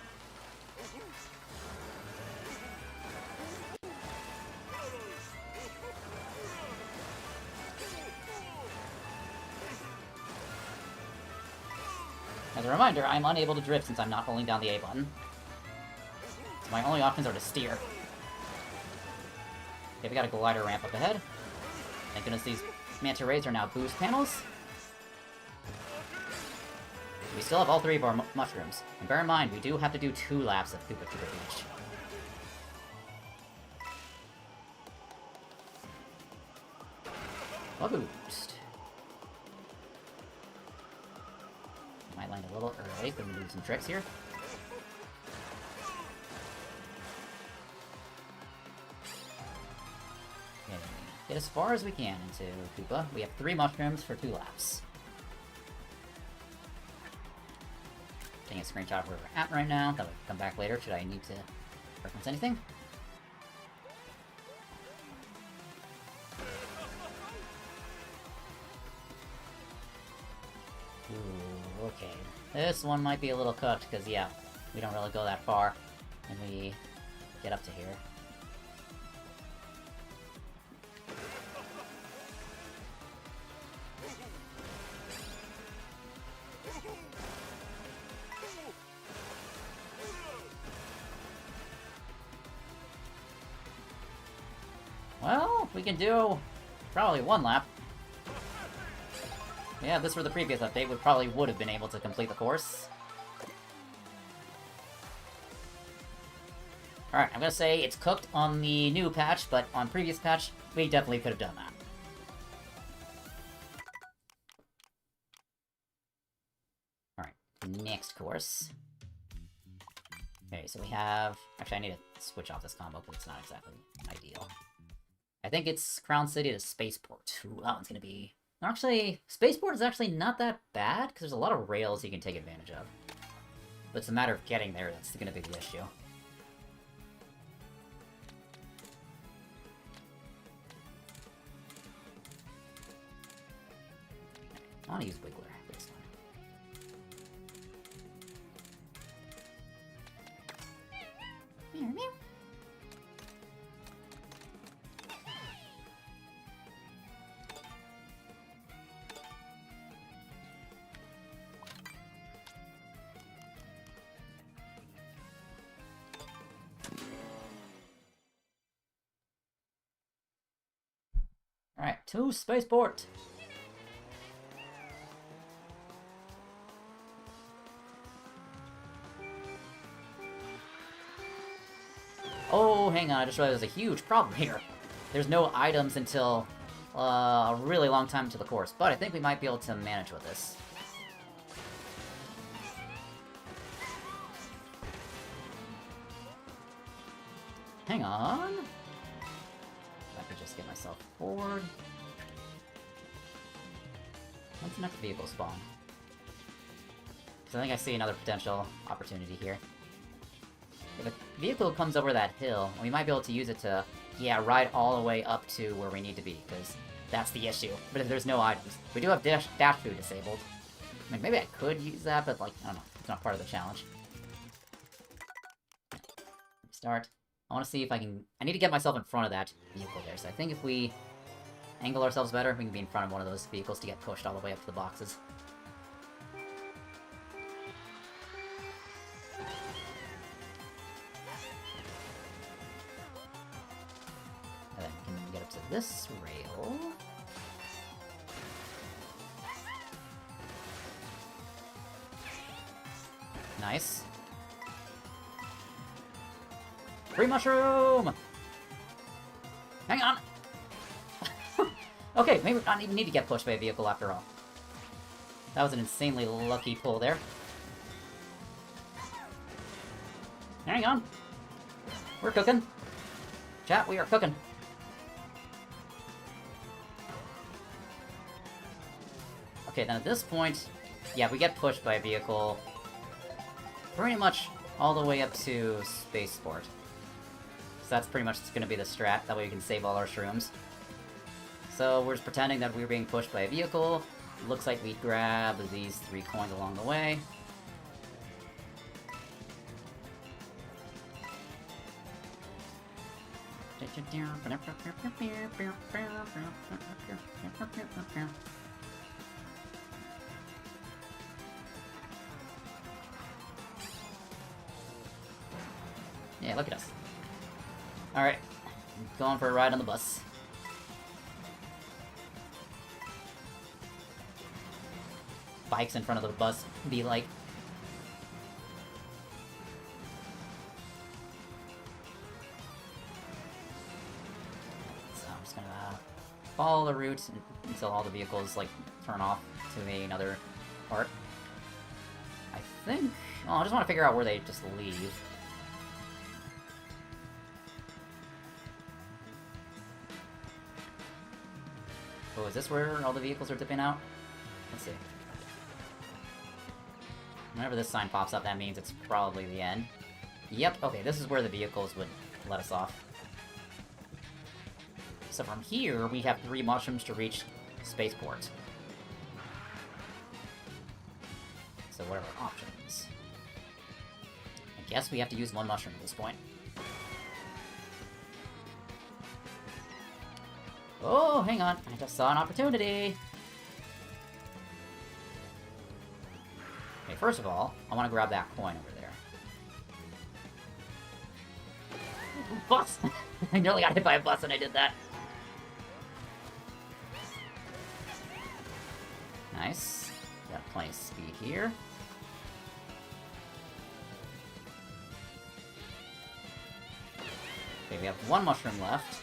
As a reminder, I'm unable to drift since I'm not holding down the A button. So my only options are to steer. Okay, we got a glider ramp up ahead. Thank goodness these Manta Rays are now boost panels. We still have all 3 of our mushrooms. And bear in mind, we do have to do 2 laps of Koopa Troopa Beach. A boost. Might land a little early, but we do some tricks here. Okay, get as far as we can into Koopa. We have 3 mushrooms for 2 laps. Taking a screenshot of where we're at right now. That way come back later should I need to reference anything. Ooh, okay. This one might be a little cooked, because, yeah, we don't really go that far when we get up to here. Well, we can do probably 1 lap. Yeah, if this were the previous update, we probably would have been able to complete the course. Alright, I'm gonna say it's cooked on the new patch, but on previous patch, we definitely could have done that. Alright, next course. Okay, so we have... Actually, I need to switch off this combo, because it's not exactly ideal. I think it's Crown City to Spaceport. Ooh, that one's gonna be... Actually, Spaceport is actually not that bad, because there's a lot of rails you can take advantage of. But it's a matter of getting there that's gonna be the issue. I want to use Wiggler this one. Meow, meow. to spaceport! Oh, hang on, I just realized there's a huge problem here. There's no items until a really long time into the course, but I think we might be able to manage with this. Hang on. I could just get myself forward. When's the next vehicle spawn? Because I think I see another potential opportunity here. If a vehicle comes over that hill, we might be able to use it to, yeah, ride all the way up to where we need to be, because that's the issue. But if there's no items, we do have dash food disabled. I mean, maybe I could use that, but, like, I don't know. It's not part of the challenge. Start. I want to see if I can... I need to get myself in front of that vehicle there, so I think if we angle ourselves better, we can be in front of one of those vehicles to get pushed all the way up to the boxes. And then we can get up to this rail. Nice. Free mushroom! Hang on! Okay, maybe we don't even need to get pushed by a vehicle after all. That was an insanely lucky pull there. Hang on! We're cooking. Chat, we are cooking. Okay, then at this point, yeah, we get pushed by a vehicle pretty much all the way up to spaceport. So that's pretty much going to be the strat, that way we can save all our shrooms. So we're just pretending that we're being pushed by a vehicle. Looks like we grab these 3 coins along the way. Yeah, look at us. Alright, going for a ride on the bus. Bikes in front of the bus be like... So I'm just gonna follow the route until all the vehicles, like, turn off to another part. I think... Oh, I just want to figure out where they just leave. Oh, is this where all the vehicles are dipping out? Let's see. Whenever this sign pops up, that means it's probably the end. Yep, okay, this is where the vehicles would let us off. So from here, we have 3 mushrooms to reach spaceport. So what are our options? I guess we have to use 1 mushroom at this point. Oh, hang on. I just saw an opportunity. Okay, first of all, I want to grab that coin over there. Ooh, bus! I nearly got hit by a bus and I did that. Nice. Got plenty of speed here. Okay, we have 1 mushroom left.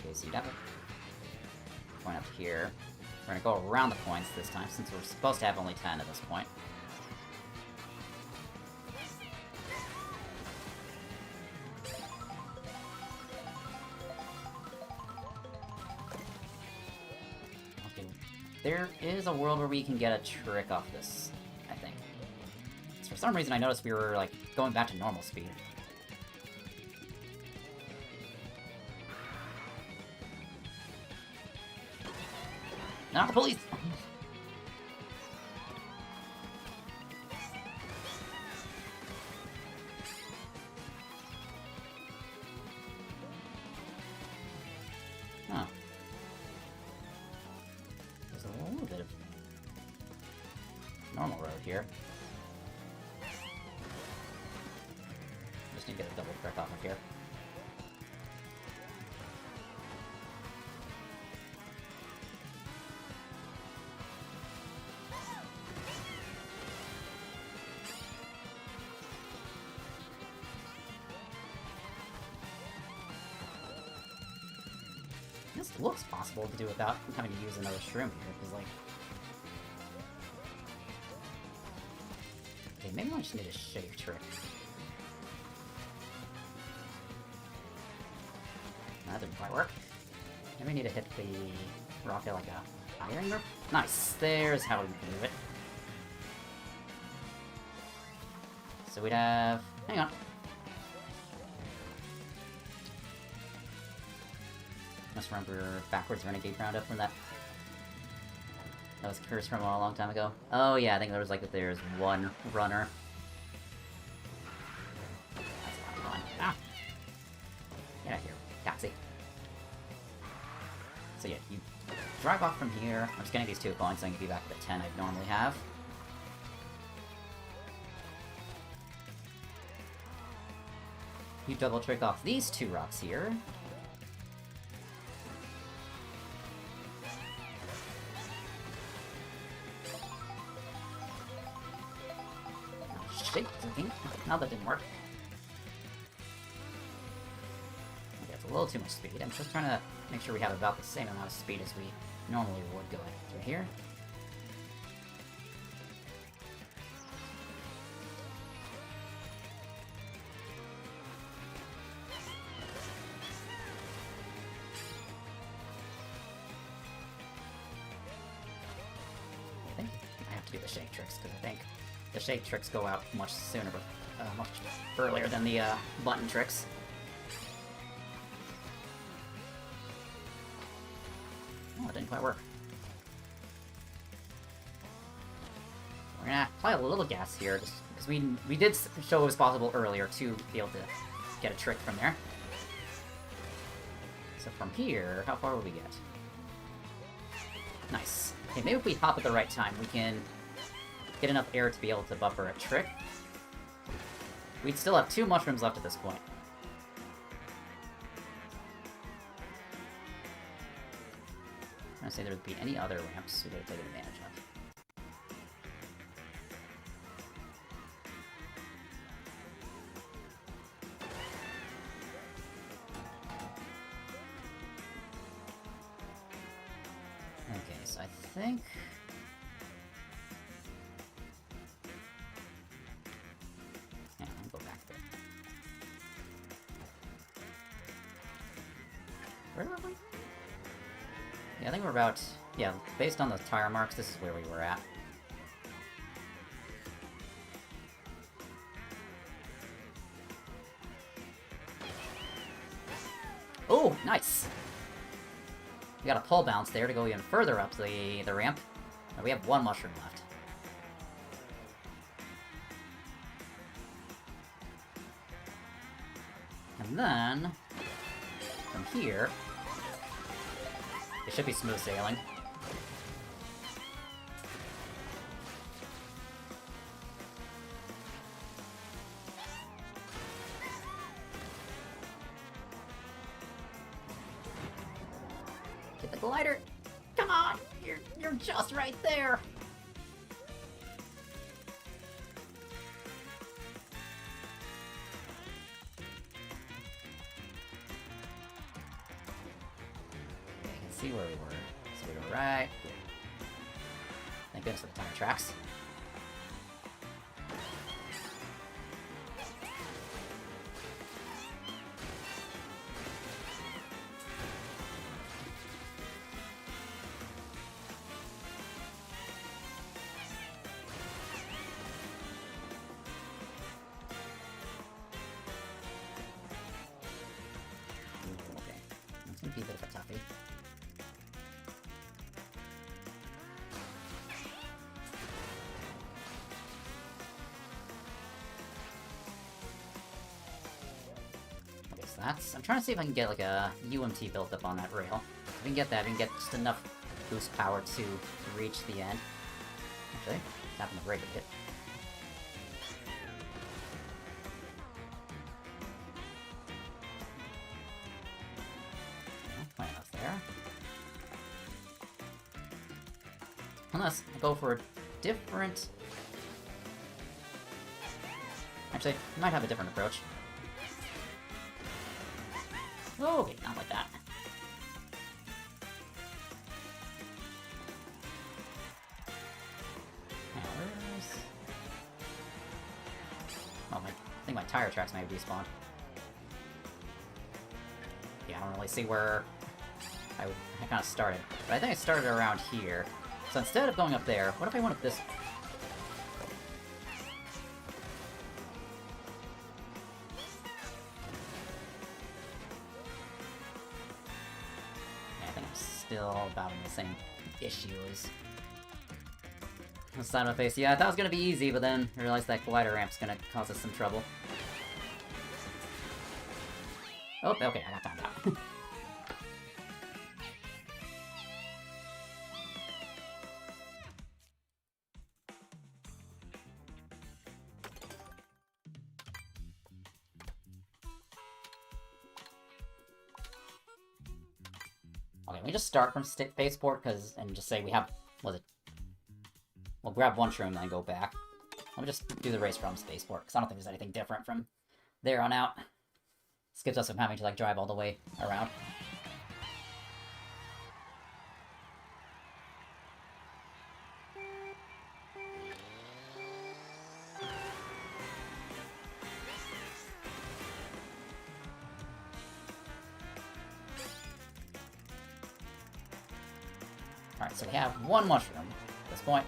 Okay, so you have a point up here. We're gonna go around the points this time, since we're supposed to have only 10 at this point. Okay, there is a world where we can get a trick off this, I think. For some reason I noticed we were, like, going back to normal speed. Not the police! Huh. There's a little bit of here. Just need to get a double trick off of here. This looks possible to do without having to use another shroom here, because, like... Okay, maybe I just need a shake trick. That didn't quite work. Maybe I need to hit the rocket like a iron grip. Nice! There's how we can do it. So we'd have... Hang on. Must remember backwards Renegade Roundup from that. That was cursed from a long time ago. Oh yeah, I think there was like, there's one runner. That's a lot of fun. Ah! Get out of here, taxi. So yeah, you drive off from here. I'm just getting these 2 coins so I can be back at the 10 I'd normally have. You double trick off these 2 rocks here. Shake thinking. No, that didn't work. Okay, it's a little too much speed. I'm just trying to make sure we have about the same amount of speed as we normally would going through here. I think I have to do the shake tricks because I think the shake tricks go out much sooner, much earlier than the button tricks. Oh, it didn't quite work. We're gonna apply a little gas here, just because we did show it was possible earlier to be able to get a trick from there. So from here, how far will we get? Nice. Okay, maybe if we hop at the right time, we can get enough air to be able to buffer a trick. We'd still have 2 mushrooms left at this point. I'm trying to say there would be any other ramps we could have taken advantage of. Okay, so I think... Where were we? Yeah, I think we're about... Yeah, based on the tire marks, this is where we were at. Oh, nice! We got a pull bounce there to go even further up the ramp. Now we have 1 mushroom left. And then... from here, it should be smooth sailing. Get the glider! Come on! You're just right there! See where we were. So we were right here. Thank goodness for the tire tracks. Okay. That's gonna be a bit of a toughie. That's... I'm trying to see if I can get, like, a UMT built up on that rail. If we can get that, we can get just enough boost power to reach the end. Actually, happen to break it. Plant us there. Unless I go for a different... Actually, I might have a different approach. Oh, okay, not like that. Oh, I think my tire tracks may have despawned. Yeah, I don't really see where I kind of started. But I think I started around here. So instead of going up there, what if I went up this way? Yeah, I think I'm still about in the same issue as... Side of my face. Yeah, I thought it was gonna be easy, but then I realized that glider ramp's gonna cause us some trouble. Oh, okay, I got timed out. Okay, we just start from spaceport, and just say we have, was it? We'll grab one shroom and then go back. Let me just do the race from spaceport, because I don't think there's anything different from there on out. Skips us from having to, like, drive all the way around. Alright, so we have one mushroom at this point.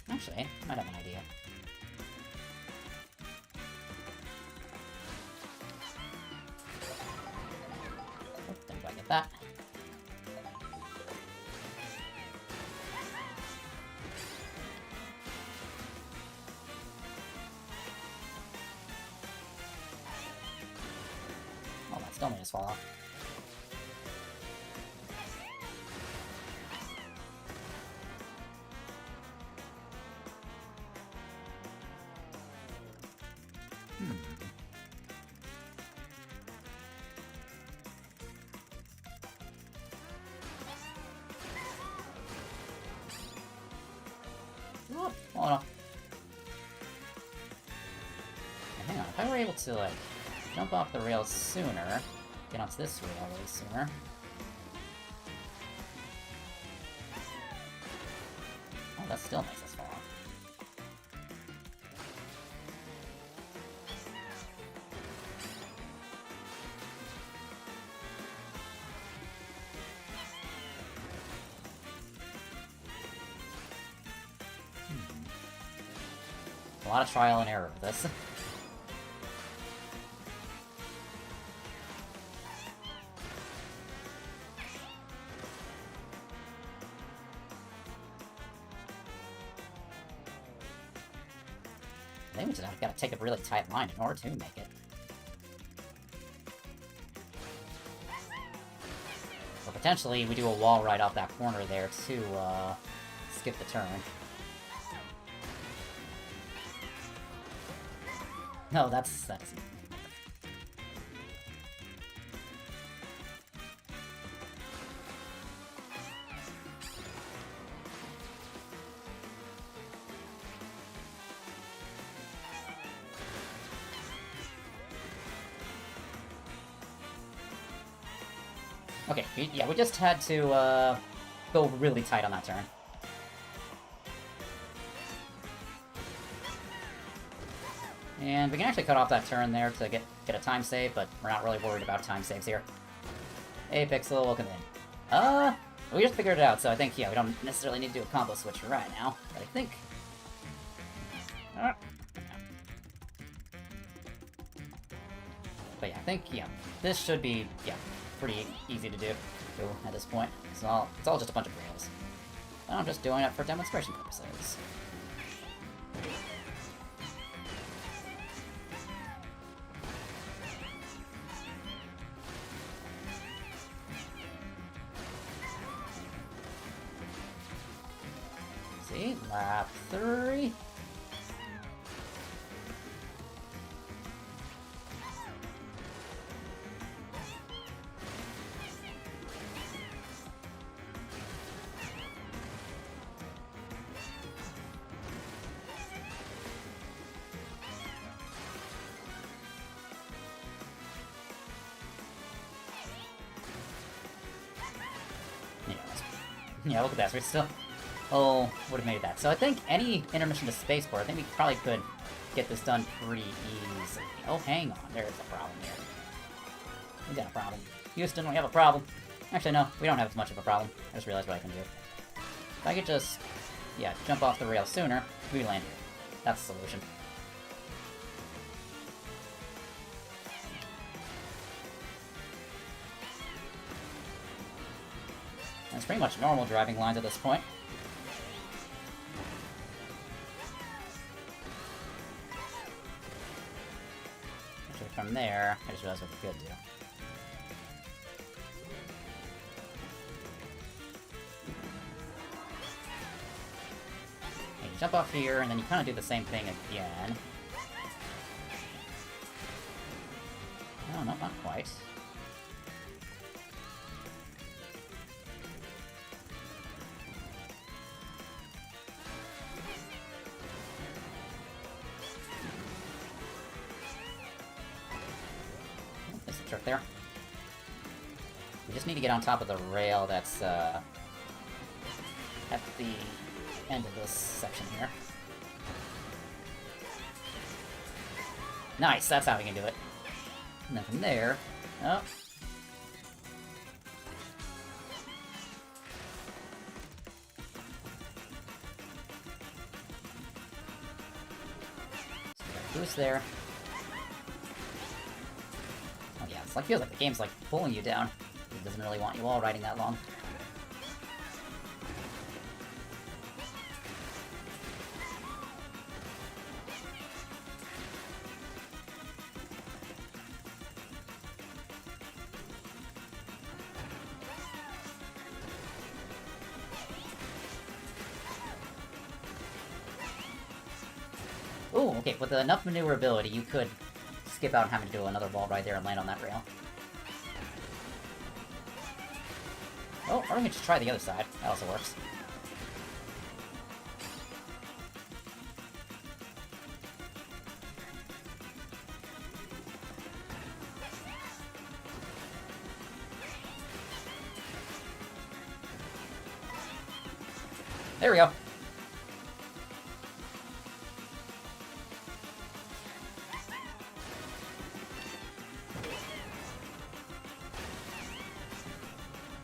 Actually, I might have an idea. Oh, didn't quite get that. Oh, that still made us fall off. Oh, no. Hang on, if I were able to, like, jump off the rails sooner, get onto this railway sooner... Oh, that still makes us fall off. A lot of trial and error with this. I think we just gotta take a really tight line in order to make it. Or potentially we do a wall right off that corner there to skip the turn. No, that's... Okay, yeah, we just had to go really tight on that turn. And we can actually cut off that turn there to get a time save, but we're not really worried about time saves here. Hey, Pixel, welcome in. We just figured it out, so I think, yeah, we don't necessarily need to do a combo switch right now, but I think... But yeah, I think, yeah, this should be, yeah, pretty easy to do at this point. It's all just a bunch of rails. I'm just doing it for demonstration purposes. See? Lap 3. Yeah, look at that. So we still would have made that. So I think any intermission to spaceport, I think we probably could get this done pretty easily. Oh, hang on. There's a problem here. We got a problem. Houston, we have a problem. Actually, no. We don't have as much of a problem. I just realized what I can do. If I could just, yeah, jump off the rail sooner, we land here. That's the solution. It's pretty much normal driving lines at this point. Actually, from there, I just realized what we could do. You jump off here, and then you kind of do the same thing again. Oh, no, not quite. Trick there. We just need to get on top of the rail that's at the end of this section here. Nice, that's how we can do it. And then from there, oh. So we got a boost there. It feels like the game's like pulling you down. It doesn't really want you all riding that long. Ooh, okay, with enough maneuverability, you could skip out and having to do another wall ride there and land on that rail. Oh, or we can just try the other side. That also works. There we go.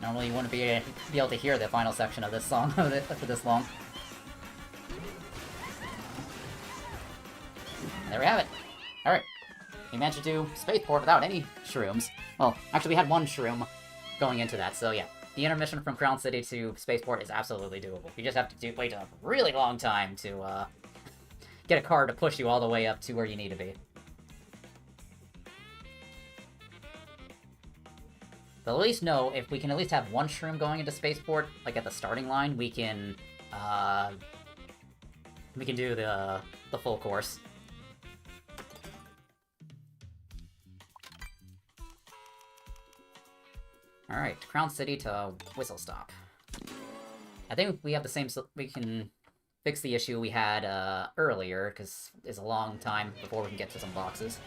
Normally you wouldn't be able to hear the final section of this song for this long. And there we have it. Alright. We managed to do spaceport without any shrooms. Well, actually we had one shroom going into that, so yeah. The intermission from Crown City to spaceport is absolutely doable. You just have to wait a really long time to get a car to push you all the way up to where you need to be. But at least know, if we can at least have one shroom going into spaceport, like at the starting line, we can do the full course. Alright, Crown City to Whistle Stop. I think we have the same, we can fix the issue we had earlier, because it's a long time before we can get to some boxes.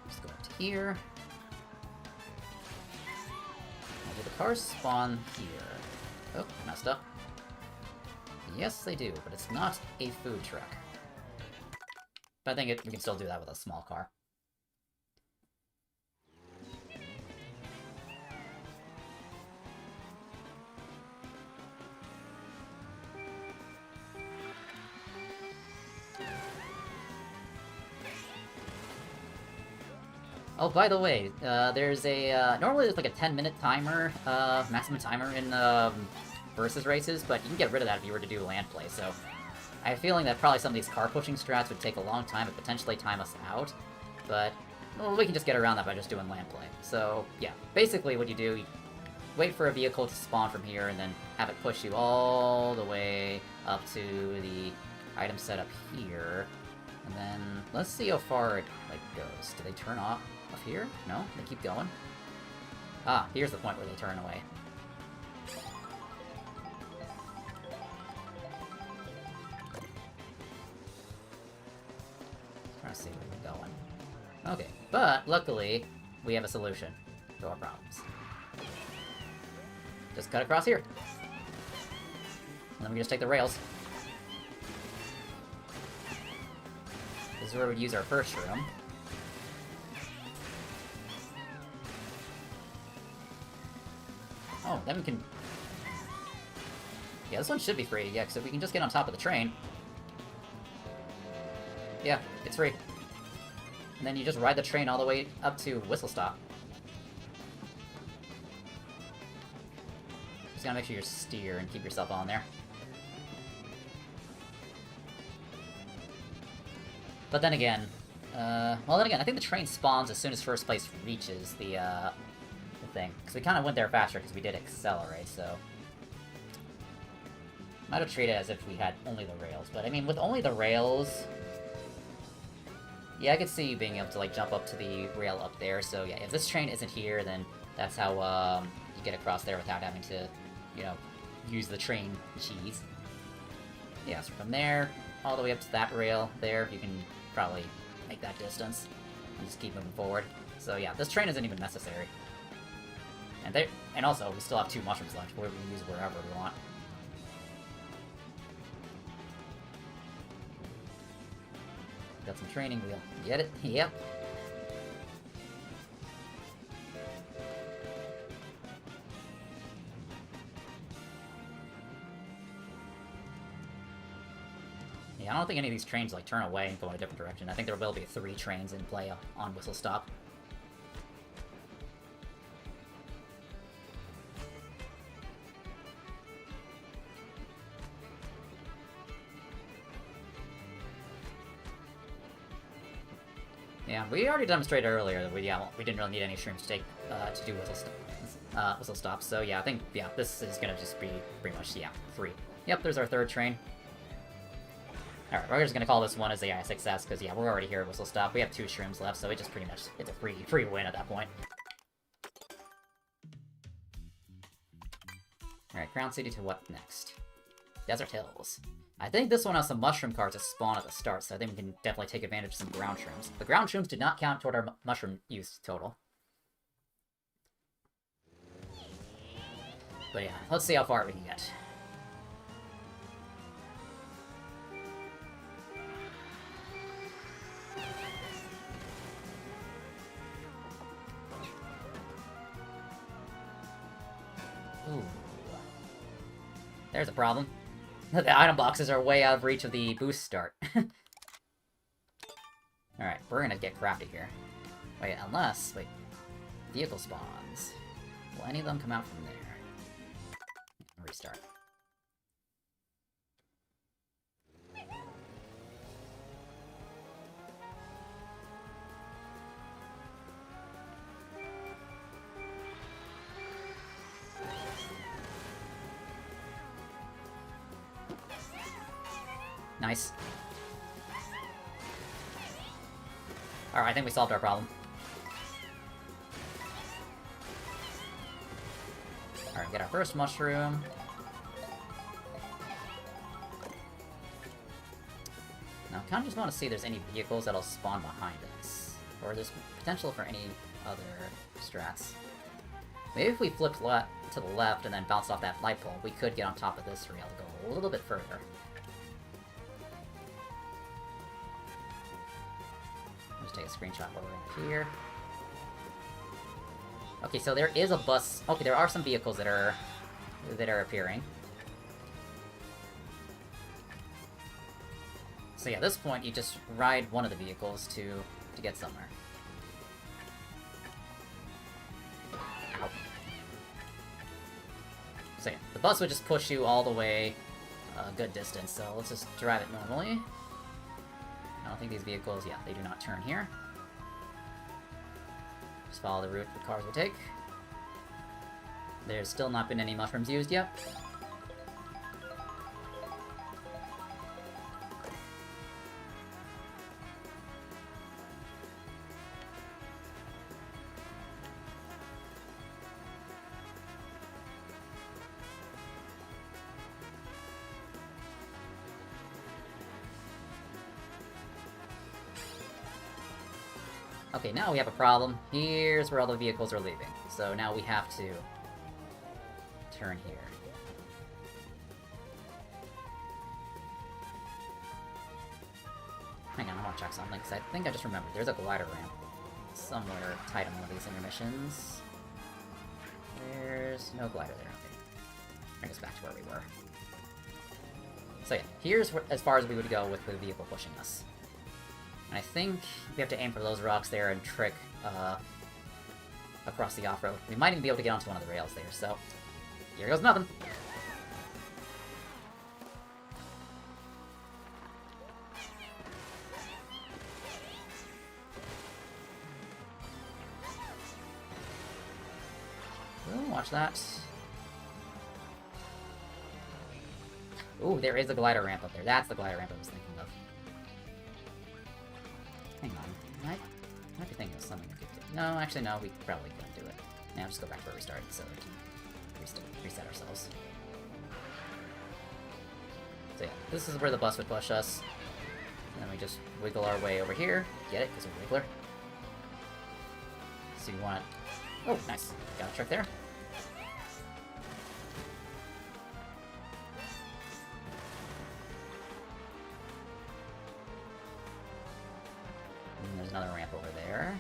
Let's go up to here. Do the cars spawn here? Oh, messed up. Yes, they do, but it's not a food truck. But I think we can still do that with a small car. Oh, by the way, there's a, normally there's like a 10-minute timer, maximum timer in, versus races, but you can get rid of that if you were to do land play, so I have a feeling that probably some of these car pushing strats would take a long time and potentially time us out, but well, we can just get around that by just doing land play. So, yeah, basically what you do, you wait for a vehicle to spawn from here, and then have it push you all the way up to the item set up here, and then let's see how far it, like, goes. Do they turn off here? No? They keep going? Ah, here's the point where they turn away. Trying to see where we're going. Okay, but luckily, we have a solution to our problems. Just cut across here. And then we just take the rails. This is where we'd use our first room. Oh, then we can... Yeah, this one should be free, yeah, because if we can just get on top of the train... Yeah, it's free. And then you just ride the train all the way up to Whistle Stop. Just gotta make sure you steer and keep yourself on there. But then again, I think the train spawns as soon as first place reaches the thing. Because we kind of went there faster because we did accelerate, so... Might have treated it as if we had only the rails, but I mean, with only the rails... Yeah, I could see you being able to, like, jump up to the rail up there, so yeah, if this train isn't here, then that's how, you get across there without having to, you know, use the train cheese. Yeah, so from there, all the way up to that rail there, you can probably make that distance, and just keep moving forward. So yeah, this train isn't even necessary. And also, we still have 2 mushrooms left, where we can use wherever we want. Got some training wheel. Get it? Yep. Yeah, I don't think any of these trains, like, turn away and go in a different direction. I think there will be 3 trains in play on Whistle Stop. Yeah, we already demonstrated earlier that we didn't really need any shrooms to take to do Whistle Stop. So yeah, I think this is gonna just be pretty much free. Yep, there's our 3rd train. All right, we're just gonna call this one as a success because yeah, we're already here at Whistle Stop. We have 2 shrooms left, so it just pretty much it's a free win at that point. All right, Crown City to what next? Desert Hills. I think this one has some mushroom cards that spawn at the start, so I think we can definitely take advantage of some ground shrooms. The ground shrooms did not count toward our mushroom use total. But yeah, let's see how far we can get. Ooh. There's a problem. The item boxes are way out of reach of the boost start. Alright, we're gonna get crafty here. Wait, wait. Vehicle spawns. Will any of them come out from there? Restart. Nice. Alright, I think we solved our problem. Alright, get our first mushroom. Now, I kind of just want to see if there's any vehicles that'll spawn behind us. Or there's potential for any other strats. Maybe if we flipped to the left and then bounced off that light pole, we could get on top of this rail to go a little bit further. Take a screenshot while we're in here. Okay, so there is a bus. Okay, there are some vehicles that are appearing. So yeah, at this point you just ride one of the vehicles to get somewhere. The bus would just push you all the way a good distance, so let's just drive it normally. I don't think these vehicles, yeah, they do not turn here. Just follow the route the cars will take. There's still not been any mushrooms used yet. Okay, now we have a problem. Here's where all the vehicles are leaving. So now we have to turn here. Hang on, I want to check something, because I think I just remembered. There's a glider ramp somewhere tied on one of these intermissions. There's no glider there, okay. Bring us back to where we were. So yeah, here's as far as we would go with the vehicle pushing us. And I think we have to aim for those rocks there and trick across the off-road. We might even be able to get onto one of the rails there, so here goes nothing. Ooh, watch that. Ooh, there is a glider ramp up there. That's the glider ramp I was thinking of. Hang on, I might be thinking of something I could do. No, actually no, we probably couldn't do it. Now just go back to where we started so we can reset ourselves. So yeah, this is where the bus would push us. And then we just wiggle our way over here. Get it? Because we're wiggler. So you want it. Oh, nice. Got a trick there. And there's another ramp over there.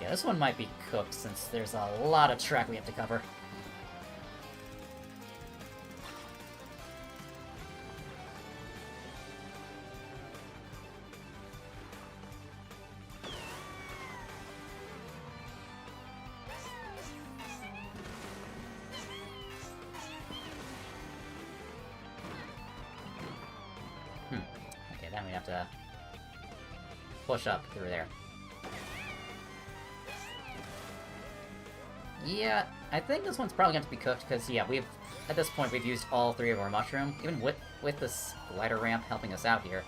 Yeah, this one might be cooked since there's a lot of track we have to cover. Okay, then we have to push up through there. Yeah, I think this one's probably going to be cooked, because, yeah, at this point, we've used all three of our mushroom. Even with this glider ramp helping us out here,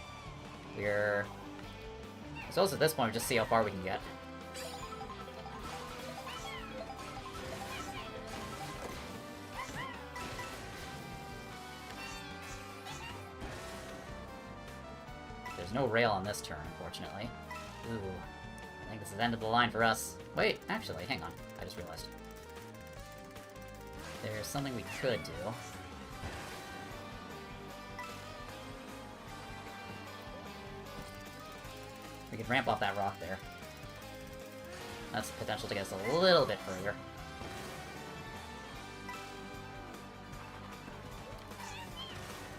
we're... I suppose at this point, we just see how far we can get. There's no rail on this turn, unfortunately. Ooh, I think this is the end of the line for us. Wait, actually, hang on. I just realized. There's something we could do. We could ramp off that rock there. That's the potential to get us a little bit further.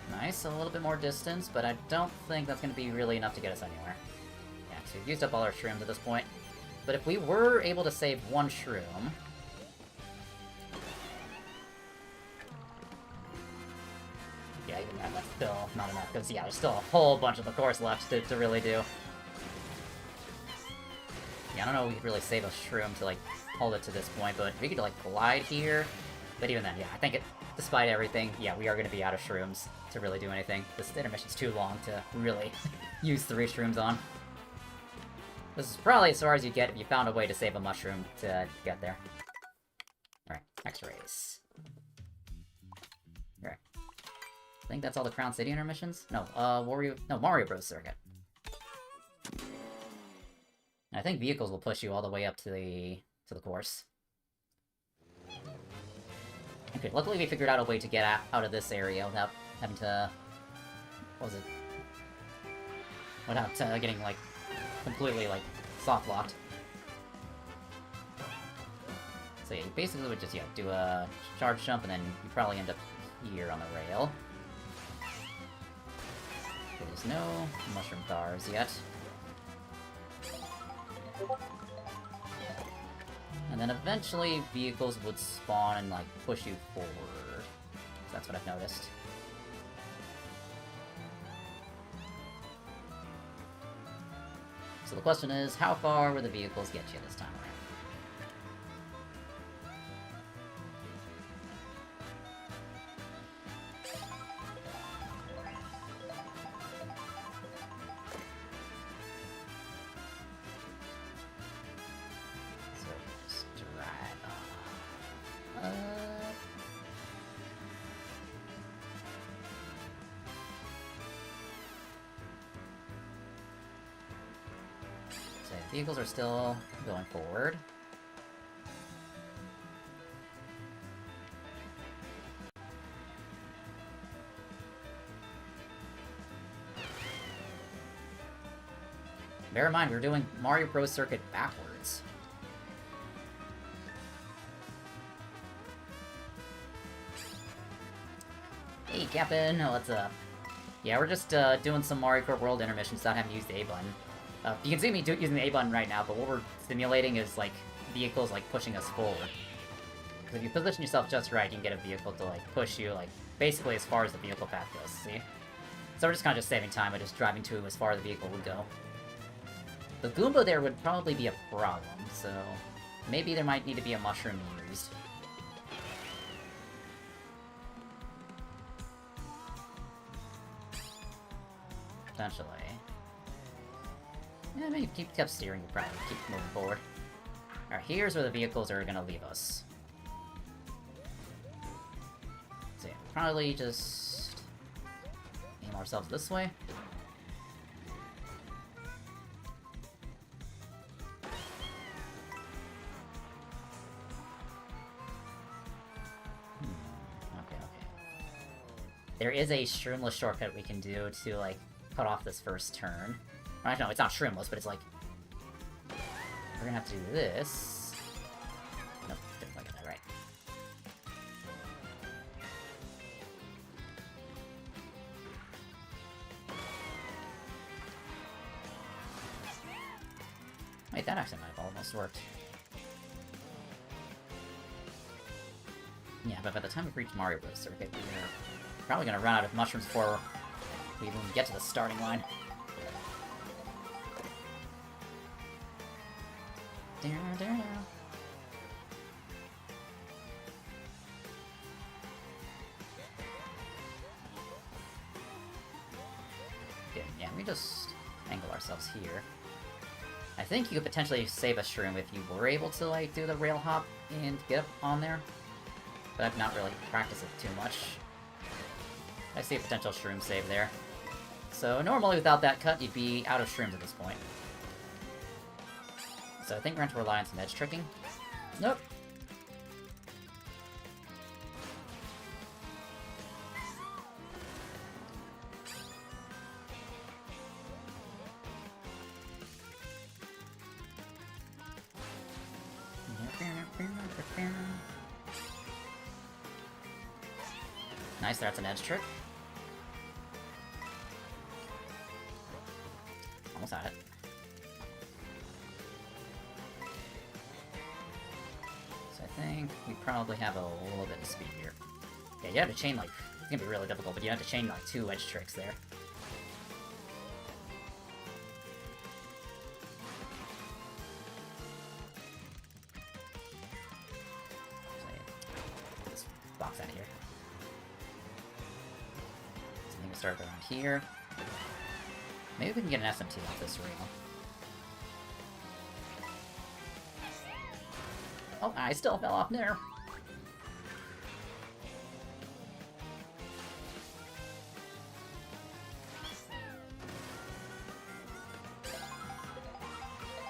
Nice, a little bit more distance, but I don't think that's going to be really enough to get us anywhere. Yeah, so we've used up all our shrooms at this point. But if we were able to save one shroom... Yeah, even that's still not enough, because, yeah, there's still a whole bunch of the course left to really do. Yeah, I don't know if we could really save a shroom to, like, hold it to this point, but we could, like, glide here. But even then, yeah, I think despite everything, yeah, we are going to be out of shrooms to really do anything. This intermission's too long to really use 3 shrooms on. This is probably as far as you get if you found a way to save a mushroom to get there. Alright, next race. Alright. I think that's all the Crown City intermissions? No, Mario Bros. Circuit. And I think vehicles will push you all the way up to the course. Okay, luckily we figured out a way to get out of this area without having to... What was it? Without getting, like, completely, like, soft-locked. So yeah, you basically would just, yeah, do a charge jump, and then you probably end up here on the rail. Okay, there's no mushroom cars yet. And then eventually vehicles would spawn and, like, push you forward. So that's what I've noticed. So the question is, how far will the vehicles get you this time around? So just drive on up. So vehicles are still going forward. Bear in mind, we're doing Mario Bros. Circuit backwards. Hey, Captain, what's up? Yeah, we're just doing some Mario Kart World intermissions without having to use the A button. You can see me using the A button right now, but what we're simulating is, like, vehicles, like, pushing us forward. Because if you position yourself just right, you can get a vehicle to, like, push you, like, basically as far as the vehicle path goes, see? So we're just kind of just saving time by just driving to as far as the vehicle would go. The Goomba there would probably be a problem, so maybe there might need to be a mushroom used. Potentially. Yeah, maybe keep steering, you'll probably keep moving forward. Alright, here's where the vehicles are gonna leave us. So yeah, probably just aim ourselves this way. There is a shroomless shortcut we can do to, like, cut off this first turn. Or, no, it's not shroomless, but it's like... We're gonna have to do this... Nope, didn't look at that right. Wait, that actually might have almost worked. Yeah, but by the time we reach Mario Bros. Circuit, we're probably gonna run out of mushrooms before we even get to the starting line. Okay, yeah, we just angle ourselves here. I think you could potentially save a shroom if you were able to, like, do the rail hop and get up on there. But I've not really practiced it too much. I see a potential shroom save there. So normally without that cut, you'd be out of shrooms at this point. So I think we're going to rely on some edge tricking. Nope. Nice, that's an edge trick. Almost had it. So I think we probably have a little bit of speed here. Yeah, you have to chain, like, it's gonna be really difficult, but you have to chain, like, 2 edge tricks there. So yeah, get this box out of here. So I think we start around here. Maybe we can get an SMT off this rail. Oh, I still fell off there.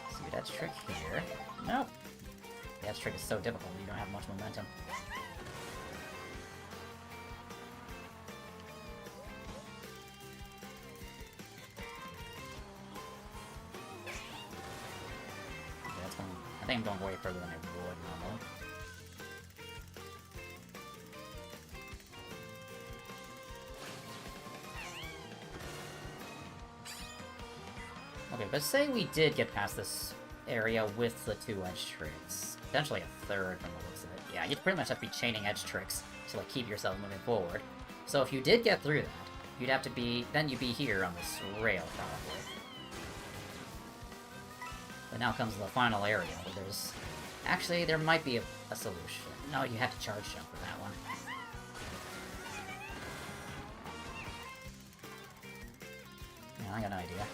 See that trick here. Nope. That trick is so difficult when you don't have much momentum. I think I'm going way further than I would normally. Okay, but say we did get past this area with the 2 edge tricks. potentially a third from the looks of it. Yeah, you'd pretty much have to be chaining edge tricks to like keep yourself moving forward. So if you did get through that, you'd have to be... then you'd be here on this rail, probably. But now comes the final area, where there's... actually, there might be a solution. No, you have to charge jump for that one. Yeah, I got an idea.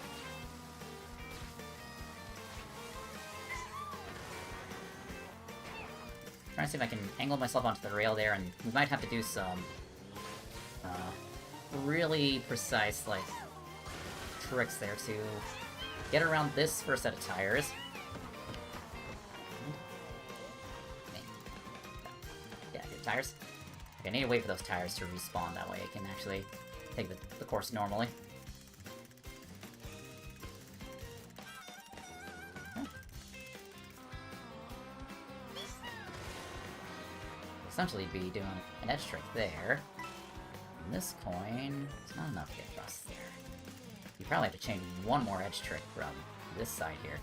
Trying to see if I can angle myself onto the rail there, and we might have to do some really precise, like, tricks there to get around this first set of tires. Yeah, good tires. Okay, I need to wait for those tires to respawn, that way I can actually take the course normally. Essentially be doing an edge trick there. And this coin, it's not enough to get across there. You probably have to chain one more edge trick from this side here.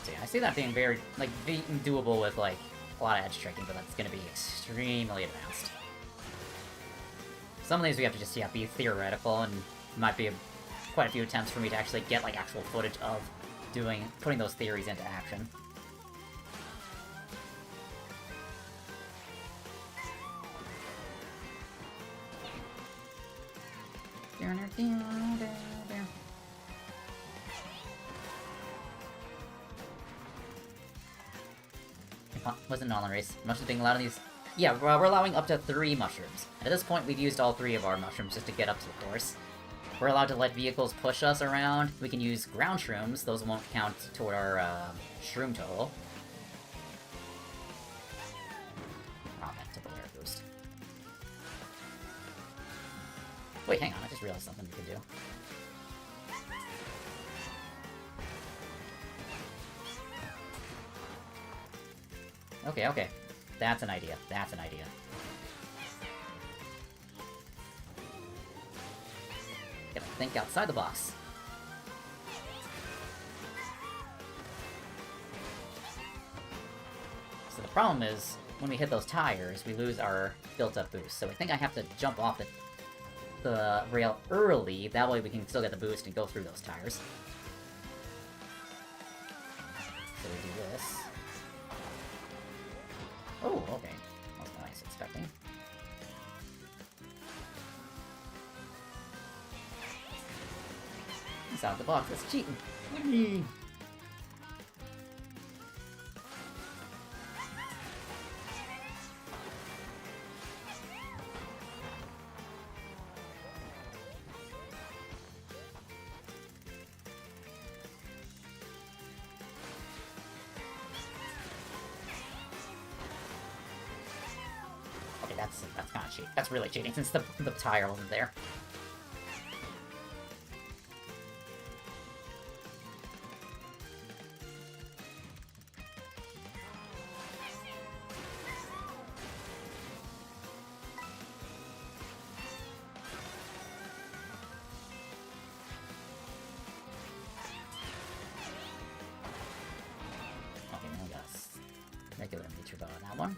So yeah, I see that being very, like, being doable with, like, a lot of edge tricking, but that's gonna be extremely advanced. Some of these we have to just, yeah, be theoretical, and it might be quite a few attempts for me to actually get, like, actual footage of putting those theories into action. Wasn't an online race. Mushrooms being allowed in these... yeah, we're allowing up to 3 mushrooms. And at this point, we've used all 3 of our mushrooms just to get up to the course. We're allowed to let vehicles push us around. We can use ground shrooms. Those won't count toward our shroom total. Oh, that took a rare boost. Wait, hang on. I just realized something we could do. Okay, okay. That's an idea. That's an idea. Gotta think outside the box. So the problem is, when we hit those tires, we lose our built-up boost. So I think I have to jump off the rail early, that way we can still get the boost and go through those tires. So we do this. Oh, okay. That's what I was expecting. Inside the box, that's cheating. Whee! That's kind of cheating. That's really cheating, since the tire wasn't there. Okay, now we got a regular meter bow on that one.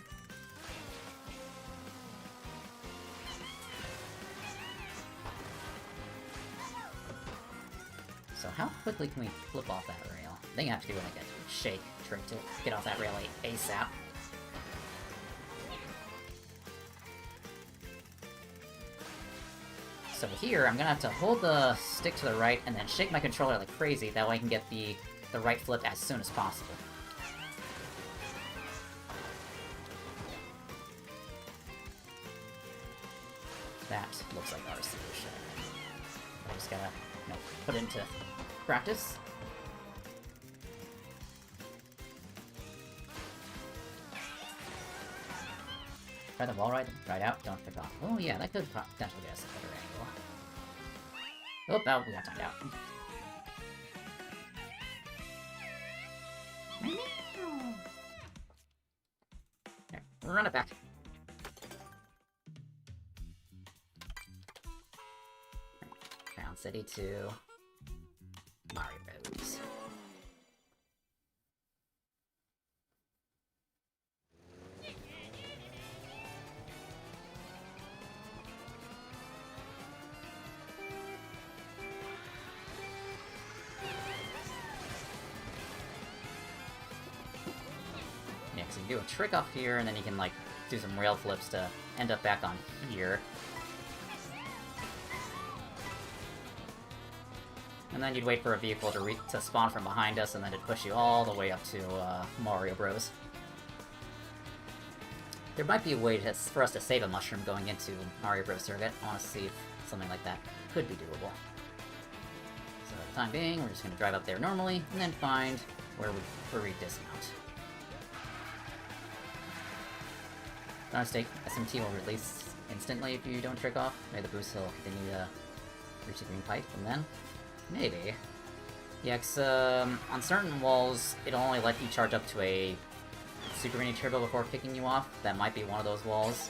So how quickly can we flip off that rail? I think I have to do like a shake trick to get off that rail ASAP. So here, I'm gonna have to hold the stick to the right and then shake my controller like crazy, that way I can get the right flip as soon as possible. That looks like our solution. I just gotta, you know, put it into practice. Try the wall right out, don't pick off. Oh yeah, that could potentially get us a better angle. Oh, we got timed out. Here, run it back. Crown City 2. Mario Bros. you can do a trick off here, and then you can, like, do some rail flips to end up back on here. And then you'd wait for a vehicle to spawn from behind us, and then it'd push you all the way up to Mario Bros. There might be a way for us to save a mushroom going into Mario Bros. Circuit. I want to see if something like that could be doable. So for the time being, we're just going to drive up there normally, and then find where we dismount. Not a mistake, SMT will release instantly if you don't trick off. Maybe the boost will continue to reach the green pipe, and then maybe. Yeah, cause on certain walls, it'll only let you charge up to a Super Mini Turbo before kicking you off. That might be one of those walls.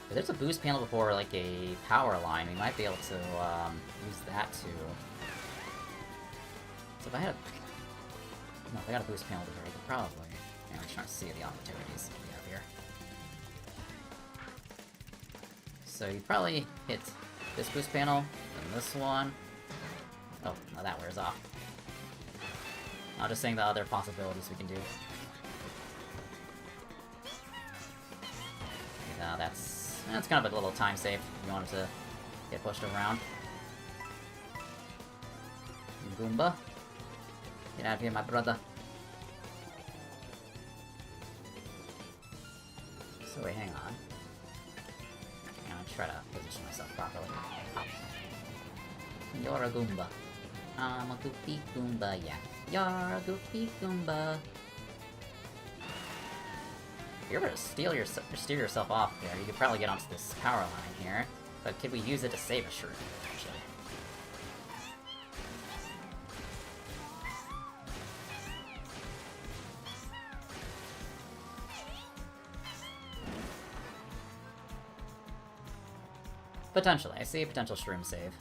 If there's a boost panel before, like, a power line, we might be able to use that too. So if I had a... No, if I got a boost panel before, I could probably... Yeah, I'm just trying to see the opportunities we have here. So you probably hit this boost panel, then this one. Oh, no, that wears off. I'm just saying the other possibilities we can do. That's kind of a little time save if you wanted to get pushed around. Goomba. Get out of here, my brother. So wait, hang on. I'm gonna try to position myself properly. You're a Goomba. I'm a goofy Goomba, yeah. You're a goofy Goomba. If you ever steer yourself off there, you could probably get onto this power line here. But could we use it to save a shroom, actually? Potentially. I see a potential shroom save.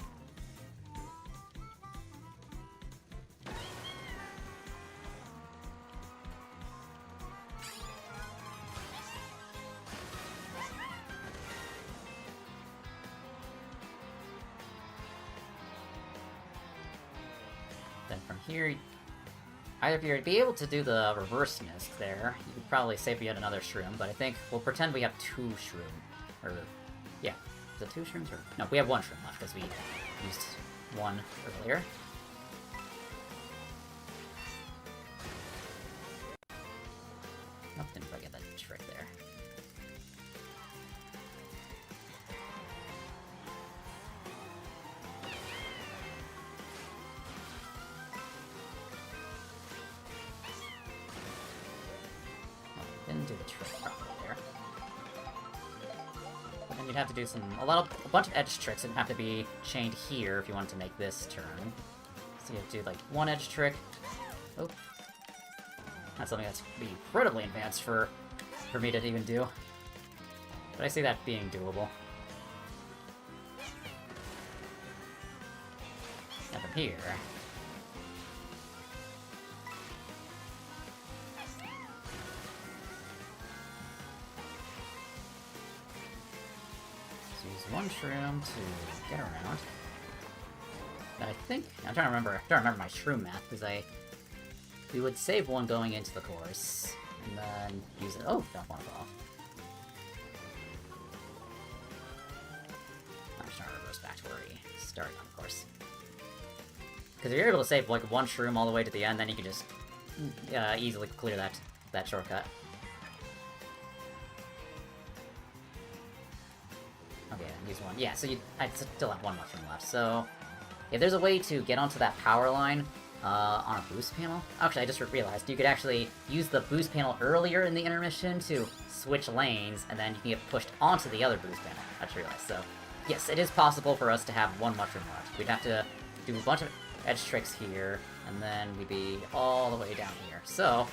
Then from here, either of you would be able to do the reverse mist there. You could probably save yet another shroom, but I think we'll pretend we have 2 shroom. Or, yeah. Is it 2 shrooms? Or... No, we have 1 shroom left, because we used 1 earlier. Oh, didn't quite get that trick there. Oh, didn't do the trick properly there. But then you'd have to do a bunch of edge tricks and have to be chained here if you wanted to make this turn. So you have to do like 1 edge trick. Oh. That's something that's be incredibly advanced for me to even do. But I see that being doable. And from here... So use 1 shroom to get around. And I think... I'm trying to remember my shroom math, because we would save 1 going into the course, and then use it. Oh, don't want to fall off. I'm just trying to reverse back to where we started on the course. Because if you're able to save like 1 shroom all the way to the end, then you can just easily clear that shortcut. Okay, use 1. Yeah, so I still have 1 mushroom left. So if there's a way to get onto that power line. On a boost panel? Actually, I just realized you could actually use the boost panel earlier in the intermission to switch lanes, and then you can get pushed onto the other boost panel. I just realized. So, yes, it is possible for us to have 1 mushroom left. We'd have to do a bunch of edge tricks here, and then we'd be all the way down here. So,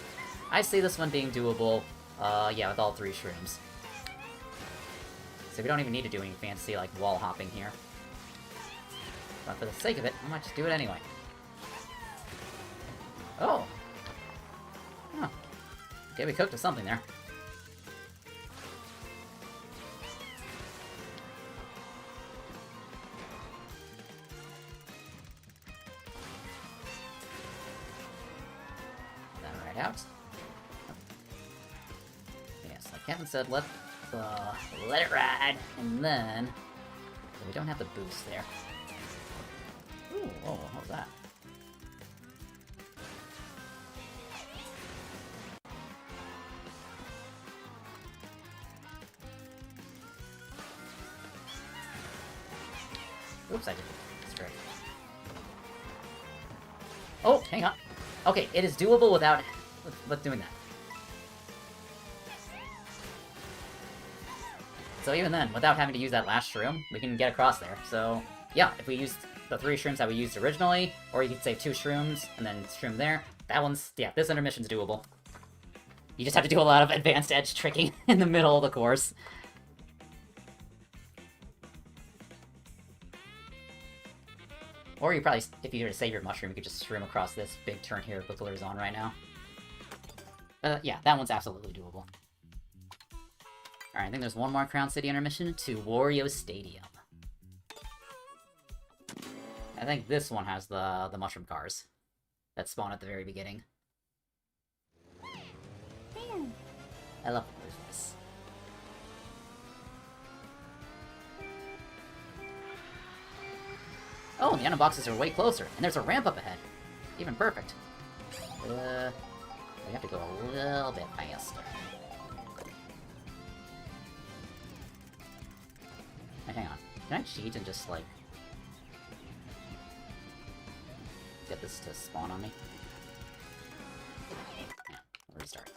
I see this one being doable, yeah, with all 3 shrooms. So we don't even need to do any fancy, like, wall hopping here. But for the sake of it, I might just do it anyway. Oh! Huh. Okay, we cooked with something there. ride out. Yes, like Kevin said, let it ride, and then we don't have the boost there. Ooh, whoa, what was that? Oops, I did it straight. Oh, hang on. Okay, it is doable without doing that. So even then, without having to use that last shroom, we can get across there. So yeah, if we use the 3 shrooms that we used originally, or you could say 2 shrooms and then shroom there, that one's, yeah, this intermission's doable. You just have to do a lot of advanced edge tricking in the middle of the course. Or you probably, if you were to save your mushroom, you could just shroom across this big turn here Bookler's on right now. Yeah, that one's absolutely doable. Alright, I think there's one more Crown City intermission to Wario Stadium. I think this one has the mushroom cars that spawn at the very beginning. I love this. Oh, and the item boxes are way closer, and there's a ramp up ahead. Even perfect. We have to go a little bit faster. Hey, hang on. Can I cheat and just, like, get this to spawn on me? Yeah, we'll restart.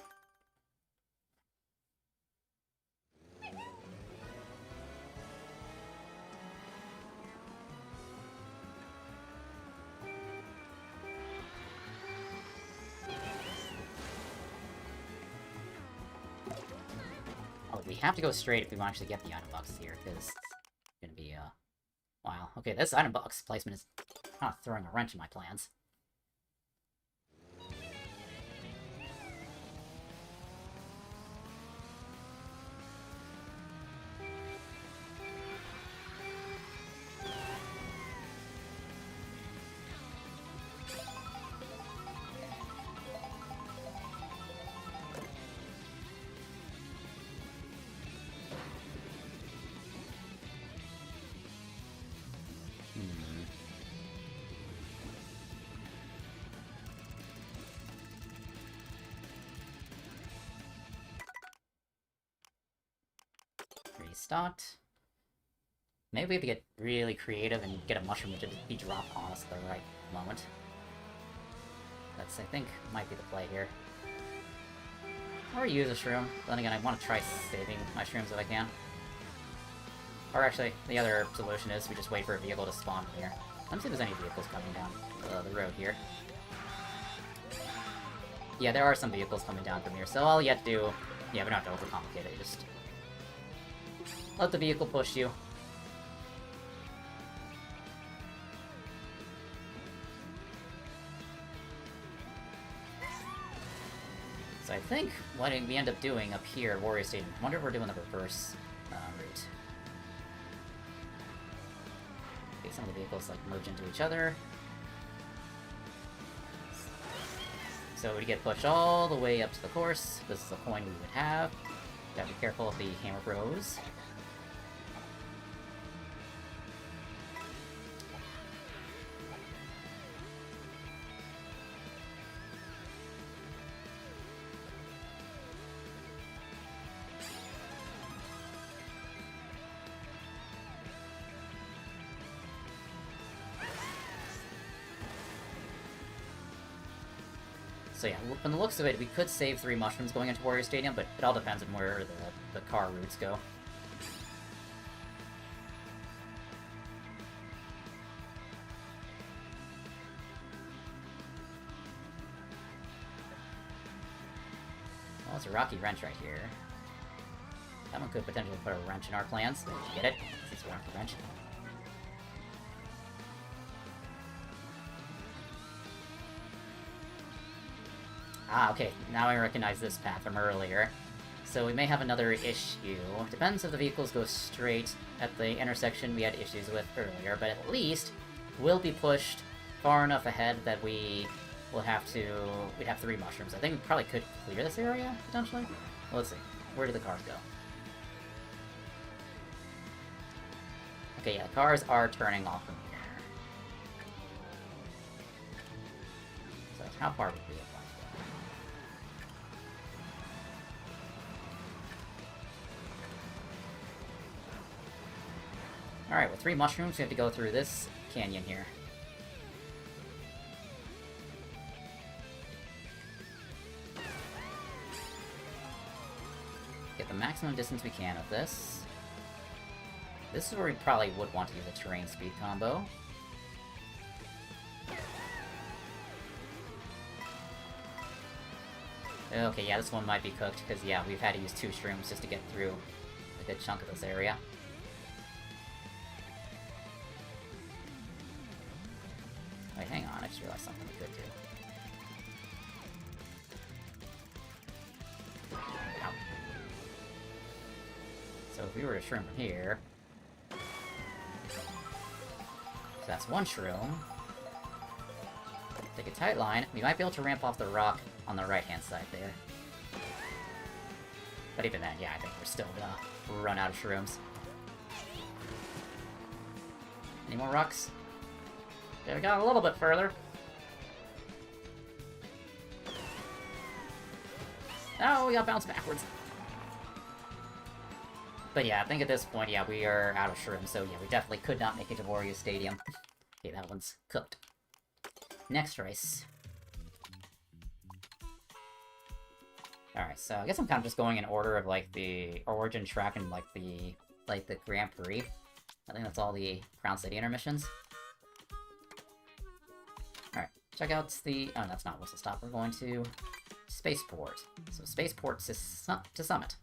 Oh, we have to go straight if we want to actually get the item boxes here, because it's gonna be, wow. Okay, this item box placement is kind of throwing a wrench in my plans. Restart. Maybe we have to get really creative and get a mushroom to be dropped on us at the right moment. That's, I think, might be the play here. Or use a shroom. But then again, I want to try saving my shrooms if I can. Or actually, the other solution is we just wait for a vehicle to spawn here. Let me see if there's any vehicles coming down the road here. Yeah, there are some vehicles coming down from here, so all you have to do... Yeah, we don't have to overcomplicate it, just... let the vehicle push you. So I think what we end up doing up here at Wario Stadium, I wonder if we're doing the reverse route. Okay, some of the vehicles like merge into each other. So we get pushed all the way up to the course. This is a coin we would have. Gotta be careful of the hammer bros. So yeah, from the looks of it, we could save 3 mushrooms going into Wario Stadium, but it all depends on where the car routes go. Well, it's a rocky wrench right here. That one could potentially put a wrench in our plans. Get it? It's a rocky wrench. Ah, okay, now I recognize this path from earlier. So we may have another issue. Depends if the vehicles go straight at the intersection we had issues with earlier, but at least we'll be pushed far enough ahead that we we'd have 3 mushrooms. I think we probably could clear this area, potentially? Well, let's see. Where do the cars go? Okay, yeah, the cars are turning off from here. So how far would we have to go? Alright, with 3 mushrooms, we have to go through this canyon here. Get the maximum distance we can with this. This is where we probably would want to use a terrain speed combo. Okay, yeah, this one might be cooked, because, yeah, we've had to use 2 shrooms just to get through a good chunk of this area. Wait, hang on, I just realized something we could do. Ow. So if we were to shroom from here... So that's 1 shroom. Take a tight line. We might be able to ramp off the rock on the right-hand side there. But even then, yeah, I think we're still gonna run out of shrooms. Any more rocks? Okay, we got a little bit further. Oh, we got bounced backwards. But yeah, I think at this point, yeah, we are out of shrooms, so yeah, we definitely could not make it to Wario Stadium. Okay, that one's cooked. Next race. Alright, so I guess I'm kind of just going in order of, like, the origin track and, like, the Grand Prix. I think that's all the Crown City intermissions. Alright, check out the... Oh, that's not Whistle Stop. We're going to Spaceport. So, Spaceport to Summit.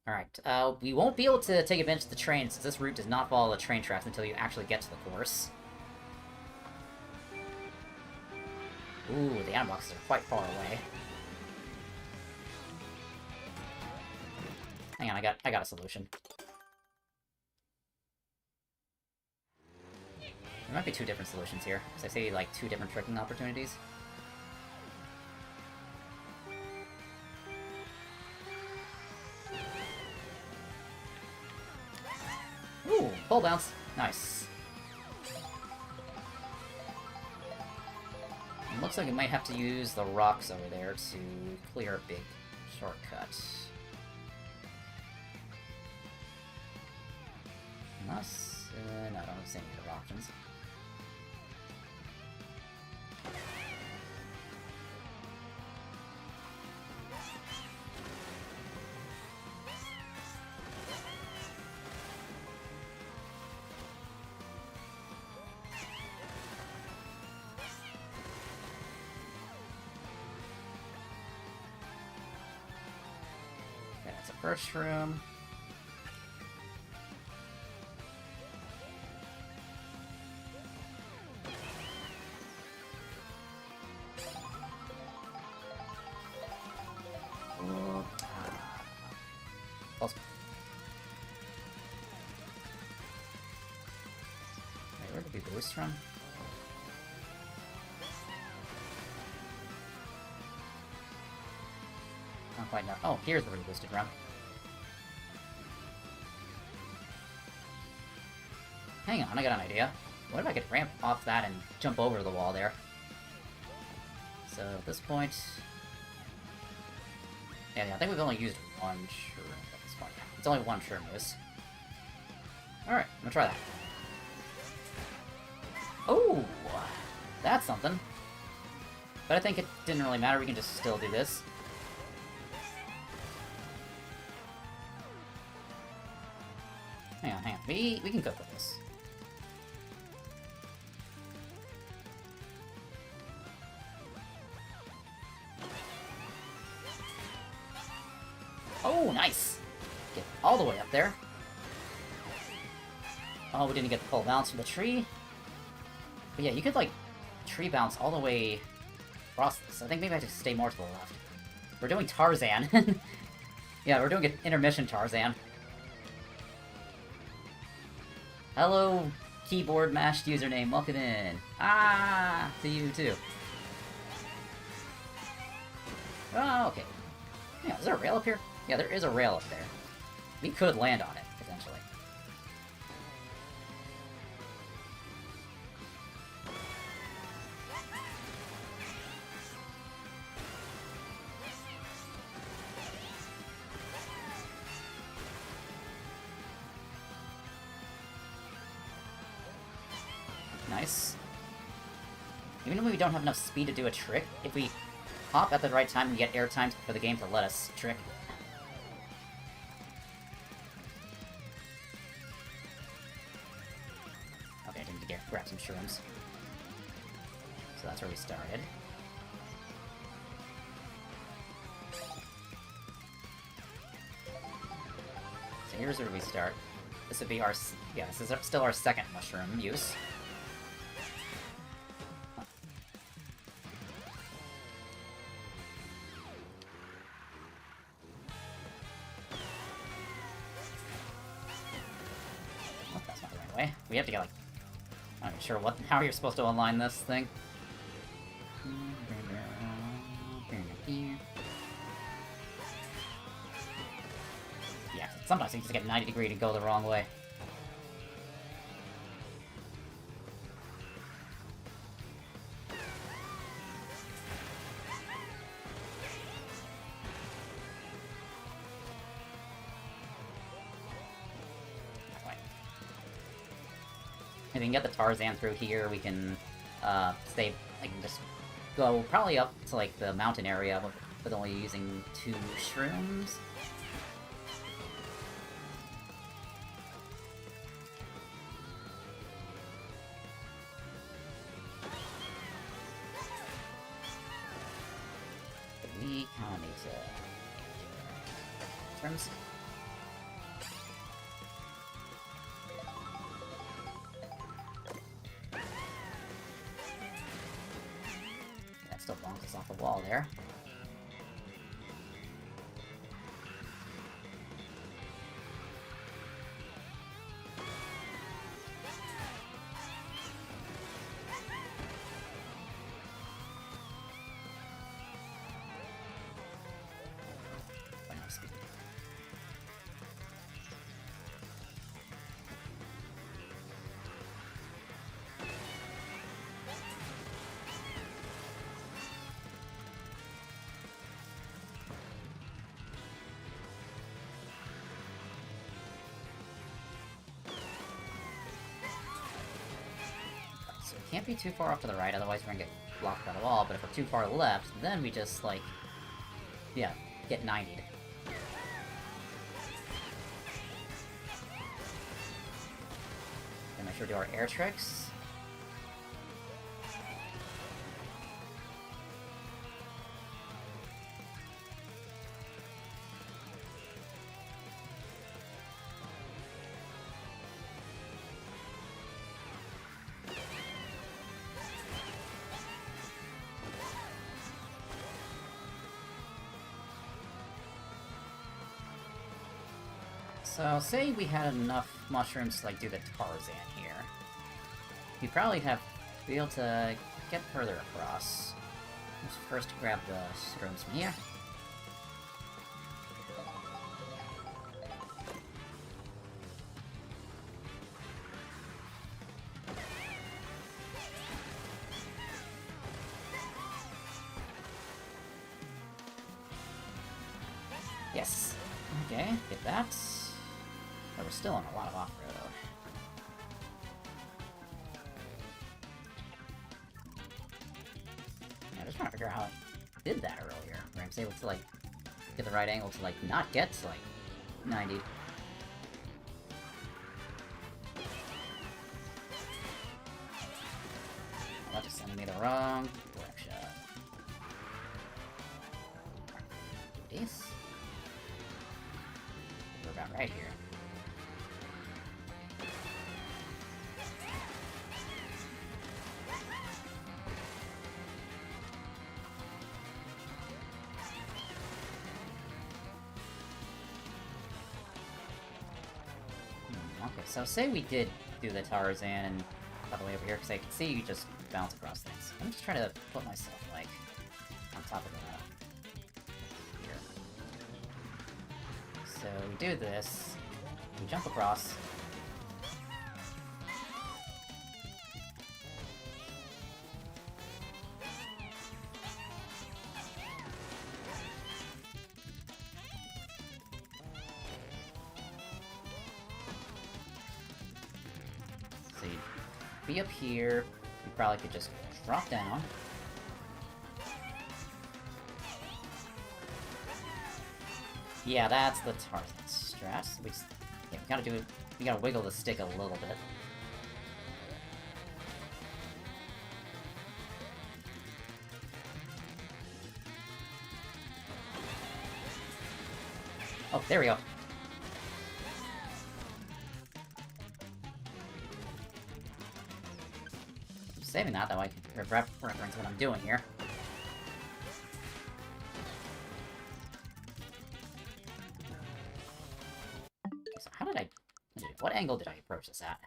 Alright, we won't be able to take advantage of the train, since this route does not follow the train tracks until you actually get to the course. Ooh, the item boxes are quite far away. Hang on, I got a solution. There might be 2 different solutions here, because I see, like, 2 different tricking opportunities. Ooh, full bounce. Nice. It looks like we might have to use the rocks over there to clear a big shortcut. Unless... no, I don't see any other options. Okay, that's a first room. Wait, where did we boost from? Not quite know. Oh, here's the reboosted run. Hang on, I got an idea. What if I could ramp off that and jump over the wall there? So at this point... Yeah, I think we've only used 1 shroom at this point. It's only 1 shroom use. Alright, I'm gonna try that. Oh! That's something. But I think it didn't really matter, we can just still do this. Hang on. We can cope with this. Oh, nice! Get all the way up there. Oh, we didn't get the full bounce from the tree. But yeah, you could, like, tree bounce all the way across this. I think maybe I have to stay more to the left. We're doing Tarzan. Yeah, we're doing an intermission Tarzan. Hello, keyboard mashed username. Welcome in. Ah, to you too. Oh, okay. Yeah, is there a rail up here? Yeah, there is a rail up there. We could land on it, potentially. Nice. Even though we don't have enough speed to do a trick, if we hop at the right time, we get airtime for the game to let us trick. Okay, I need to grab some shrooms. So that's where we started. So here's where we start. This would be our... yeah, this is still our second mushroom use. Oh, that's not the right way. We have to get, like... I'm not sure how you're supposed to align this thing. Yeah, sometimes you just get 90 degree to go the wrong way. If we can get the Tarzan through here, we can stay, like, just go probably up to, like, the mountain area with only using 2 shrooms. But we kinda need to... shrooms? Still bonks us off the wall there. Can't be too far off to the right, otherwise we're gonna get blocked by the wall, but if we're too far left, then we just, like, yeah, get 90'd. And make sure to do our air tricks. So, say we had enough mushrooms to, like, do the Tarzan here. We'd probably be able to get further across. Let's first grab the shrooms from here. Yes. Okay, get that. But we're still on a lot of off-road. Yeah, I'm just trying to figure out how I did that earlier. Where I was able to, like, get the right angle to, like, not get to, like, 90. Well, that just sent me the wrong direction. These? We're about right here. Okay, so say we did do the Tarzan and all the way over here, because I can see you just bounce across things. I'm just trying to put myself, like, on top of the here. So we do this, we jump across. So you'd be up here, you probably could just drop down. Yeah, that's the Tarzan strat. Yeah, we gotta do it. We gotta wiggle the stick a little bit. Oh, there we go. I'm saving that I can reference what I'm doing here. So how did what angle did I approach this at?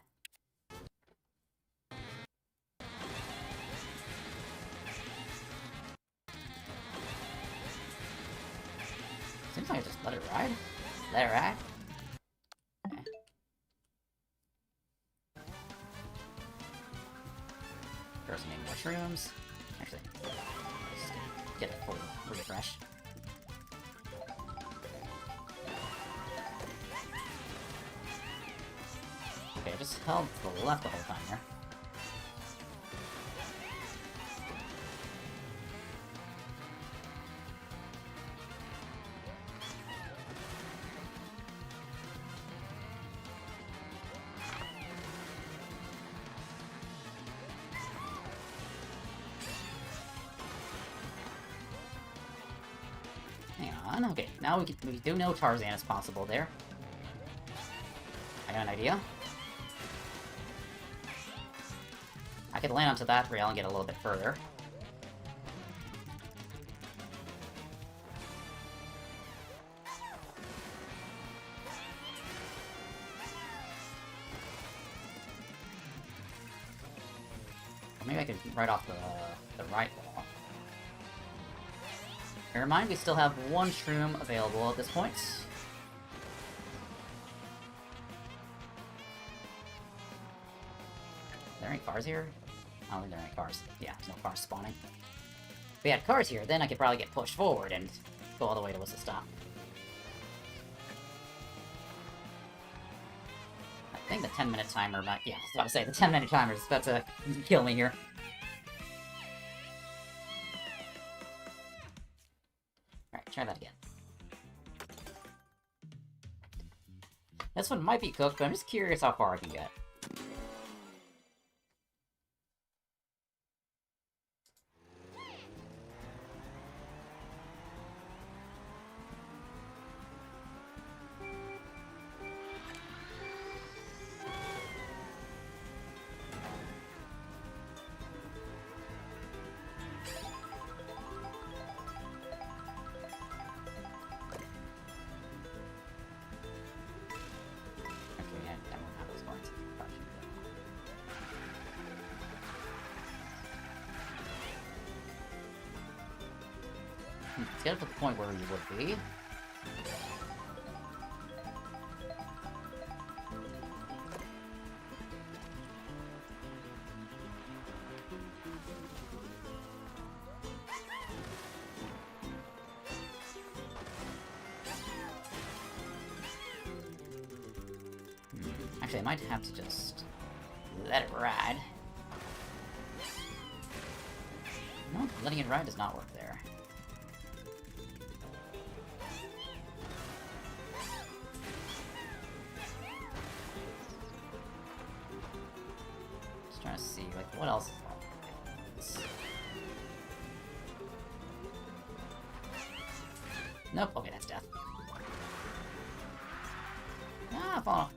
Seems like I just let it ride. Let it ride. Okay. Throw some mushrooms. Actually, just get a full refresh. Okay, I just held to the left the whole time here. Hang on, okay, now we do know Tarzan is possible there. I got an idea. I could land onto that rail and get a little bit further. Or maybe I could ride off the right wall. Bear in mind, we still have one shroom available at this point. Are there any cars here? I don't think there are any cars. Yeah, there's no cars spawning. If we had cars here, then I could probably get pushed forward and go all the way to Whistle Stop. I think the 10-minute timer might... Yeah, I was about to say, the 10-minute timer is about to kill me here. Alright, try that again. This one might be cooked, but I'm just curious how far I can get. Let's get up to the point where you would be. Actually, I might have to just let it ride. No, letting it ride does not work there. Just trying to see, like, what else is left? Nope, okay, that's death. Ah, fall off.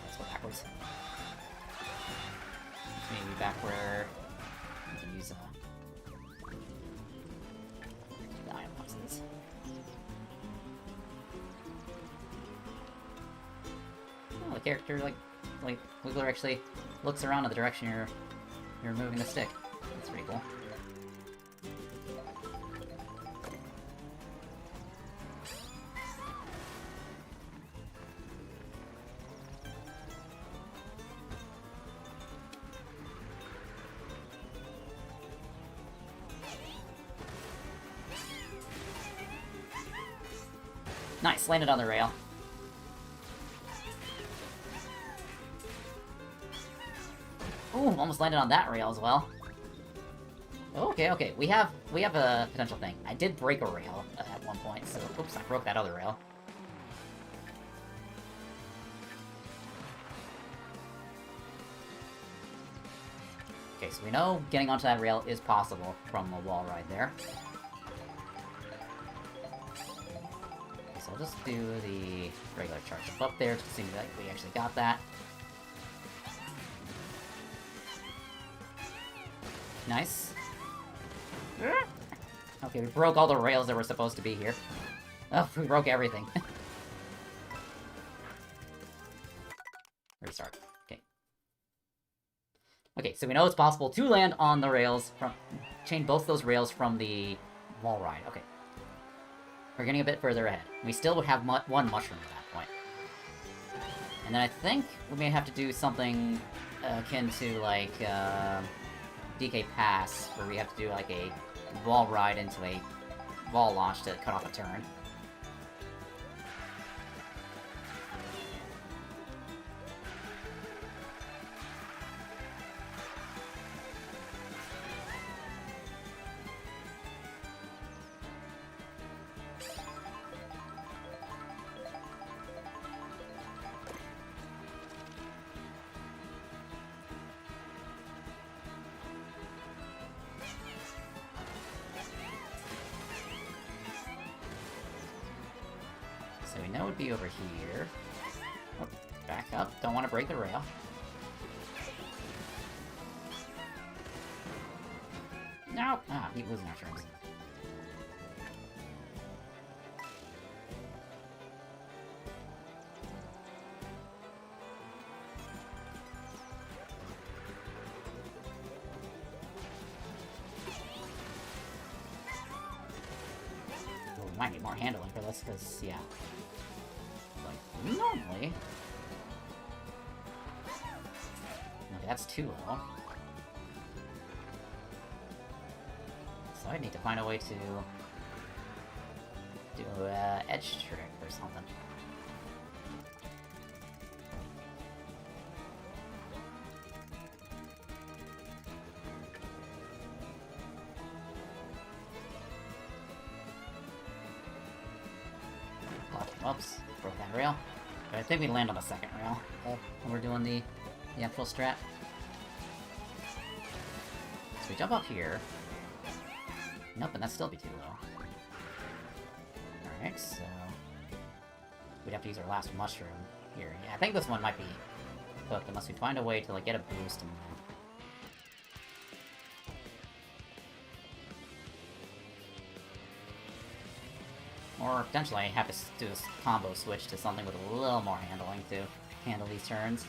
Let's go backwards. Maybe back where we can use the iron boxes. Oh, character, like Wiggler actually looks around in the direction you're moving the stick. That's pretty cool. Nice, landed on the rail. Ooh, almost landed on that rail as well. Okay, okay, we have a potential thing. I did break a rail at one point, so oops, I broke that other rail. Okay, so we know getting onto that rail is possible from the wall ride there. Okay, so I'll just do the regular charge up there to see that we actually got that. Nice. Okay, we broke all the rails that were supposed to be here. Oh, we broke everything. Restart. Okay. Okay, so we know it's possible to land on the rails from... chain both those rails from the wall ride. Okay. We're getting a bit further ahead. We still would have one mushroom at that point. And then I think we may have to do something akin to, like, DK Pass, where we have to do, like, a wall ride into a wall launch to cut off a turn. So we know it'd be over here. Oh, back up. Don't want to break the rail. No! Ah, keep losing our turns. Oh, we might need more handling for this, because, yeah. Like, normally... Okay, that's too low. So I need to find a way to do an edge trick or something. Whoops, broke that rail. But I think we land on the second rail when we're doing the actual strat. So we jump up here. Nope, and that'd still be too low. Alright, so... we'd have to use our last mushroom here. Yeah, I think this one might be cooked unless we find a way to, like, get a boost and... Or potentially have to do this combo switch to something with a little more handling to handle these turns.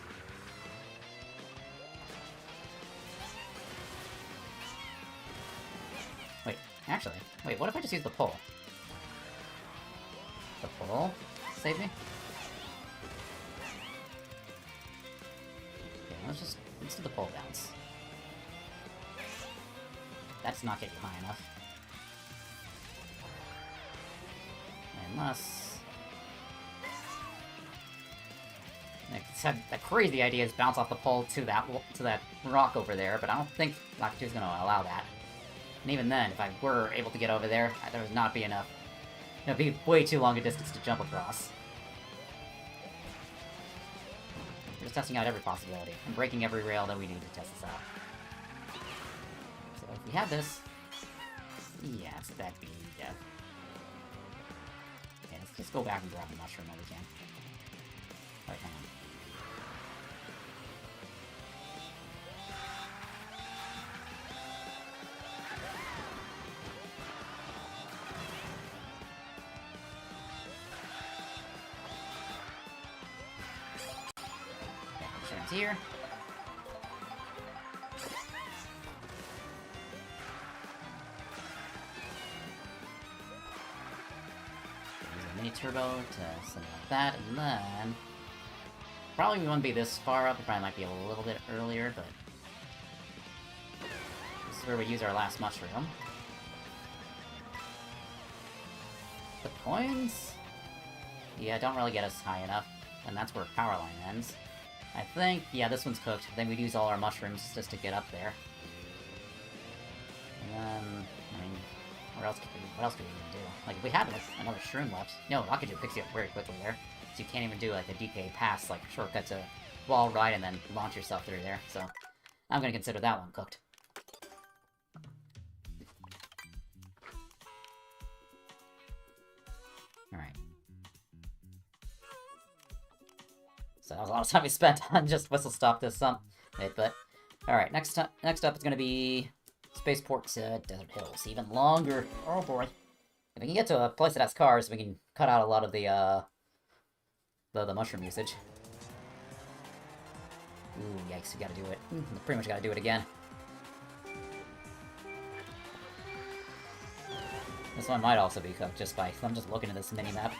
Wait, actually, wait, what if I just use the pull? The pull? Save me? Okay, let's do the pull bounce. That's not getting high enough. Unless... like, the crazy idea is bounce off the pole to that rock over there, but I don't think Lakitu is going to allow that. And even then, if I were able to get over there, there would not be enough. It would be way too long a distance to jump across. We're just testing out every possibility, and breaking every rail that we need to test this out. So if we have this... yes, that'd be death. Okay, let's just go back and grab the mushroom while we can. Wait, hang on. here. Use a mini turbo to something like that, and then probably we won't be this far up. It probably might be a little bit earlier, but this is where we use our last mushroom. The coins? Yeah, don't really get us high enough, and that's where power line ends. I think, yeah, this one's cooked. I think we'd use all our mushrooms just to get up there. And then, I mean, what else could we even do? Like, if we had like another shroom left, no, Rocket picks you up very quickly there, so you can't even do like a DK pass, like shortcut to wall ride and then launch yourself through there. So I'm gonna consider that one cooked. Alright. So that was a lot of time we spent on just whistle stop this but alright, next up it's gonna be Spaceport to Desert Hills. Even longer. Oh boy. If we can get to a place that has cars, we can cut out a lot of the mushroom usage. Ooh, yikes, we gotta do it. Pretty much gotta do it again. This one might also be cooked just by... I'm just looking at this mini-map.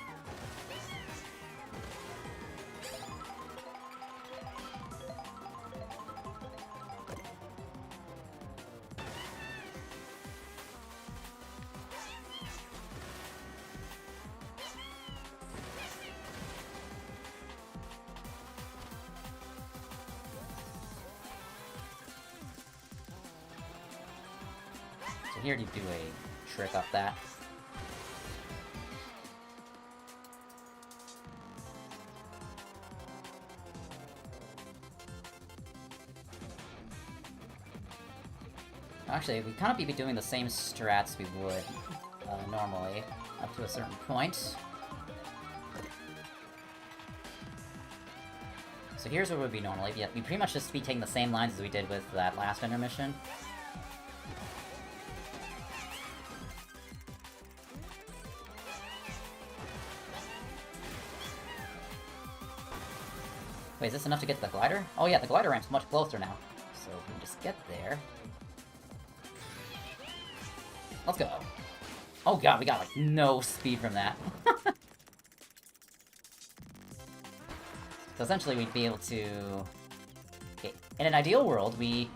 So here you do a trick up that. Actually, we kind of be doing the same strats we would normally, up to a certain point. So here's where we'd be normally. Yeah, we'd pretty much just be taking the same lines as we did with that last intermission. Wait, is this enough to get to the glider? Oh yeah, the glider ramp's much closer now. So if we can just get there... Let's go. Oh god, we got, like, no speed from that. So essentially we'd be able to... Okay, in an ideal world, we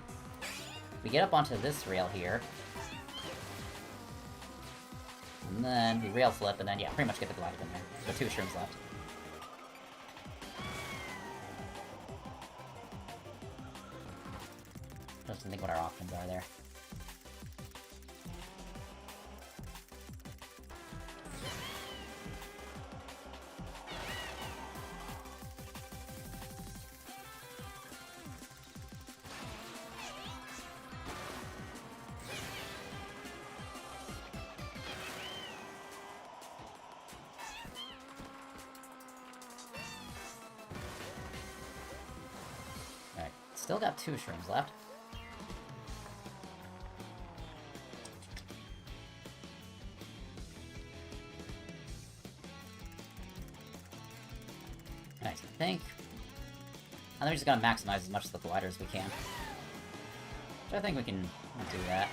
get up onto this rail here. And then we rail flip, and then, yeah, pretty much get the glider in there. So 2 shrooms left. Just to think what our options are there. Alright, still got 2 shrooms left. Alright, so I think we're just gonna maximize as much of the glider as we can. Which I think we can do that.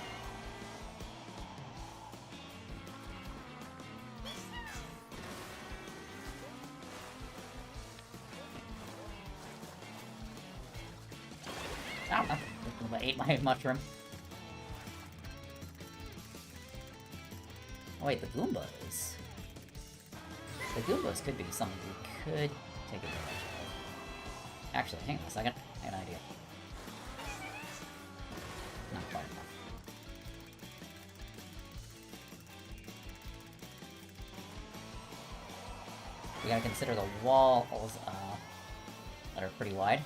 Ow, I ate my mushroom. Oh wait, the Goombas. The Goombas could be something we could take advantage of. Actually, hang on a second. I got an idea. Not quite enough. We gotta consider the walls that are pretty wide.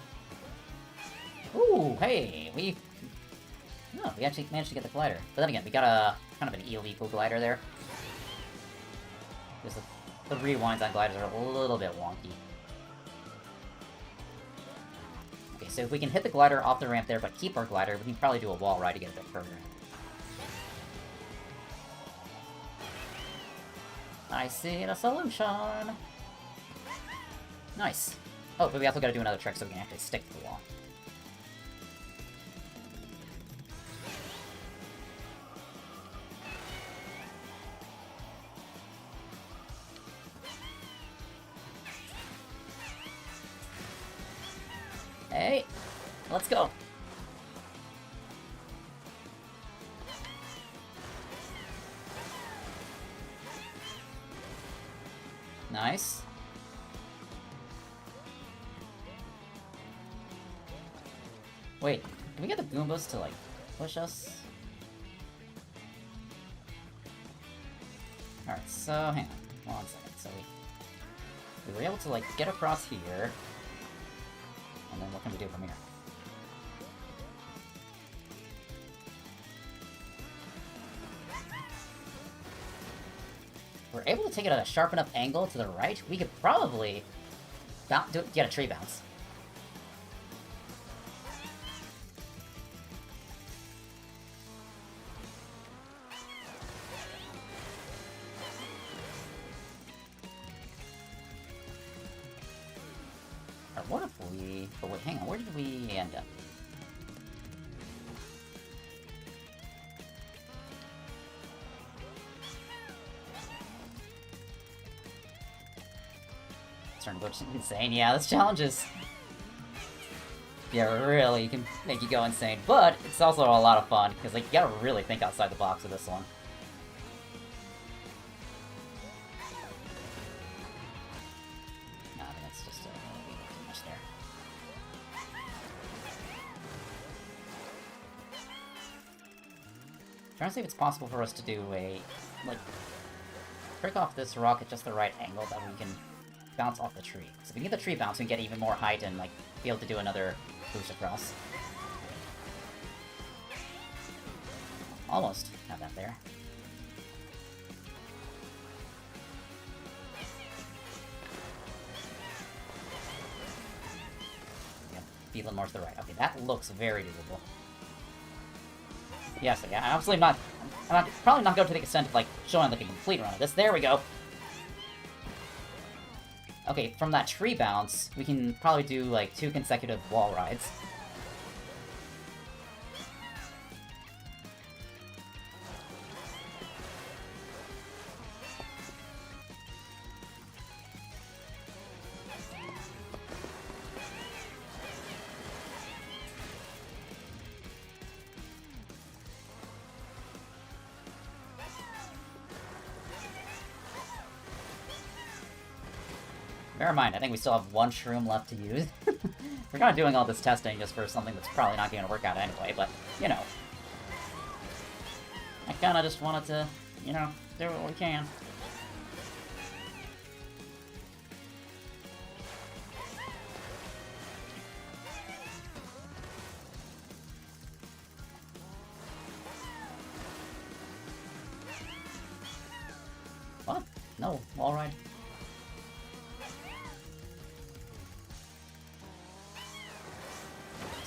Ooh, hey, we actually managed to get the glider. But then again, we got a kind of an illegal glider there. Because the rewinds on gliders are a little bit wonky. Okay, so if we can hit the glider off the ramp there, but keep our glider, we can probably do a wall ride to get a bit further. I see the solution! Nice. Oh, but we also gotta do another trick so we can actually stick to the wall. Hey, let's go. Nice. Wait, can we get the Goombas to, like, push us? Alright, so, hang on. 1 second. So we were able to, like, get across here. And then what can we do from here? We're able to take it at a sharp enough angle to the right. We could probably get a tree bounce. Or what if we... But wait, hang on. Where did we end up? Starting to go insane. Yeah, this challenge is... Yeah, really can make you go insane. But it's also a lot of fun, because like, you gotta really think outside the box with this one. No, I think that's just too much there. Trying to see if it's possible for us to do a... like... break off this rock at just the right angle that we can bounce off the tree. So if we can get the tree bounce, we can get even more height and, like, be able to do another boost across. Almost have that there. Yep, be a little more to the right. Okay, that looks very doable. Yes, yeah, I'm probably not going to the extent of, like, showing, like, a complete run of this. There we go! Okay, from that tree bounce, we can probably do, like, 2 consecutive wall rides. Bear in mind, I think we still have 1 shroom left to use. We're kind of doing all this testing just for something that's probably not going to work out anyway, but, you know. I kind of just wanted to, you know, do what we can. What? No, wall ride.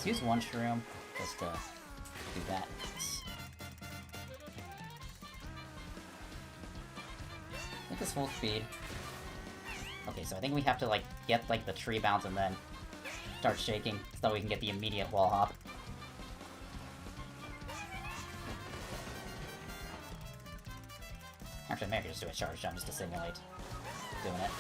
Let's use 1 shroom just to do that. I think it's full speed. Okay, so I think we have to, like, get, like, the tree bounce and then start shaking so that we can get the immediate wall hop. Actually, maybe I could just do a charge jump just to simulate doing it.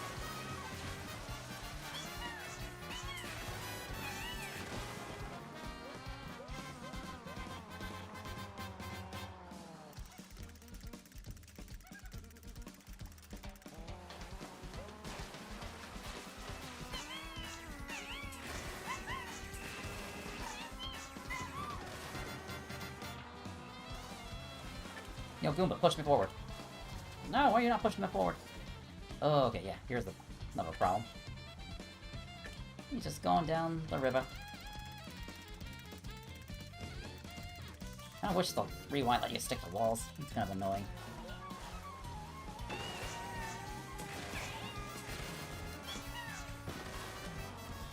Yo, Goomba, push me forward. No, why are you not pushing me forward? Oh, okay, yeah, here's another problem. He's just going down the river. I kinda wish the rewind let you stick to walls. It's kind of annoying.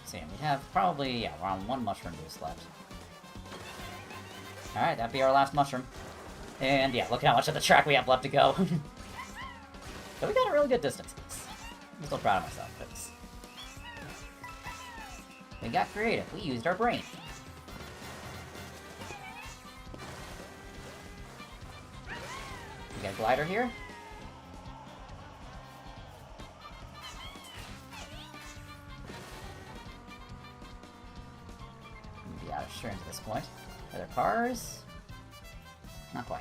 So yeah, we have probably, yeah, around 1 mushroom boost left. Alright, that'd be our last mushroom. And yeah, look how much of the track we have left to go. But we got a really good distance. I'm still proud of myself, because We got creative. We used our brain. We got a glider here. Be out of shrooms at this point. Are there cars? Not quite.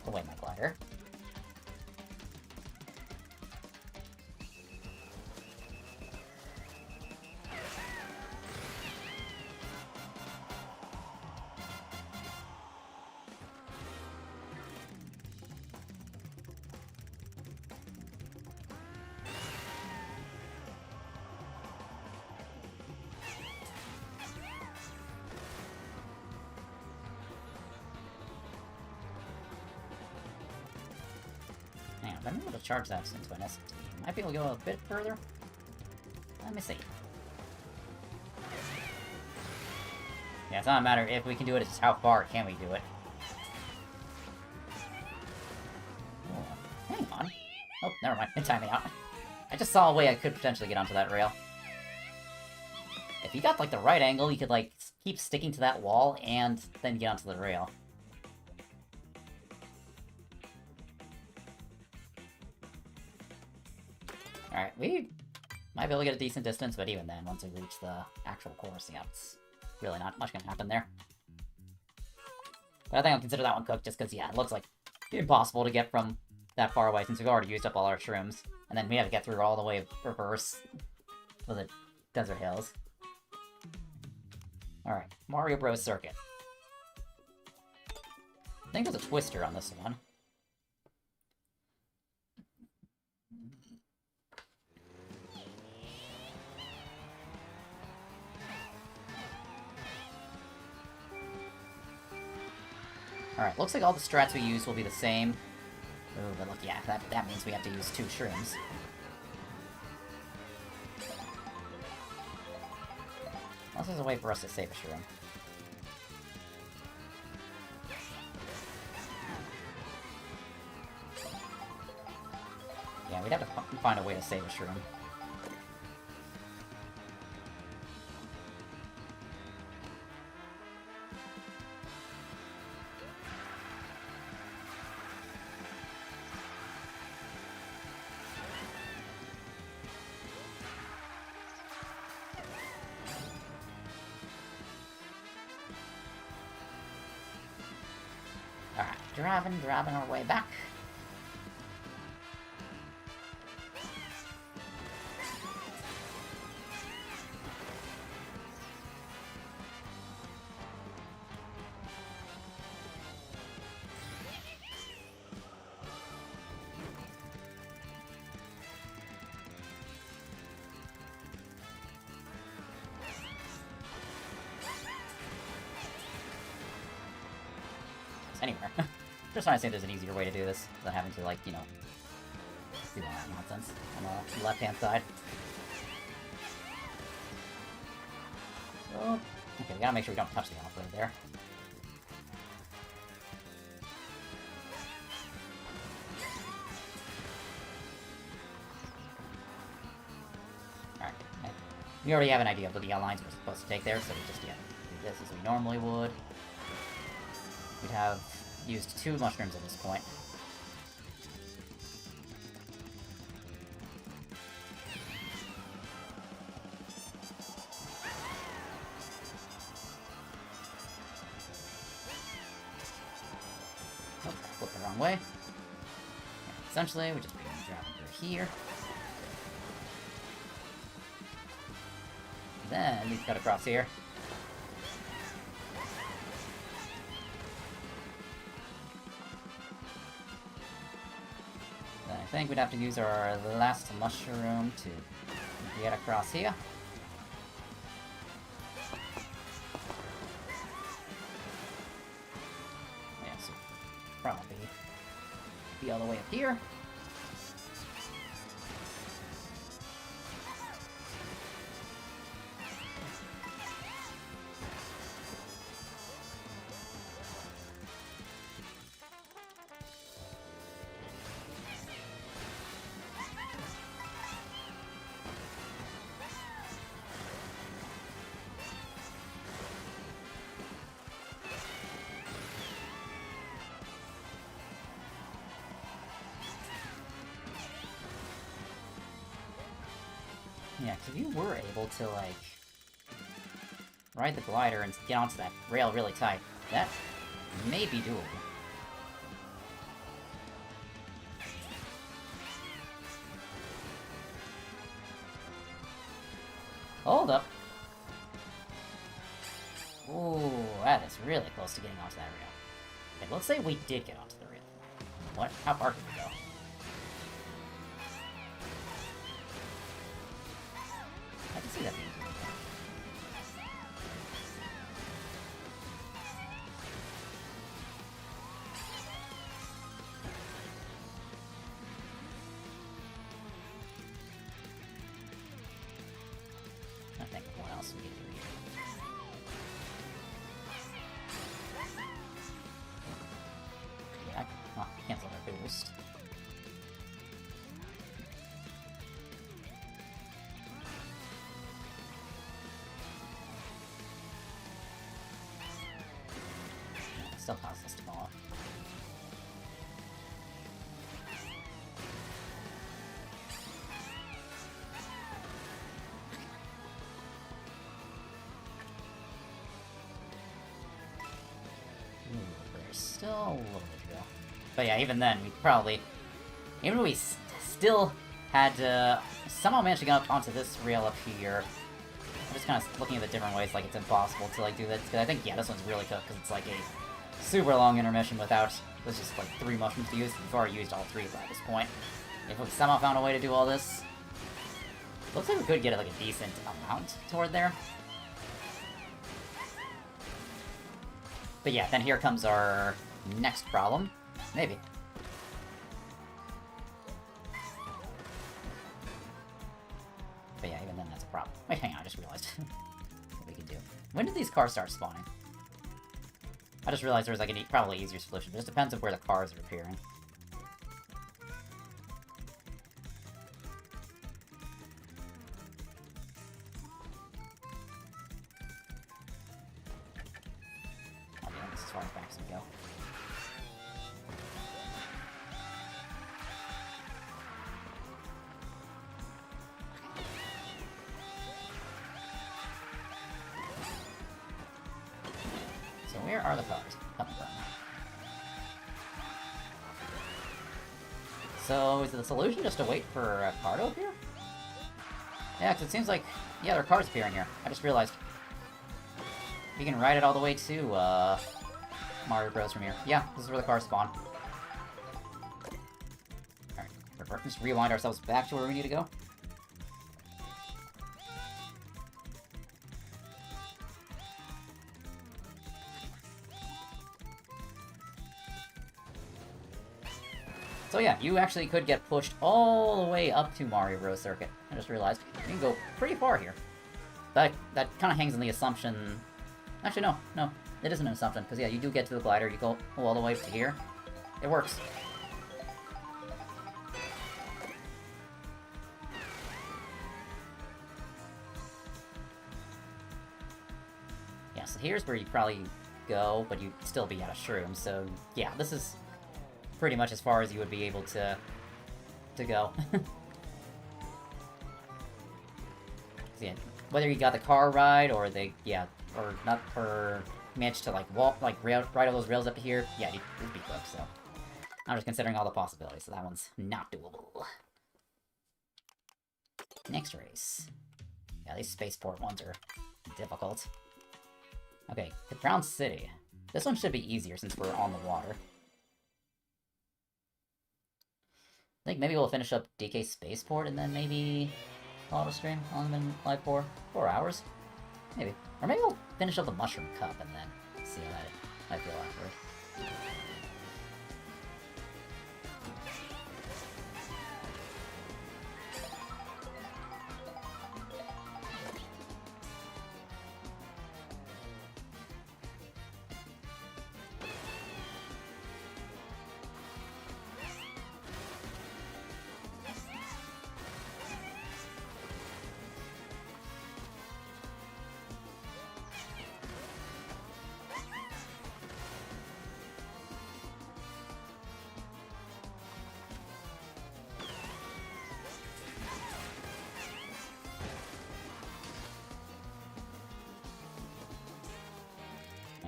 Away my glider. I'm able to charge that into an ST. Might be able to go a bit further. Let me see. Yeah, it's not a matter if we can do it, it's just how far can we do it. Oh, hang on. Oh, never mind. It timed me out. I just saw a way I could potentially get onto that rail. If you got, like, the right angle, you could, like, keep sticking to that wall and then get onto the rail. Alright, we might be able to get a decent distance, but even then, once we reach the actual course, yeah, it's really not much gonna happen there. But I think I'll consider that one cooked, just because, yeah, it looks like impossible to get from that far away, since we've already used up all our shrooms. And then we have to get through all the way reverse to the desert hills. Alright, Mario Bros. Circuit. I think there's a twister on this one. Alright, looks like all the strats we use will be the same. Ooh, but look, yeah, that means we have to use 2 shrooms. Unless there's a way for us to save a shroom. Yeah, we'd have to find a way to save a shroom. Alright, driving our way back. Anywhere. Just trying to say there's an easier way to do this than having to, like, you know, do all that nonsense on the left-hand side. Oh, okay, we gotta make sure we don't touch the off-road there. Alright, we already have an idea of the lines we're supposed to take there, so we just, yeah, do this as we normally would. We'd have used 2 mushrooms at this point. Oh, flipped the wrong way. Yeah, essentially, we just drop through here. Then we cut across here. I think we'd have to use our last mushroom to get across here. Yeah, so probably be all the way up here. Yeah, because if you were able to, like, ride the glider and get onto that rail really tight, that may be doable. Hold up. Ooh, that is really close to getting onto that rail. Okay, let's say we did get onto the rail. What? How far could we go? I can see that being doable. I think what else we can do here. Yeah, cancel our boost. Still causes us to fall off. Ooh, there's still a little bit to go. But yeah, even then, we probably... Even if we still had to somehow manage to get up onto this rail up here, I'm just kind of looking at the different ways, like it's impossible to like do this, because I think, yeah, this one's really tough, because it's like a super long intermission without, there's just like 3 mushrooms to use. We've already used all 3 by this point. If we somehow found a way to do all this, looks like we could get like a decent amount toward there. But yeah, then here comes our next problem. Maybe. But yeah, even then that's a problem. Wait, hang on, I just realized what we can do. When did these cars start spawning? I just realized there's like a probably easier solution. It just depends on where the cars are appearing. Oh yeah, this is as far as back as we go. So where are the cars coming from? So is the solution just to wait for a car to appear? Yeah, because it seems like, yeah, there are cars appearing here. I just realized. We can ride it all the way to, Mario Bros. From here. Yeah, this is where the cars spawn. Alright, let's rewind ourselves back to where we need to go. So yeah, you actually could get pushed all the way up to Mario Bros. Circuit. I just realized you can go pretty far here. That kind of hangs on the assumption... Actually, no, it isn't an assumption, because yeah, you do get to the glider, you go all the way up to here. It works. Yeah, so here's where you probably go, but you'd still be out of shrooms, so yeah, this is pretty much as far as you would be able to go. Yeah, whether you got the car ride or they, yeah, or not, or managed to like walk, like ride all those rails up to here, yeah, it'd be quick. So I'm just considering all the possibilities. So that one's not doable. Next race. Yeah, these spaceport ones are difficult. Okay, the Brown City. This one should be easier since we're on the water. I think maybe we'll finish up DK Spaceport and then maybe auto stream. How long have been live for? 4 hours? Maybe. Or maybe we'll finish up the Mushroom Cup and then see how I feel afterward.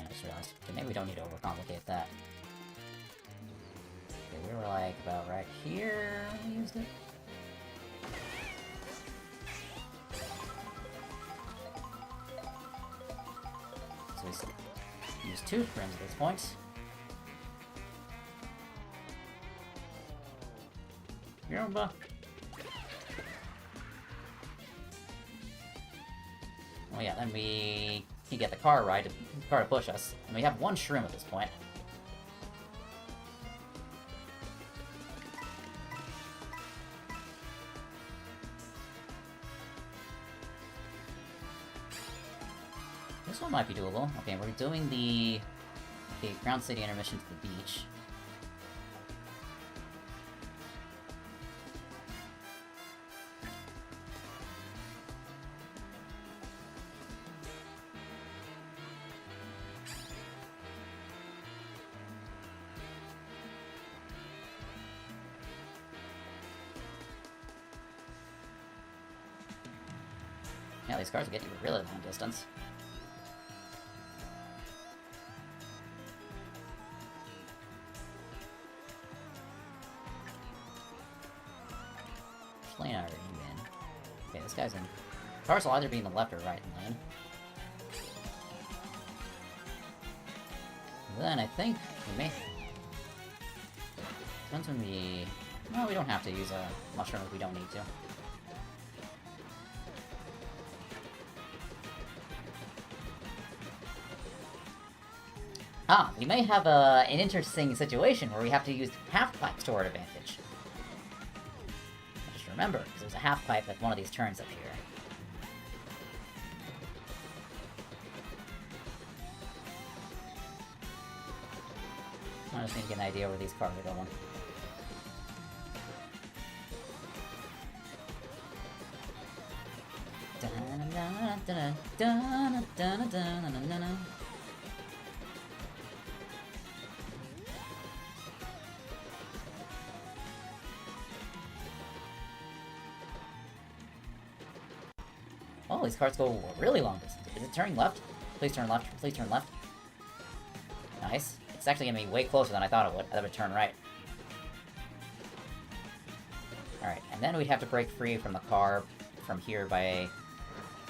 I just realized. Okay, maybe we don't need to overcomplicate that. Okay, we were like about right here when we used it. So we use 2 frames at this point. Yumba. Oh yeah, then we can get the car to push us. And we have 1 shroom at this point. This one might be doable. Okay, we're doing the Ground City intermission to the beach. Yeah, these cars will get you a really long distance. Which lane are you in? Okay, this guy's in. Cars will either be in the left or right lane. Then I think we may. Depends when we. No, we don't have to use a mushroom if we don't need to. Ah, we may have an interesting situation where we have to use half-pipes to our advantage. Just remember, because there's a half-pipe at one of these turns up here. I just need to get an idea where these cars are going. Oh, these cars go a really long distance. Is it turning left? Please turn left. Please turn left. Nice. It's actually gonna be way closer than I thought it would. I would turn right. Alright, and then we'd have to break free from the car from here by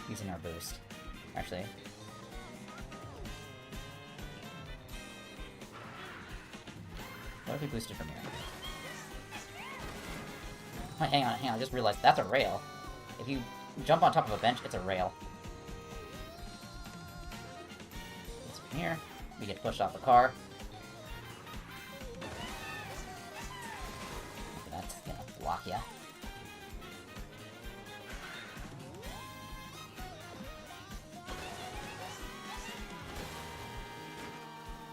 using our boost. Actually. What if we boosted from here? Oh, hang on, I just realized that's a rail. If you jump on top of a bench, it's a rail. It's from here. We get pushed off the car. That's gonna block ya.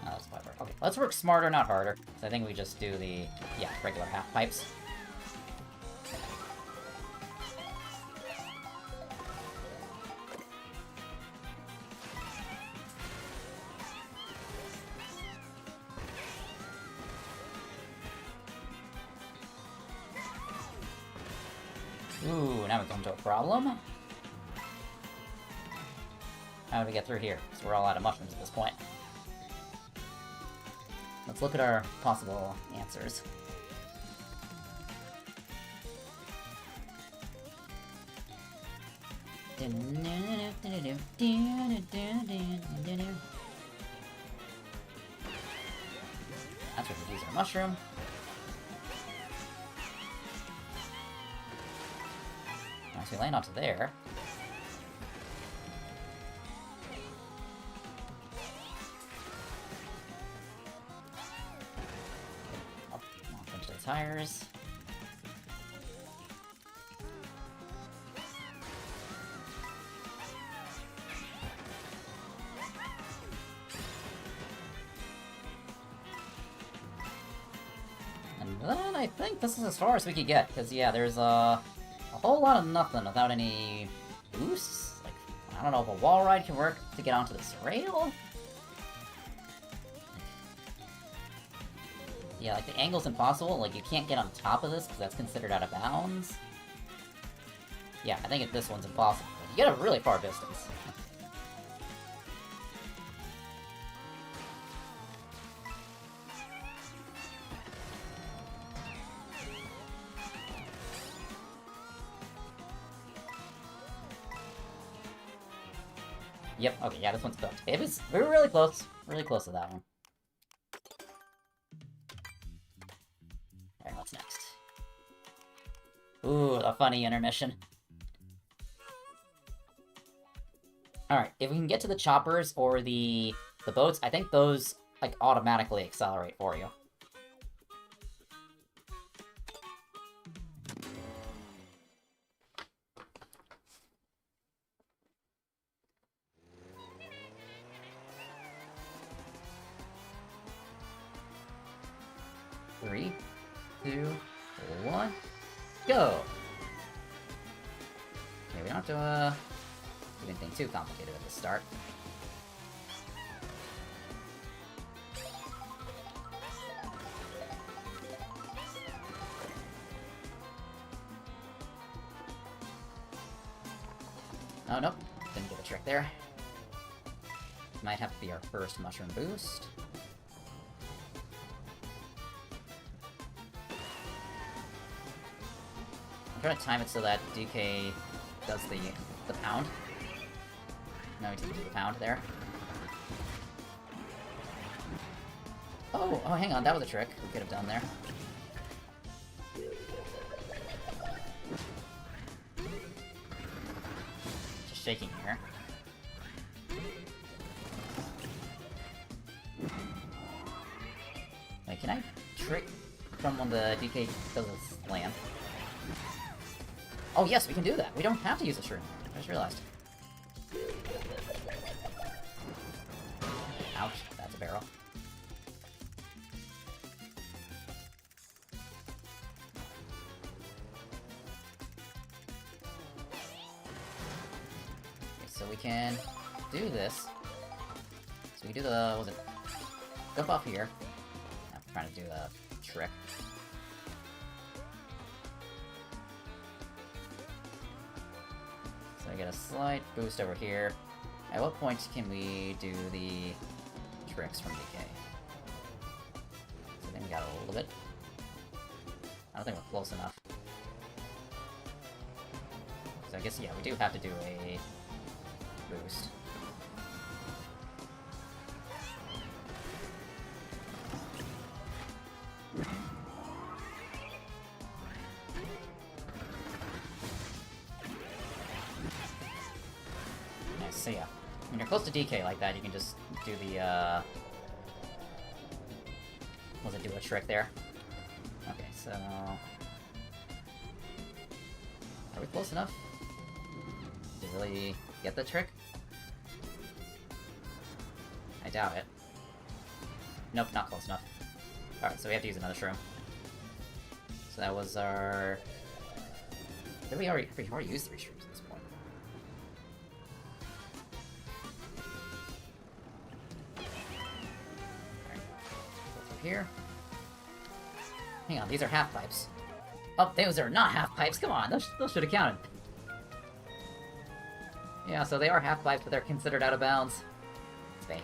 Oh, that's clever. Okay, let's work smarter, not harder. So I think we just do the, yeah, regular half pipes. Ooh, now we come to a problem. How do we get through here? Because we're all out of mushrooms at this point. Let's look at our possible answers. That's where we use our mushroom. Once we land onto there. Up into the tires. And then I think this is as far as we could get, because yeah, there's a whole lot of nothing without any boosts. Like, I don't know if a wall ride can work to get onto this rail. Yeah, like the angle's impossible. Like, you can't get on top of this because that's considered out of bounds. Yeah, I think this one's impossible. You get a really far distance. Yep, okay, yeah, this one's cooked. We were really close. Really close to that one. Alright, what's next? Ooh, a funny intermission. Alright, if we can get to the choppers or the boats, I think those, like, automatically accelerate for you. Three, 2, 1, go! Okay, we don't have to, do anything too complicated at the start. Oh, nope. Didn't get a trick there. Might have to be our first mushroom boost. I'm trying to time it so that DK does the pound. No, he didn't do the pound there. Oh, hang on, that was a trick we could have done there. Just shaking here. Wait, can I trick from when the DK does a slam? Oh yes, we can do that. We don't have to use a shroom. I just realized. Ouch, that's a barrel. Okay, so we can do this. So we do the, what was it? Jump off here. I'm trying to do a trick. So I get a slight boost over here. At what point can we do the tricks from DK? So I think we got a little bit. I don't think we're close enough. So I guess, yeah, we do have to do a boost. Nice, so yeah. When you're close to DK like that, you can just do the, do a trick there? Okay, so... Are we close enough to really get the trick? I doubt it. Nope, not close enough. Alright, so we have to use another shroom. So that was our... Did we already used 3 shrooms at this point? Alright, go through here. Hang on, these are half pipes. Oh, those are not half pipes, come on, those should have counted. Yeah, so they are half pipes, but they're considered out of bounds. It's bad.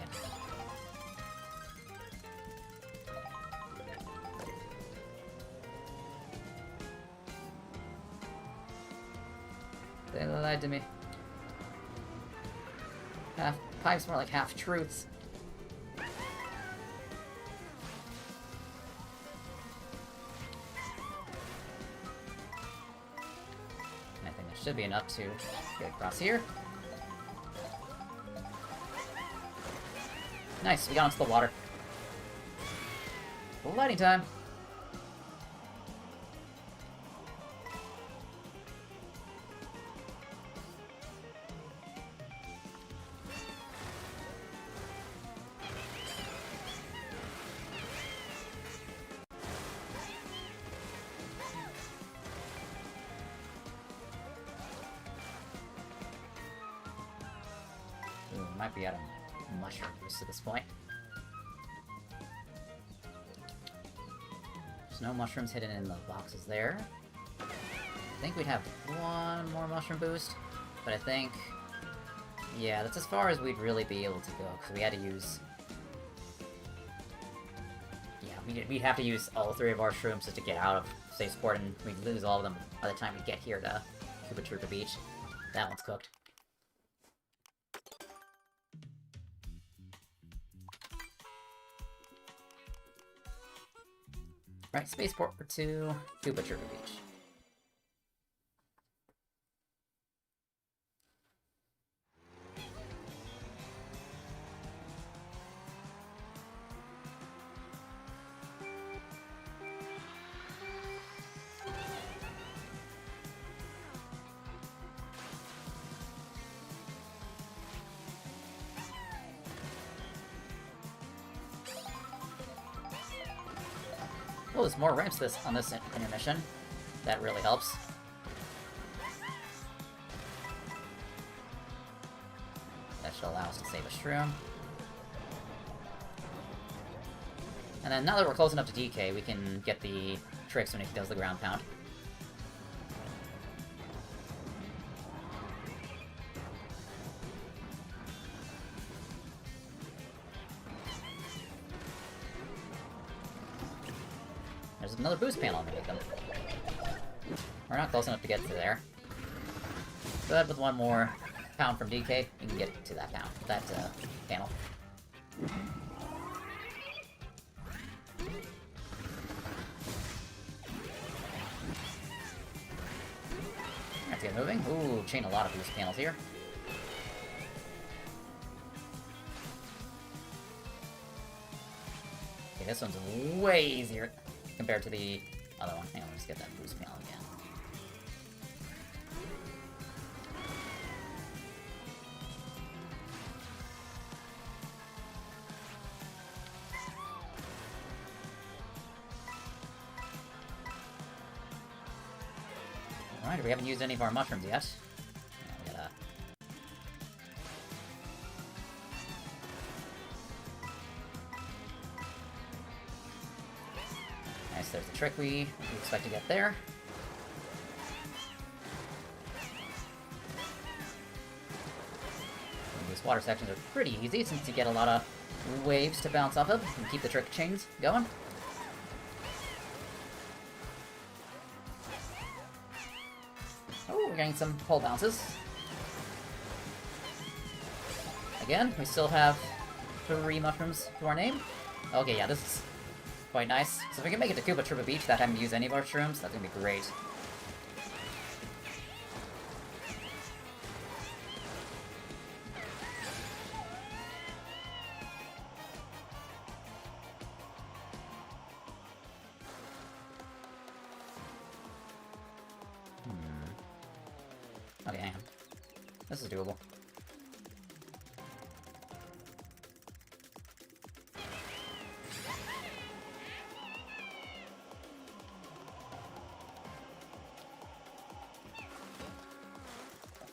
They lied to me. Half pipes, more like half truths. I think there should be enough to get across here. Nice, we got onto the water. Lighting time. Ooh, we might be out of mushroom boost at this point. There's no mushrooms hidden in the boxes there. I think we'd have one more mushroom boost, but I think... Yeah, that's as far as we'd really be able to go, because we had to use... Yeah, we'd have to use all 3 of our shrooms just to get out of safe sport, and we'd lose all of them by the time we get here to Koopa Troopa Beach. That one's cooked. Right, spaceport for 2, Cuba Turbo Beach. Oh, there's more ramps on this intermission. That really helps. That should allow us to save a shroom. And then now that we're close enough to DK, we can get the tricks when he does the ground pound. There's another boost panel underneath them. We're not close enough to get to there. But with one more pound from DK, we can get to that panel. Let's get moving. Ooh, chain a lot of boost panels here. Okay, this one's way easier compared to the other one. Hang on, let's get that boost panel again. Alright, we haven't used any of our mushrooms yet. We gotta... Nice, there's the trick we expect to get there. And these water sections are pretty easy since you get a lot of waves to bounce off of and keep the trick chains going. Oh, we're getting some pole bounces. Again, we still have 3 mushrooms to our name. Okay, yeah, this is quite nice. So if we can make it to Cuba Turbo Beach without having to use any of our shrooms, that's gonna be great. Okay, hang on. This is doable.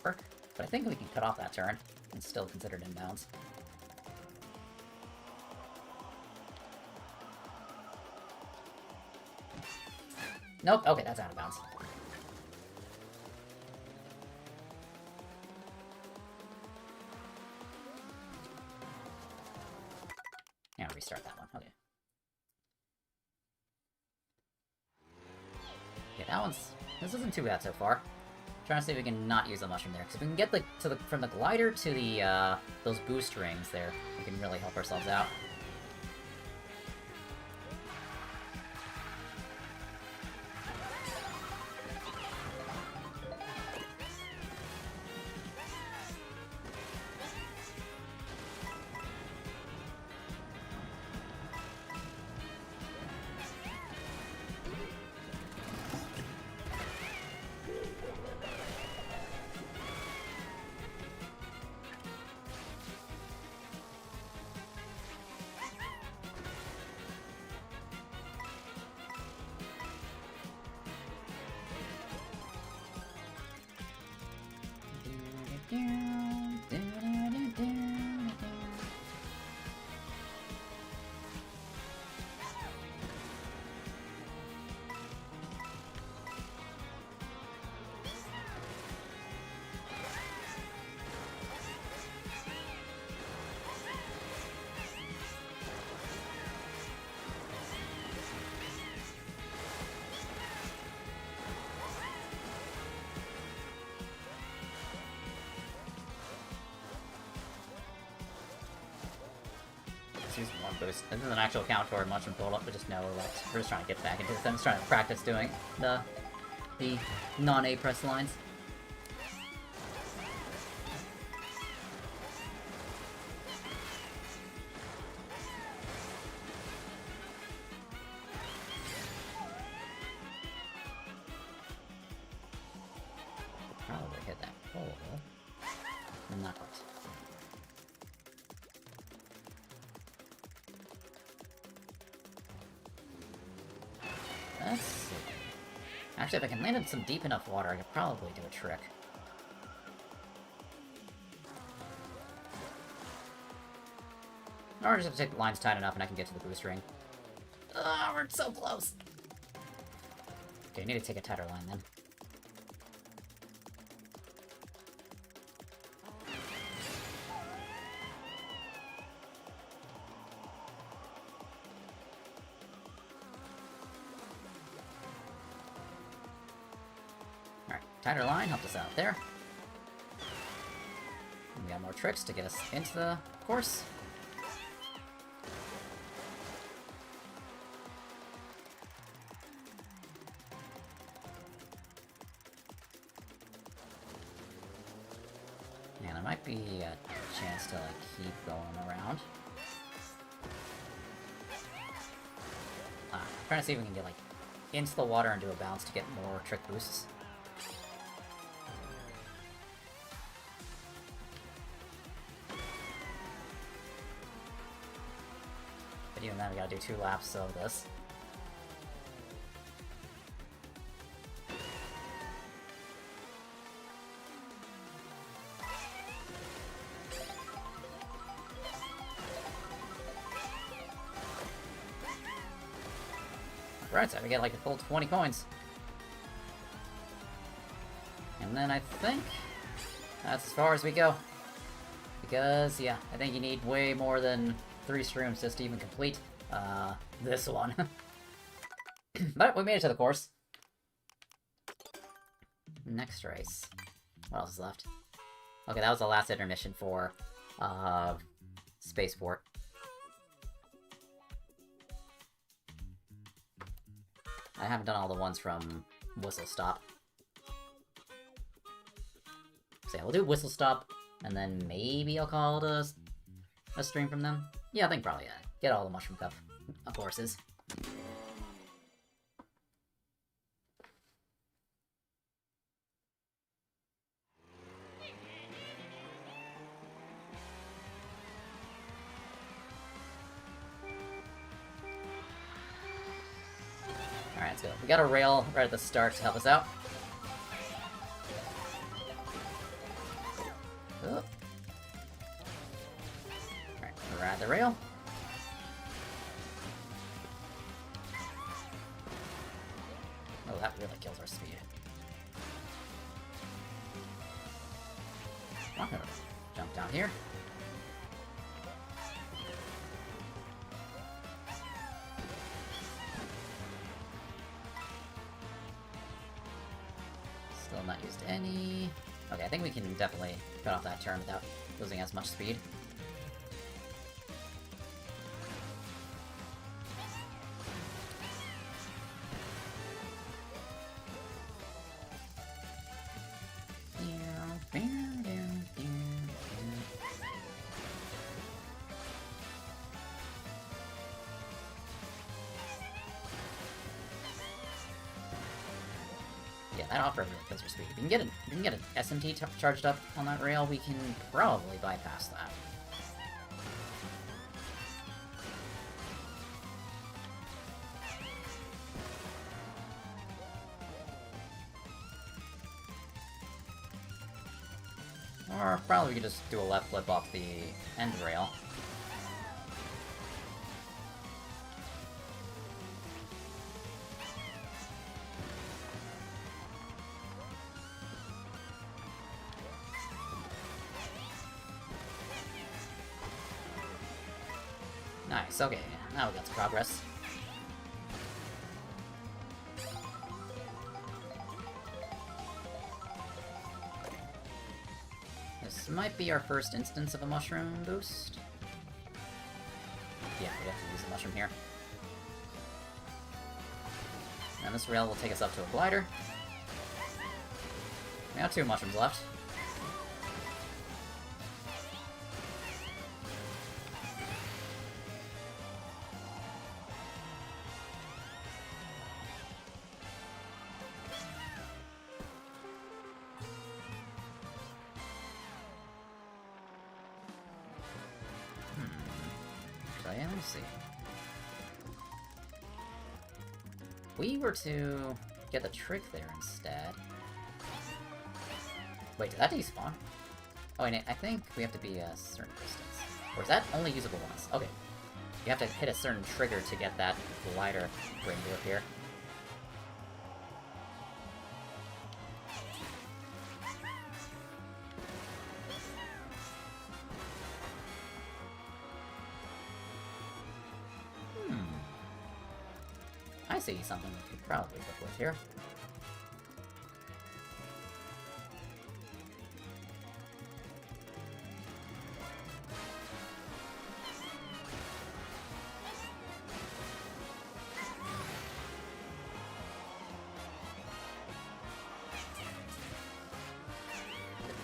Work, but I think we can cut off that turn and still consider it inbounds. Nope, okay, that's out of bounds. Yeah, restart that one. Okay. Yeah, that one's... This isn't too bad so far. Trying to see if we can not use the mushroom there, because if we can get from the glider to the those boost rings there, we can really help ourselves out. just use one boost. This is an actual count toward mushroom build-up, but just no elect. We're just trying to get back into this. I'm just trying to practice doing the non-A press lines. Probably hit that pole. Not quite. Let's see. Actually, if I can land in some deep enough water, I could probably do a trick. Or just have to take the lines tight enough and I can get to the boost ring. Oh, we're so close! Okay, I need to take a tighter line then. Tighter line helped us out there. And we got more tricks to get us into the course. And there might be a chance to like keep going around. I'm trying to see if we can get like into the water and do a bounce to get more trick boosts. But even then, we gotta do 2 laps of this. Right, so we get like a full 20 coins. And then I think that's as far as we go. Because, yeah, I think you need way more than 3 streams just to even complete this one. But we made it to the course. Next race. What else is left? Okay, that was the last intermission for Spaceport. I haven't done all the ones from Whistle Stop. So yeah, we'll do Whistle Stop, and then maybe I'll call it a stream from them. Yeah, I think probably, yeah. Get all the Mushroom Cup courses. Alright, let's go. We got a rail right at the start to help us out. Oh. Alright, ride the rail. Oh, that really kills our speed. I'm gonna jump down here. Still not used any. Okay, I think we can definitely cut off that turn without losing as much speed. Yeah, that off-road really kills our speed. If we can get an SMT charged up on that rail, we can probably bypass that. Or probably we could just do a left flip off the end rail. Nice, okay, now we got some progress. This might be our first instance of a mushroom boost. Yeah, we have to use the mushroom here. And this rail will take us up to a glider. We have 2 mushrooms left. So yeah, let's see. We were to get the trick there instead. Wait, did that despawn? Oh, wait, I think we have to be a certain distance. Or is that only usable once? Okay. You have to hit a certain trigger to get that glider ring to appear. I see something we could probably work with here.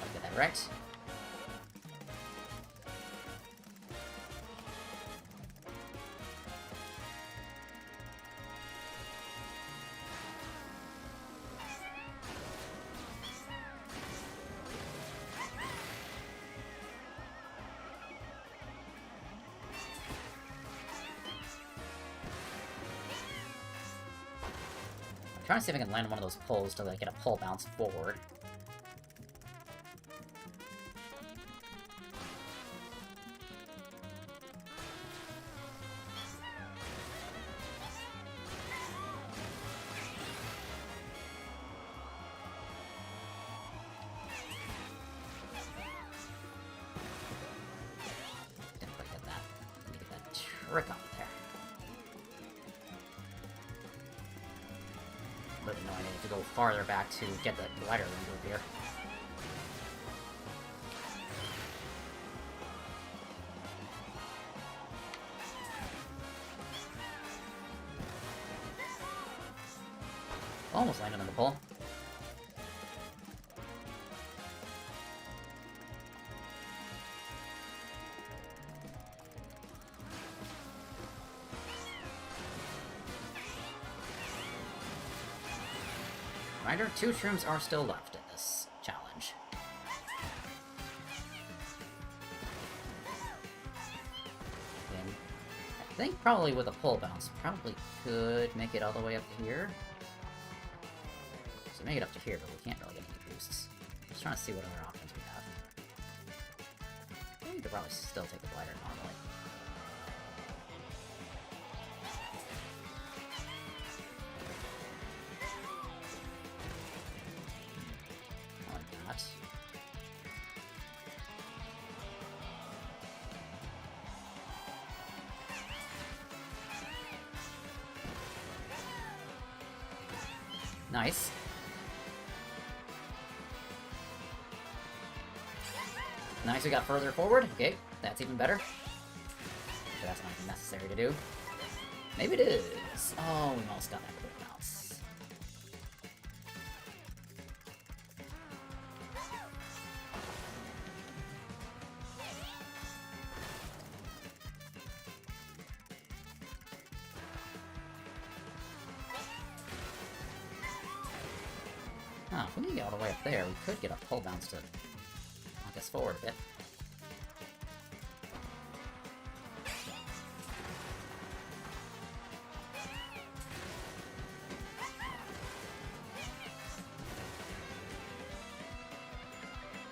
I'll get that right. I'm trying to see if I can land one of those poles to like get a pole bounce forward. Didn't quite get that. Let me get that trick on there. But no, I need to go farther back to get the glider ring to appear. Almost landed on the pole. Reminder, 2 shrooms are still left in this challenge. And I think probably with a pole bounce, probably could make it all the way up to here. So make it up to here, but we can't really get any boosts. Just trying to see what other options we have. I think we could probably still take the glider normally. Nice. Nice, we got further forward. Okay, that's even better. But that's not necessary to do. Maybe it is. Oh, we almost got that quick bounce. Oh, if we can get all the way up there, we could get a pole bounce to knock us forward a bit.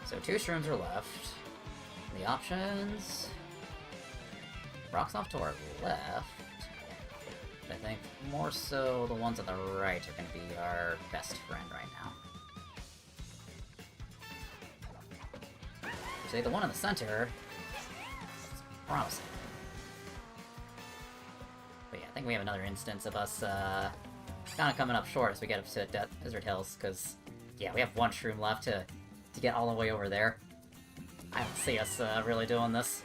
So 2 shrooms are left. The options... Rocks off to our left. I think more so the ones on the right are going to be our best friend right now. Say the one in the center is promising. But yeah, I think we have another instance of us kind of coming up short as we get up to Desert Hills, because yeah, we have 1 shroom left to get all the way over there. I don't see us really doing this.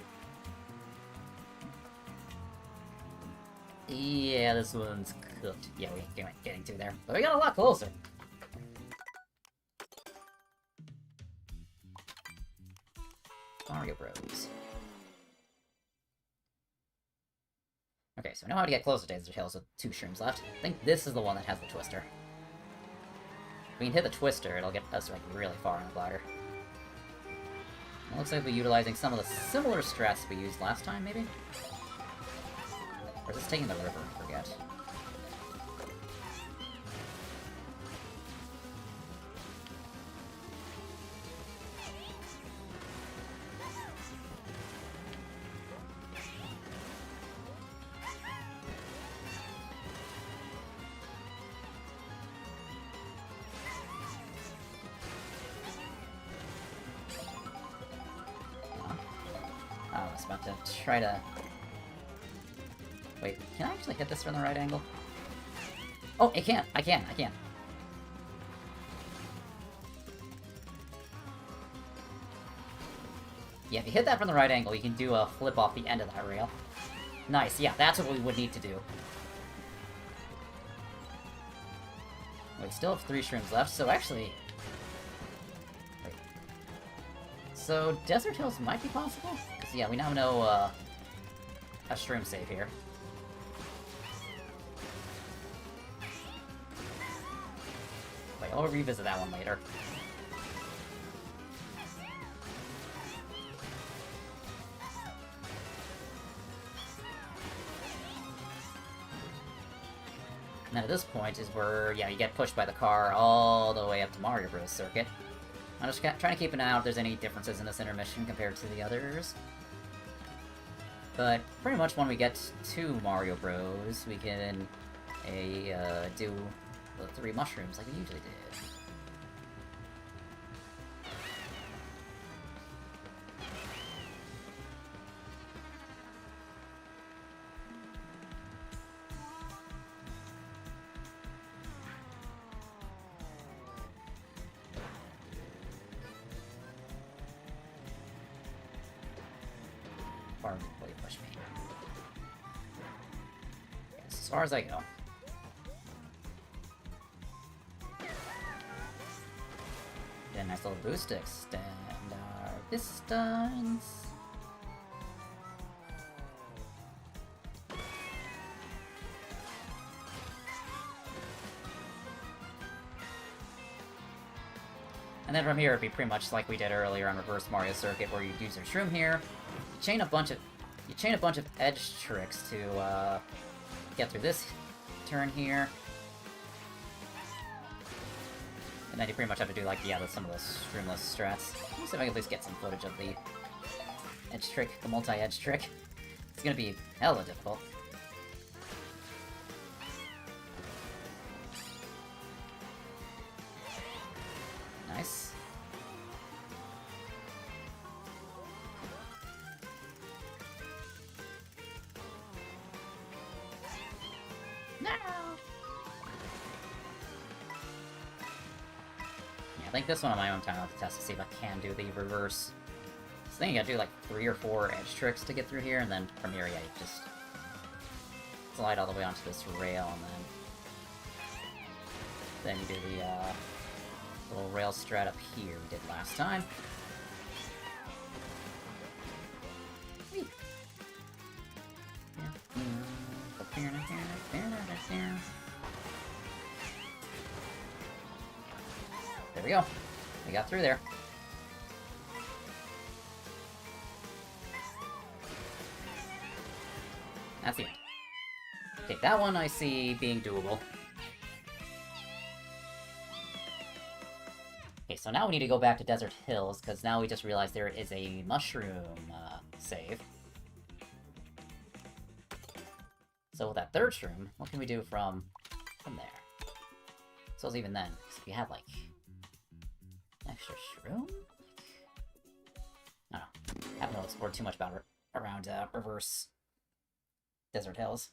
Yeah, this one's cooked. Yeah, we ain't getting to there. But we got a lot closer. Mario Bros. Okay, so we know how to get close to Desert Hills with 2 shrooms left. I think this is the one that has the twister. If we can hit the twister, it'll get us like really far in the bladder. It looks like we're utilizing some of the similar strats we used last time, maybe? Or is this taking the river? I forget. I was about to try to... Wait, can I actually hit this from the right angle? Oh, I can! I can! Yeah, if you hit that from the right angle, you can do a flip off the end of that rail. Nice, yeah, that's what we would need to do. We still have 3 shrooms left, so actually... Wait. So, Desert Hills might be possible? Because, yeah, we now know, a shroom save here. Wait, I'll revisit that one later. And then at this point is where, yeah, you get pushed by the car all the way up to Mario Bros. Circuit. I'm just trying to keep an eye out if there's any differences in this intermission compared to the others. But pretty much when we get to Mario Bros, we can do the 3 mushrooms like we usually did. Far will you push me? As far as I go. Get a nice little boost to extend our distance. And then from here, it'd be pretty much like we did earlier on Reverse Mario Circuit, where you'd use your shroom here, you chain a bunch of edge tricks to get through this turn here, and then you pretty much have to do like some of those shroomless strats. Let me see if I can at least get some footage of the edge trick, the multi-edge trick. It's gonna be hella difficult. Nice. No! Yeah, I think this one on my own time I'll have to test to see if I can do the reverse. So I think you gotta do like 3 or 4 edge tricks to get through here, and then from here, yeah, you just slide all the way onto this rail, and then you do the little rail strat up here we did last time. Whee. There we go. We got through there. That's the end. Okay, that one I see being doable. Okay, so now we need to go back to Desert Hills, because now we just realized there is a mushroom save. So with that 3rd shroom, what can we do from there? So even then, because if you had, like, an extra shroom? I don't know. I haven't really explored too much about around Reverse Desert Hills.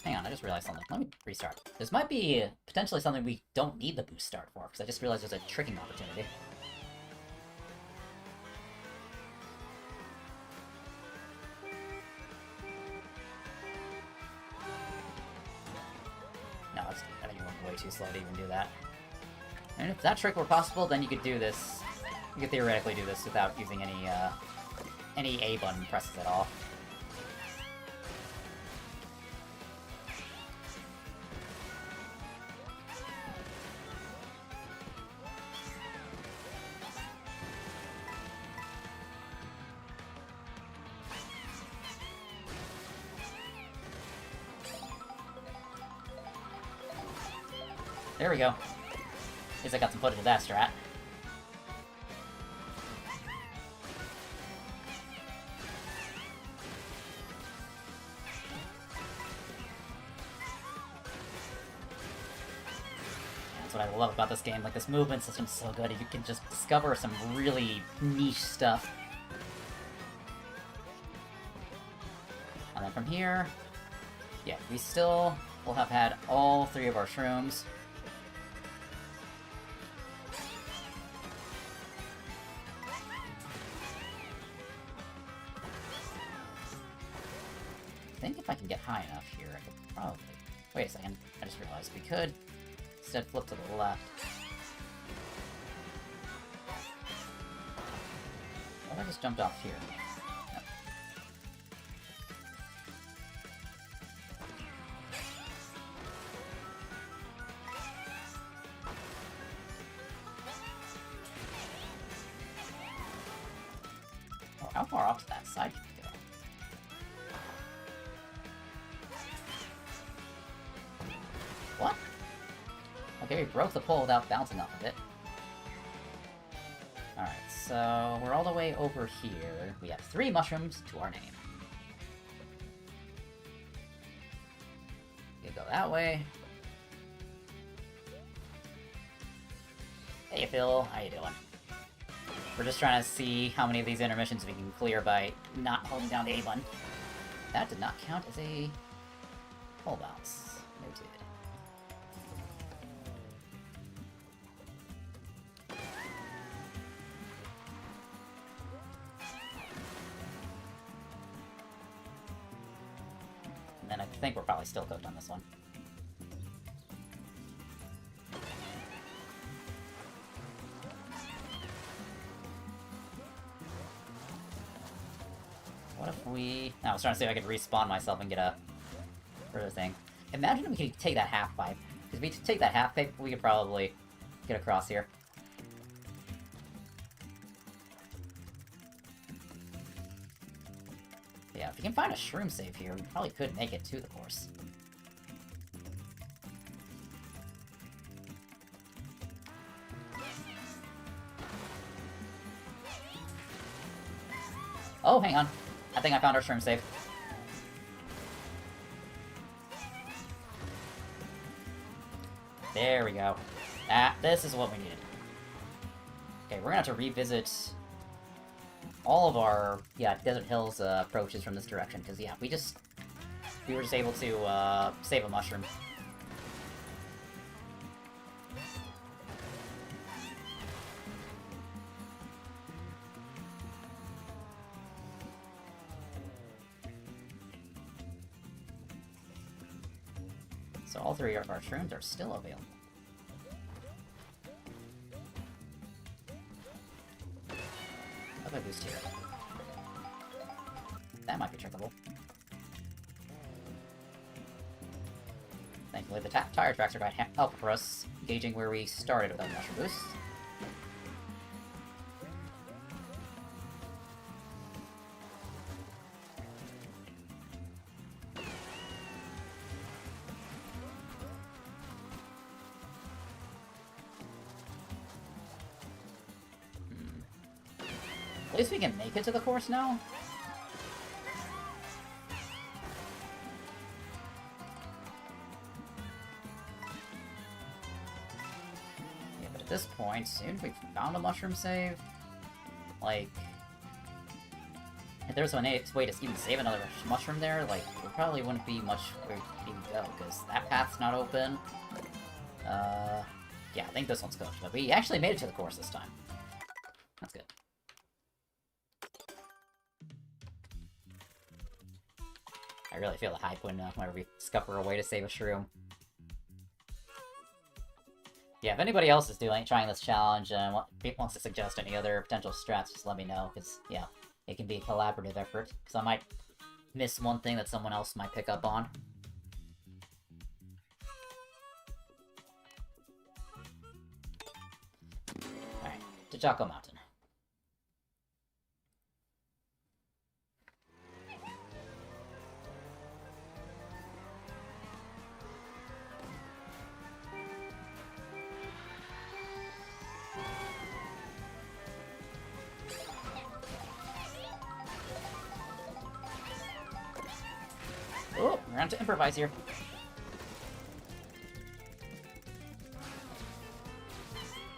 Hang on, I just realized something. Let me restart. This might be potentially something we don't need the boost start for, because I just realized there's a tricking opportunity. No, I think you went way too slow to even do that. And if that trick were possible, then you could do this. You could theoretically do this without using any A button presses at all. There we go. At least I got some footage of that strat. That's what I love about this game. Like, this movement system's so good. You can just discover some really niche stuff. And then from here, yeah, we still will have had all 3 of our shrooms. I think if I can get high enough here, I could probably... Wait a second, I just realized we could instead flip to the left. Well, I just jumped off here. Nope. Oh, how far off to that side can you go? What? Okay, we broke the pole without bouncing off of it. Alright, so we're all the way over here. We have 3 mushrooms to our name. You go that way. Hey Phil, how you doing? We're just trying to see how many of these intermissions we can clear by not holding down the A button. That did not count as a pole bounce. Noted. And then I think we're probably still cooked on this one. What if we... I was trying to see if I could respawn myself and get a further thing. Imagine if we could take that half pipe. Because if we take that half pipe, we could probably get across here. Yeah, if we can find a shroom save here, we probably could make it to the course. Oh, hang on. I think I found our shroom save. There we go. This is what we needed. Okay, we're gonna have to revisit all of our, Desert Hills approaches from this direction, because, yeah, we were just able to save a mushroom. So all 3 of our shrooms are still available. How about boost here? That might be trickable. Thankfully, the tire tracks are quite helpful for us, gauging where we started with our mushroom boost. At least we can make it to the course now. Yeah, but at this point, soon we found a mushroom save. Like, if there's a way to even save another mushroom there, like, there probably wouldn't be much where you can go, because that path's not open. Yeah, I think this one's coached, but we actually made it to the course this time. That's good. I really feel the hype whenever we discover a way to save a shroom. Yeah, if anybody else is trying this challenge and wants to suggest any other potential strats, just let me know, because, yeah, it can be a collaborative effort, because I might miss one thing that someone else might pick up on. Alright, to Jocko Mountain. Oh, we're going to improvise here.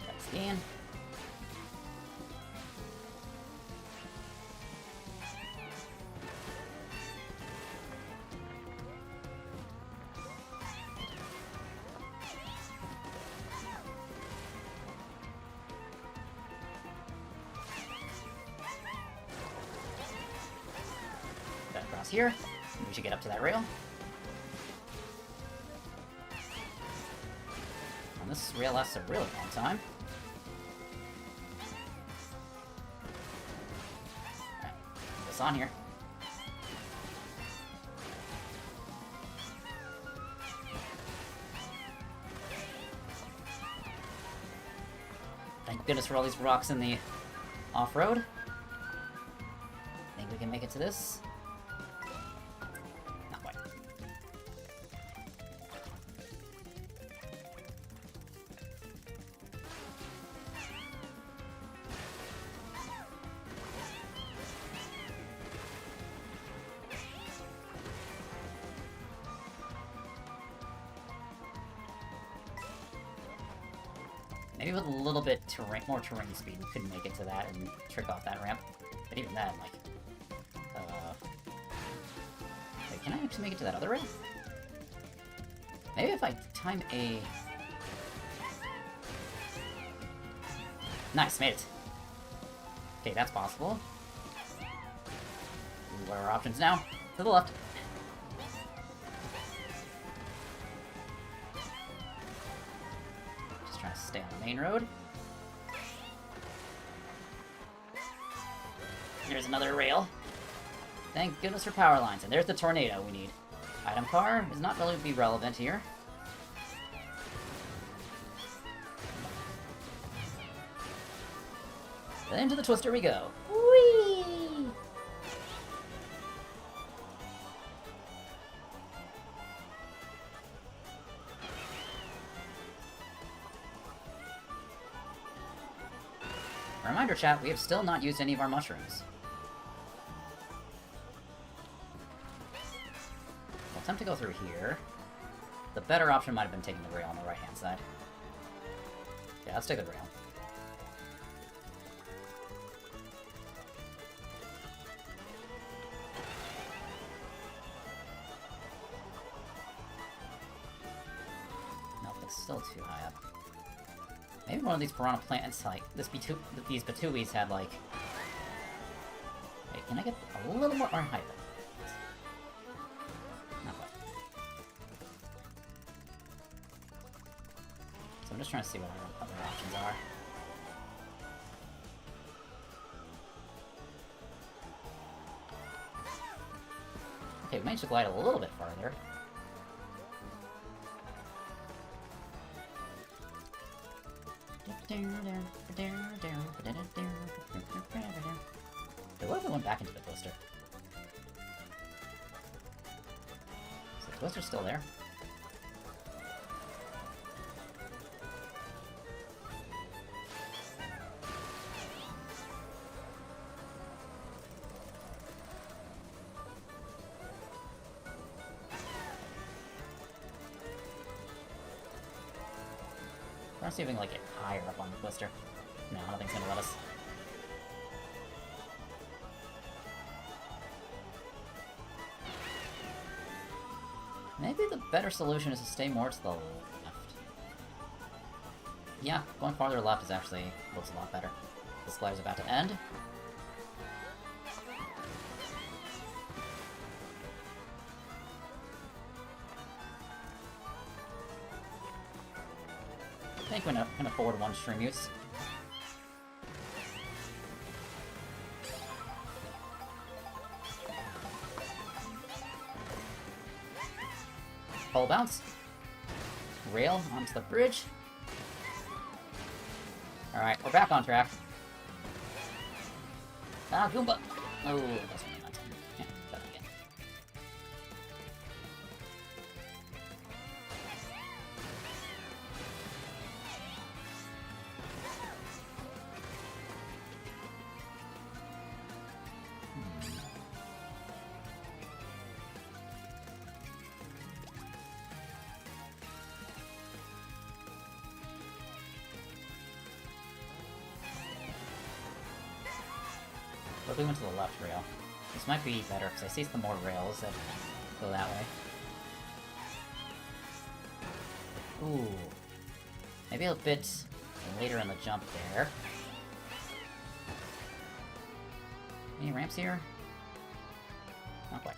Let's scan. Got across here. We should get up to that rail. And this rail lasts a really long time. Alright, put this on here. Thank goodness for all these rocks in the off-road. Think we can make it to this? Maybe with a little bit more terrain speed, we could make it to that and trick off that ramp. But even then, like... Wait, can I actually make it to that other rail? Maybe if I time a... Nice, made it. Okay, that's possible. What are our options now? To the left. Trying to stay on the main road. Here's another rail. Thank goodness for power lines. And there's the tornado we need. Item car is not really be relevant here. Then into the twister we go. Whee! Reminder, chat, we have still not used any of our mushrooms. We'll attempt to go through here. The better option might have been taking the rail on the right-hand side. Yeah, let's take the rail. Nope, it's still too high up. Maybe one of these piranha plants, like, these Batuis had, like... Wait, can I get a little more height? Not quite. So I'm just trying to see what our other options are. Okay, we managed to glide a little bit farther. What if we went back into the twister? Is the twister still there? Let's see if we can, like, get higher up on the twister. No, I don't think it's gonna let us. Maybe the better solution is to stay more to the left. Yeah, going farther left is actually looks a lot better. This glider's about to end. I think we can afford one stream use. Pole bounce. Rail onto the bridge. Alright, we're back on track. Ah, Goomba! Oh, that's really not time. Yeah, that again. But we went to the left rail. This might be better, because I see some more rails that go that way. Ooh. Maybe a bit later in the jump there. Any ramps here? Not quite.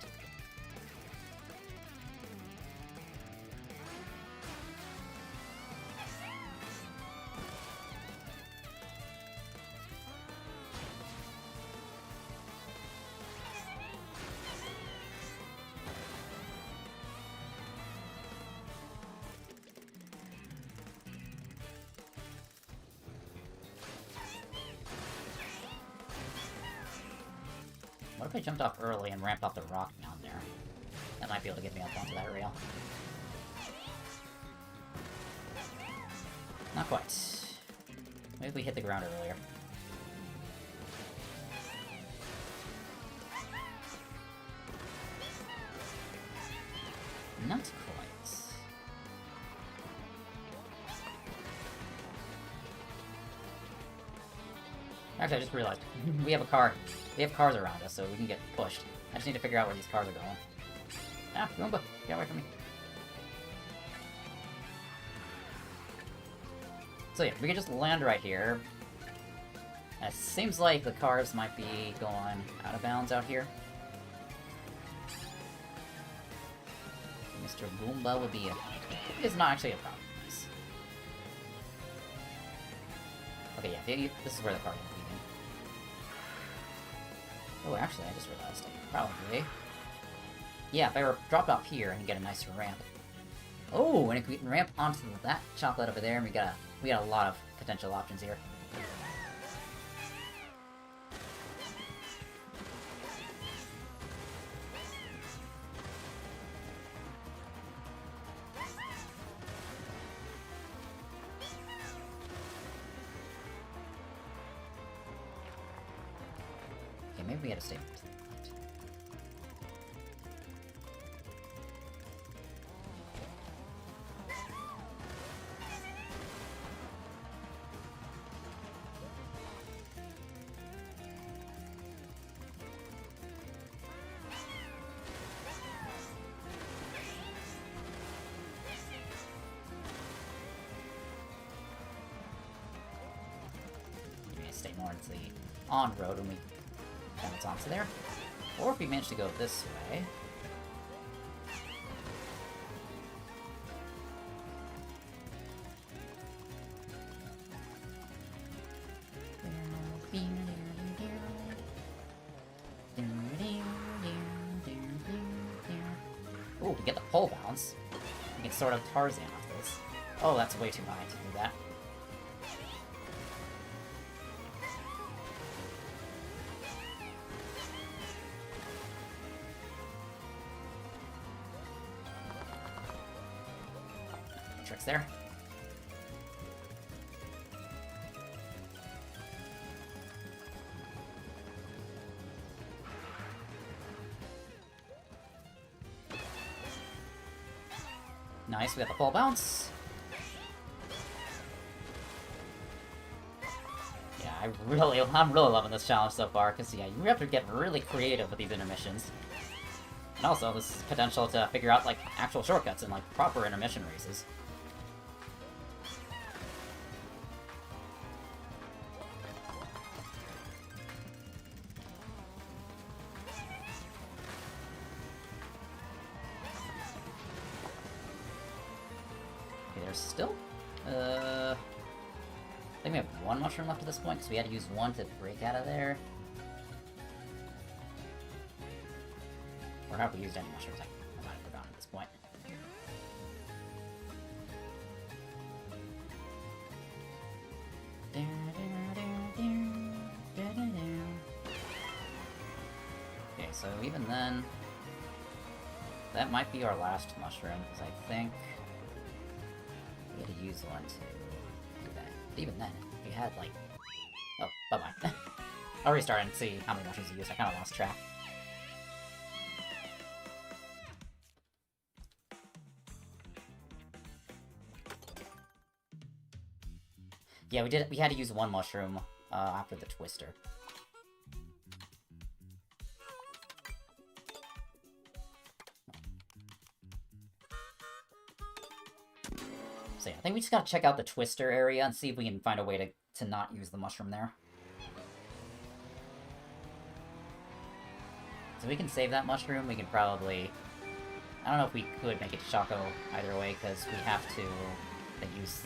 What if I jumped off early and ramped off the rock down there? That might be able to get me up onto that rail. Not quite. Maybe we hit the ground earlier. Not quite. Actually, I just realized. We have a car. We have cars around us, so we can get pushed. I just need to figure out where these cars are going. Ah, Goomba! Get away from me. So yeah, we can just land right here. And it seems like the cars might be going out of bounds out here. Mr. Goomba would be it's not actually a problem. Nice. Okay, yeah, this is where the car is leaving. Oh, actually, I just realized. Probably. Yeah, if I were drop off here and get a nice ramp. Oh, and if we can ramp onto that chocolate over there, and we got a lot of potential options here. Okay, maybe we had to stay. Stay more into the on-road when we bounce onto there. Or if we manage to go this way. Ooh, we get the pole bounce. We can sort of Tarzan off this. Oh, that's way too high to do that. Tricks there. Nice, we got the full bounce. Yeah, I'm really loving this challenge so far, because yeah, you have to get really creative with these intermissions. And also, this is potential to figure out, like, actual shortcuts in, like, proper intermission races. we're still... I think we have one mushroom left at this point, because we had to use one to break out of there. Or have we used any mushrooms? I might have forgotten at this point. Okay, so even then... That might be our last mushroom, because I think we had to use one to do that. But even then, we had, like... Oh, bye-bye. I'll restart and see how many mushrooms we used. I kind of lost track. Yeah, we had to use one mushroom after the twister. So yeah, I think we just gotta check out the twister area and see if we can find a way to not use the mushroom there. So we can save that mushroom, we can probably... I don't know if we could make it to Shaco either way, because we have to use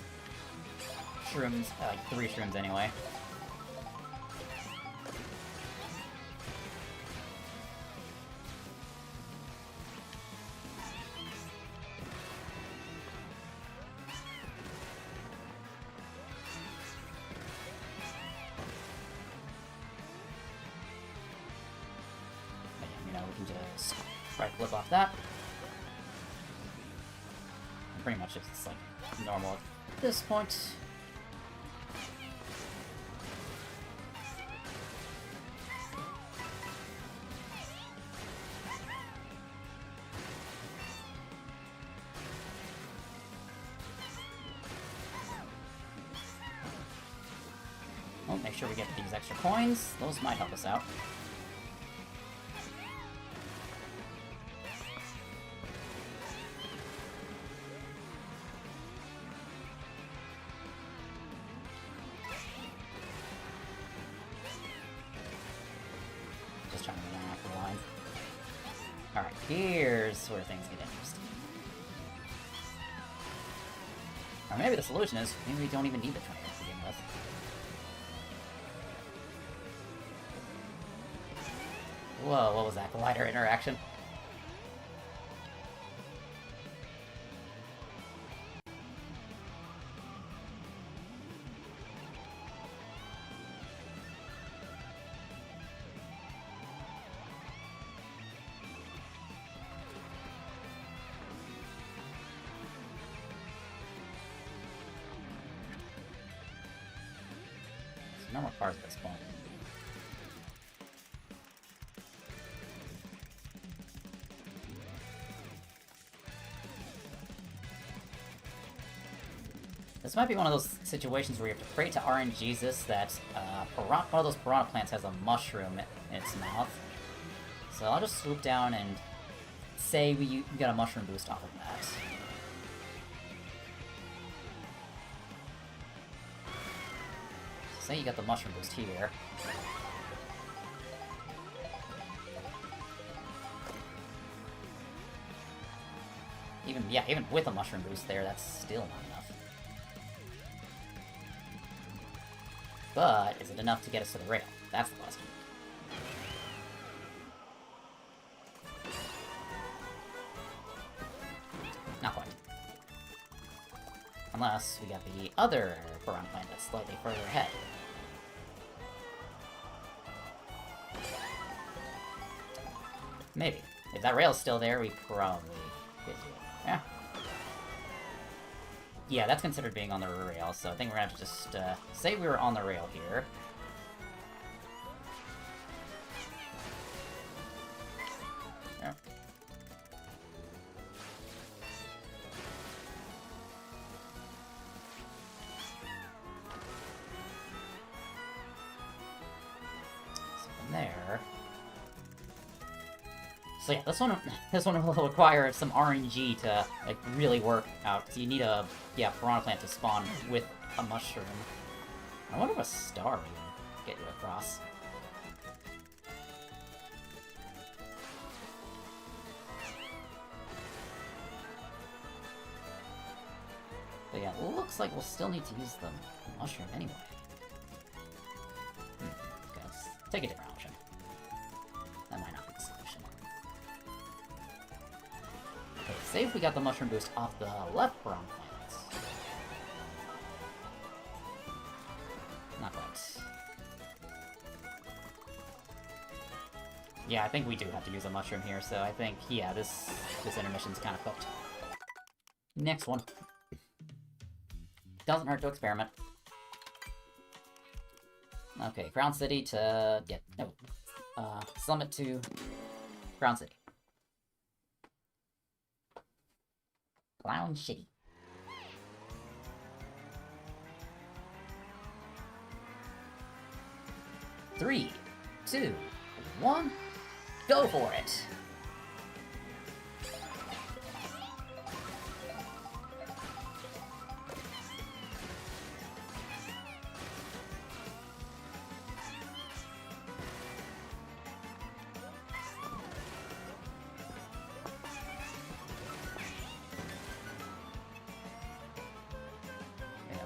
shrooms, like 3 shrooms anyway. We can just right flip off that. And pretty much it's like normal at this point. Well, make sure we get these extra coins. Those might help us out. Just trying to get out the line. Alright, here's where things get interesting. Or maybe the solution is, maybe we don't even need the 20 to begin with. Whoa, what was that? Glider interaction? No more cars at this point. This might be one of those situations where you have to pray to RNGesus that one of those piranha plants has a mushroom in its mouth. So I'll just swoop down and say we got a mushroom boost off of that. Say you got the mushroom boost here. Even with a mushroom boost there, that's still not enough. But is it enough to get us to the rail? That's the question. Not quite. Unless we got the other piranha plant that's slightly further ahead. Maybe. If that rail's still there, we probably could do it. Yeah. Yeah, that's considered being on the rail, so I think we're gonna have to just say we were on the rail here. Yeah. So from there... So yeah, this one will require some RNG to like really work out. So you need a piranha plant to spawn with a mushroom. I wonder if a star would get you across. But yeah, it looks like we'll still need to use the mushroom anyway. Okay, let's take a different option. That might not be the solution. Okay, say if we got the mushroom boost off the left brown plants. Not quite. Yeah, I think we do have to use a mushroom here, so I think, yeah, this intermission's kind of cooked. Next one. Doesn't hurt to experiment. Okay, Crown City to... yeah, no. Summit to Crown City. Clown City. Three, 2, 1, go for it!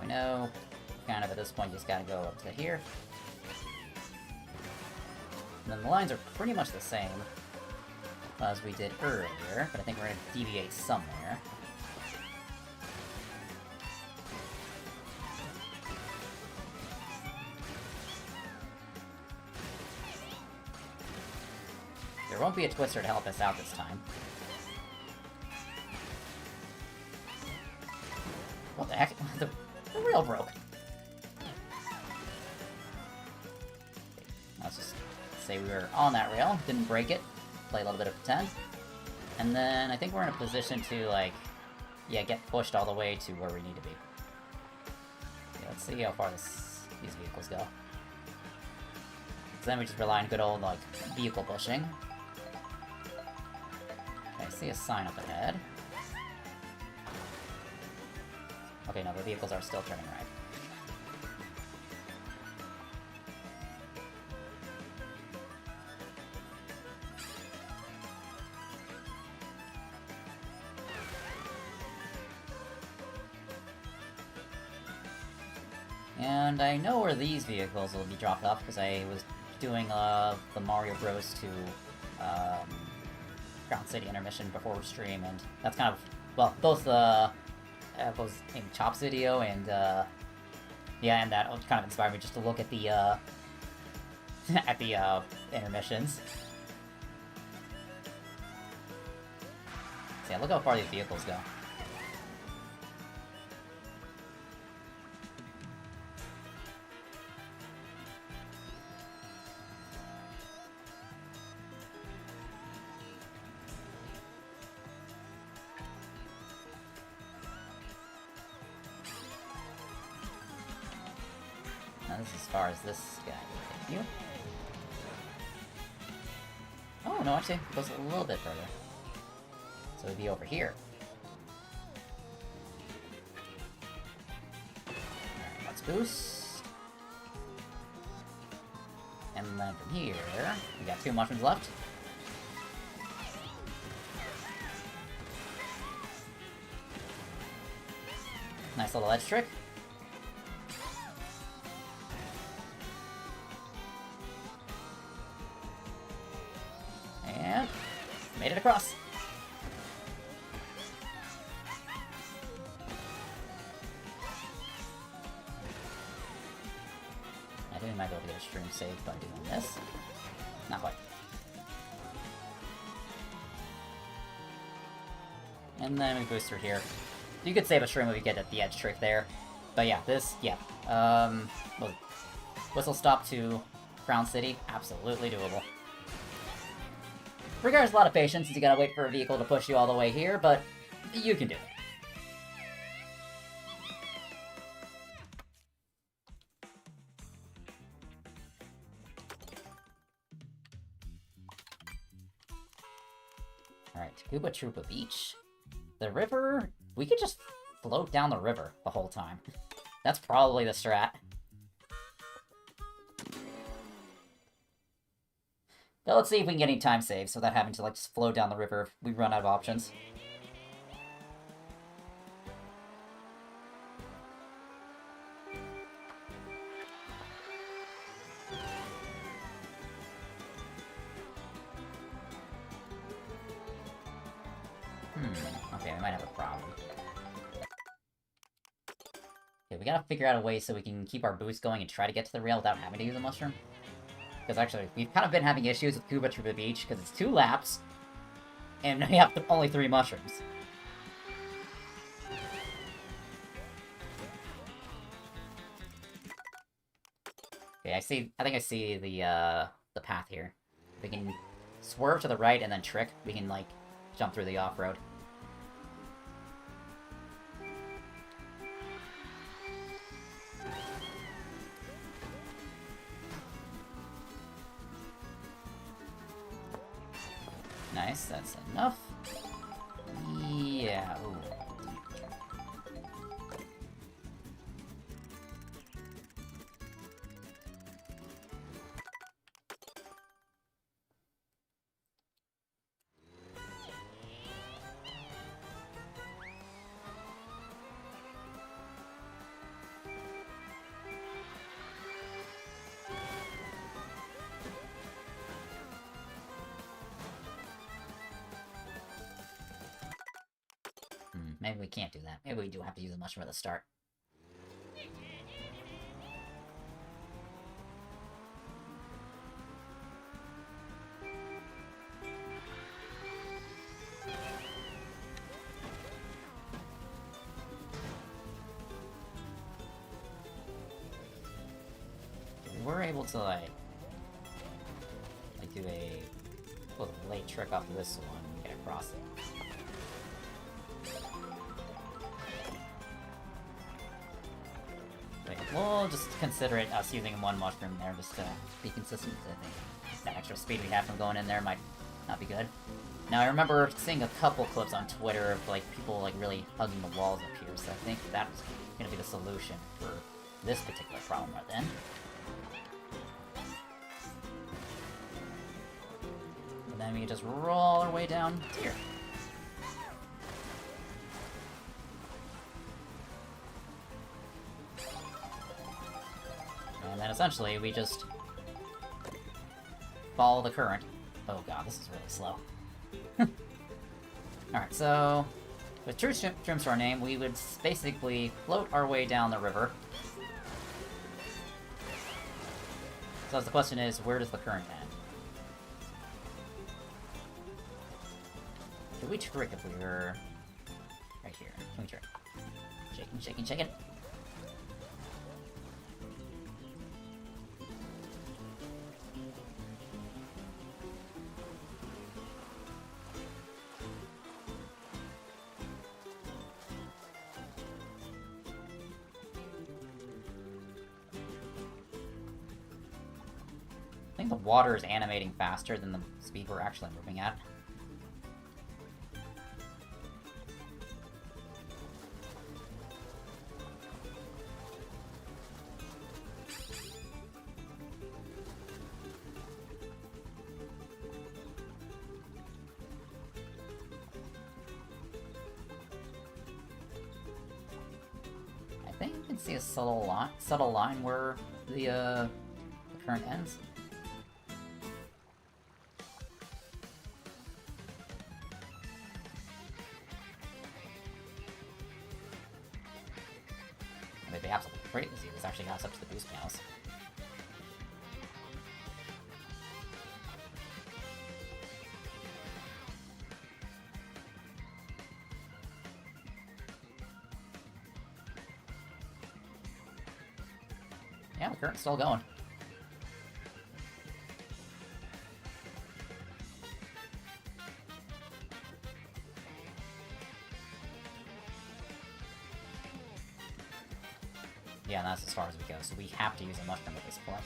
We know, kind of at this point, you just gotta go up to here. And then the lines are pretty much the same as we did earlier, but I think we're gonna deviate somewhere. There won't be a twister to help us out this time. What the heck? The rail broke. Let's just say we were on that rail, didn't break it, play a little bit of pretend. And then I think we're in a position to, like, yeah, get pushed all the way to where we need to be. Yeah, let's see how far these vehicles go. So then we just rely on good old, like, vehicle pushing. Okay, I see a sign up ahead. Okay, no, the vehicles are still turning right. And I know where these vehicles will be dropped off, because I was doing the Mario Bros. To Crown City intermission before stream, and that's kind of, well, both was in Chop's video, and yeah, and that kind of inspired me just to look at the at the intermissions. So yeah, look how far these vehicles go. This is as far as this guy will take you. Oh, no, actually, it goes a little bit further. So it'd be over here. Alright, let's boost. And then from here, we got 2 mushrooms left. Nice little edge trick. And made it across. I think we might be able to get a stream saved by doing this. Not quite. And then we boost through here. You could save a stream if you get at the edge trick there. But yeah, this, yeah. Whistle stop to Crown City, absolutely doable. Requires a lot of patience, since you gotta wait for a vehicle to push you all the way here, but you can do it. Alright, Koopa Troopa Beach. The river, we could just float down the river the whole time. That's probably the strat. But let's see if we can get any time saves without having to, like, just float down the river if we run out of options. Okay, we might have a problem. Okay, we gotta figure out a way so we can keep our boost going and try to get to the rail without having to use a mushroom. Because actually, we've kind of been having issues with Koopa Troopa Beach, because it's 2 laps, and we have only 3 mushrooms. Okay, I think I see the path here. We can swerve to the right and then trick. We can, like, jump through the off-road. Nice, that's enough. Yeah, ooh. Maybe we can't do that. Maybe we do have to use a mushroom at the start. We're able to, like do a little late trick off of this one and get across it. We'll just consider it us using 1 mushroom there just to be consistent. I think that extra speed we have from going in there might not be good. Now, I remember seeing a couple clips on Twitter of, like, people, like, really hugging the walls up here, so I think that's gonna be the solution for this particular problem right then. And then we can just roll our way down here. And then essentially, we just follow the current. Oh god, this is really slow. Alright, so with True Trims to our name, we would basically float our way down the river. So the question is, where does the current end? Could we trick if we were right here? Can we trick? Shaking, shaking, shaking. I think the water is animating faster than the speed we're actually moving at. I think you can see a subtle line where the current ends. They'd be absolutely great to see this actually got us up to the boost panels. Yeah, the current's still going. Yeah, and that's as far as we go, so we have to use a mushroom at this point.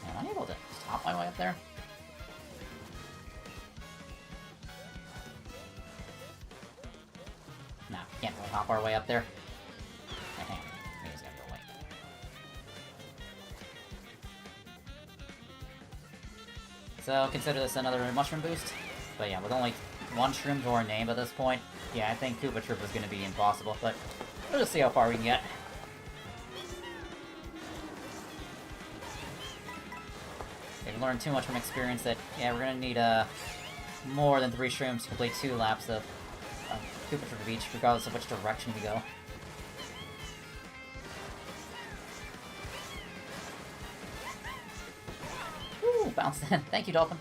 Am I able to stop my way up there? No, can't really hop our way up there. Hang on, we just gotta go away. So consider this another mushroom boost. But yeah, with only 1 shroom to our name at this point, yeah, I think Koopa Troopa is going to be impossible, but we'll just see how far we can get. you learn too much from experience that, yeah, we're gonna need, more than 3 shrooms to complete 2 laps of Koopa Troopa Beach, regardless of which direction we go. Woo! Bounced in. Thank you, Dolphin.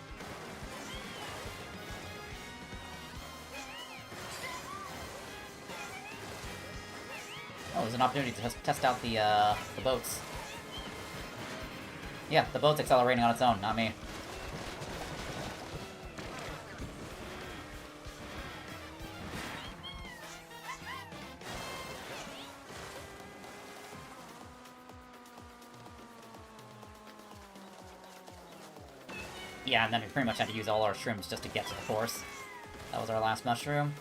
Oh, there's an opportunity to test out the boats. Yeah, the boat's accelerating on its own, not me. Yeah, and then we pretty much had to use all our shrooms just to get to the course. That was our last mushroom.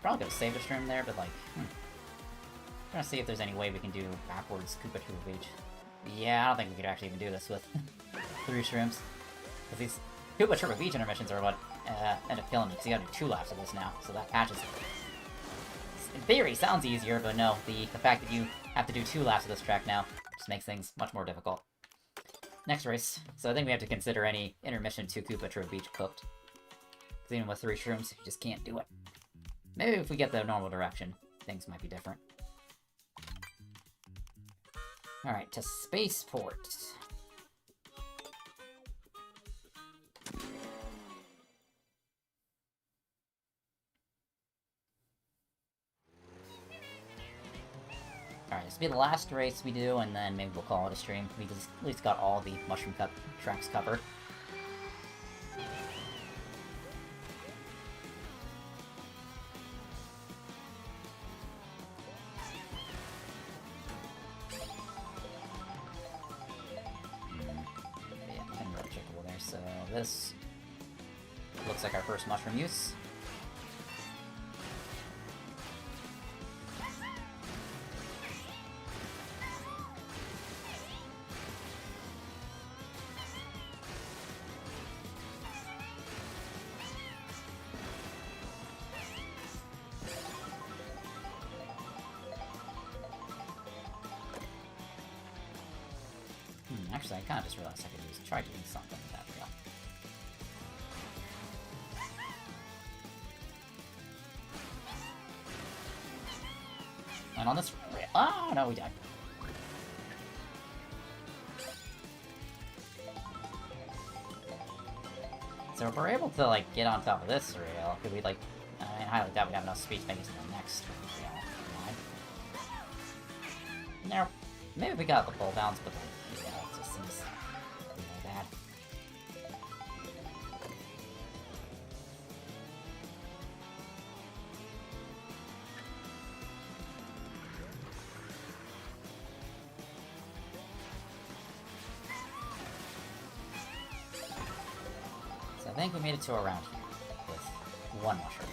Probably could have saved a shroom there, but like, trying to see if there's any way we can do backwards Koopa Troopa Beach. Yeah, I don't think we could actually even do this with 3 shrooms. Because these Koopa Troopa Beach intermissions are what end up killing me, because you gotta do 2 laps of this now, so that patches it. In theory, sounds easier, but no, the fact that you have to do 2 laps of this track now just makes things much more difficult. Next race. So I think we have to consider any intermission to Koopa Troopa Beach cooked. Because even with 3 shrooms, you just can't do it. Maybe if we get the normal direction, things might be different. Alright, to Spaceport. Alright, this will be the last race we do, and then maybe we'll call it a stream. We just at least got all the mushroom tracks covered. So this looks like our first mushroom use. Actually, I kind of just realized I could try doing something with that rail. And on this rail... Oh, no, we died. So if we're able to, like, get on top of this rail, could we, like... I mean, I highly doubt we'd have enough speed to make it to the next rail. No. Maybe we got the full bounce, but... yeah, it just seems really bad. So I think we made it to around here with 1 mushroom.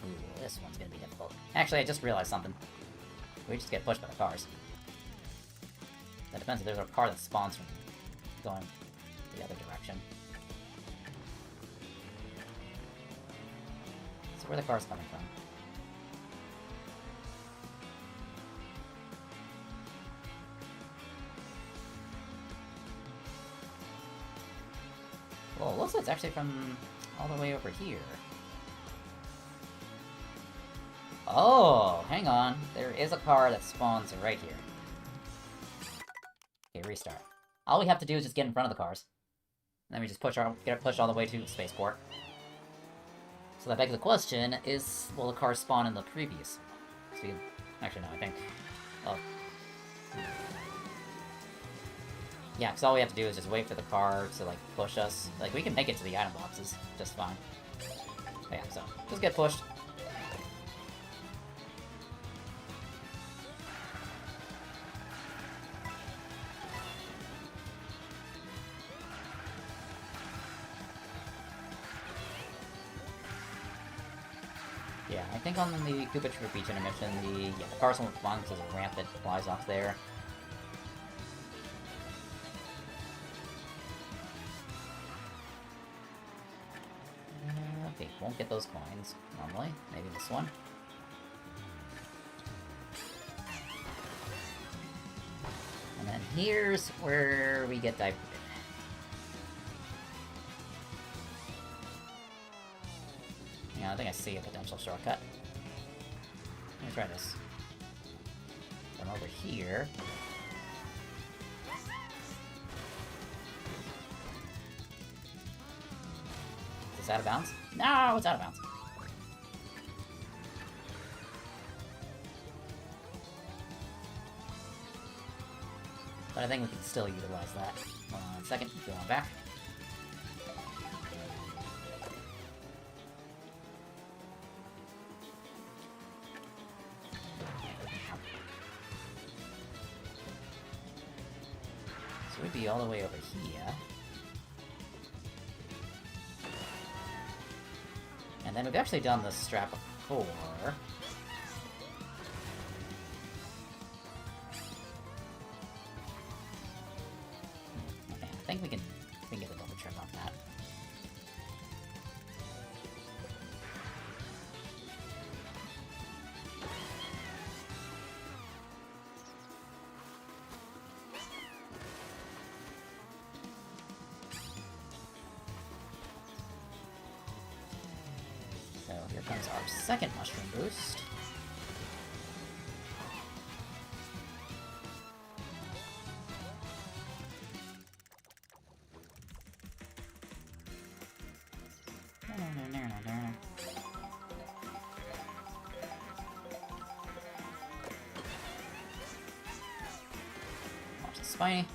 Ooh, this one's gonna be difficult. Actually, I just realized something. We just get pushed by the cars. That depends if there's a car that spawns from going the other direction. So where are the cars coming from? Well, it looks like it's actually from all the way over here. Oh, hang on. There is a car that spawns right here. Okay, restart. All we have to do is just get in front of the cars. And then we just get pushed all the way to the spaceport. So that begs the question, will the car spawn in the previous? So actually, no, I think... Oh. Yeah, because all we have to do is just wait for the car to, like, push us. Like, we can make it to the item boxes just fine. But yeah, so, just get pushed. Yeah, I think on the Koopa Troopa Beach intermission, the cars won't spawn because there's a ramp that flies off there. Okay, won't get those coins, normally. Maybe this one. And then here's where we get diverted. Yeah, I think I see a potential shortcut. Let me try this. Come over here. Is this out of bounds? No, it's out of bounds. But I think we can still utilize that. Hold on a second, go on back. So we'd be all the way over here. And then we've actually done this strap before. Okay, I think we can get a double trip on that. So here comes our second mushroom boost. Watch the spiny.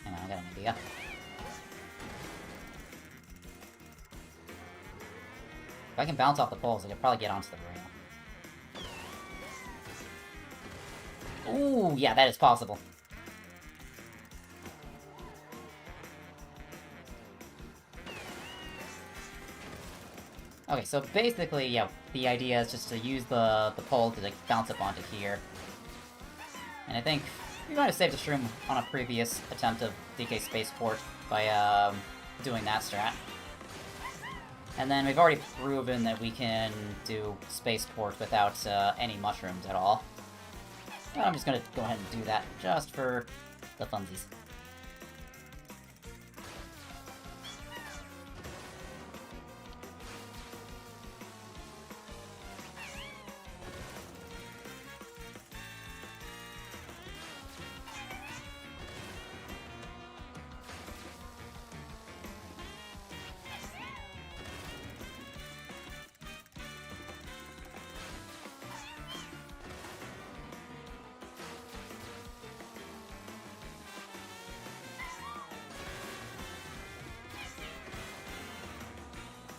Hang on, I got an idea. If I can bounce off the poles, I can probably get onto the rail. Ooh, yeah, that is possible. Okay, so basically, yeah, the idea is just to use the pole to like, bounce up onto here. And I think we might have saved a shroom on a previous attempt of DK Spaceport by doing that strat. And then we've already proven that we can do Spaceport without any mushrooms at all. And I'm just gonna go ahead and do that just for the funsies.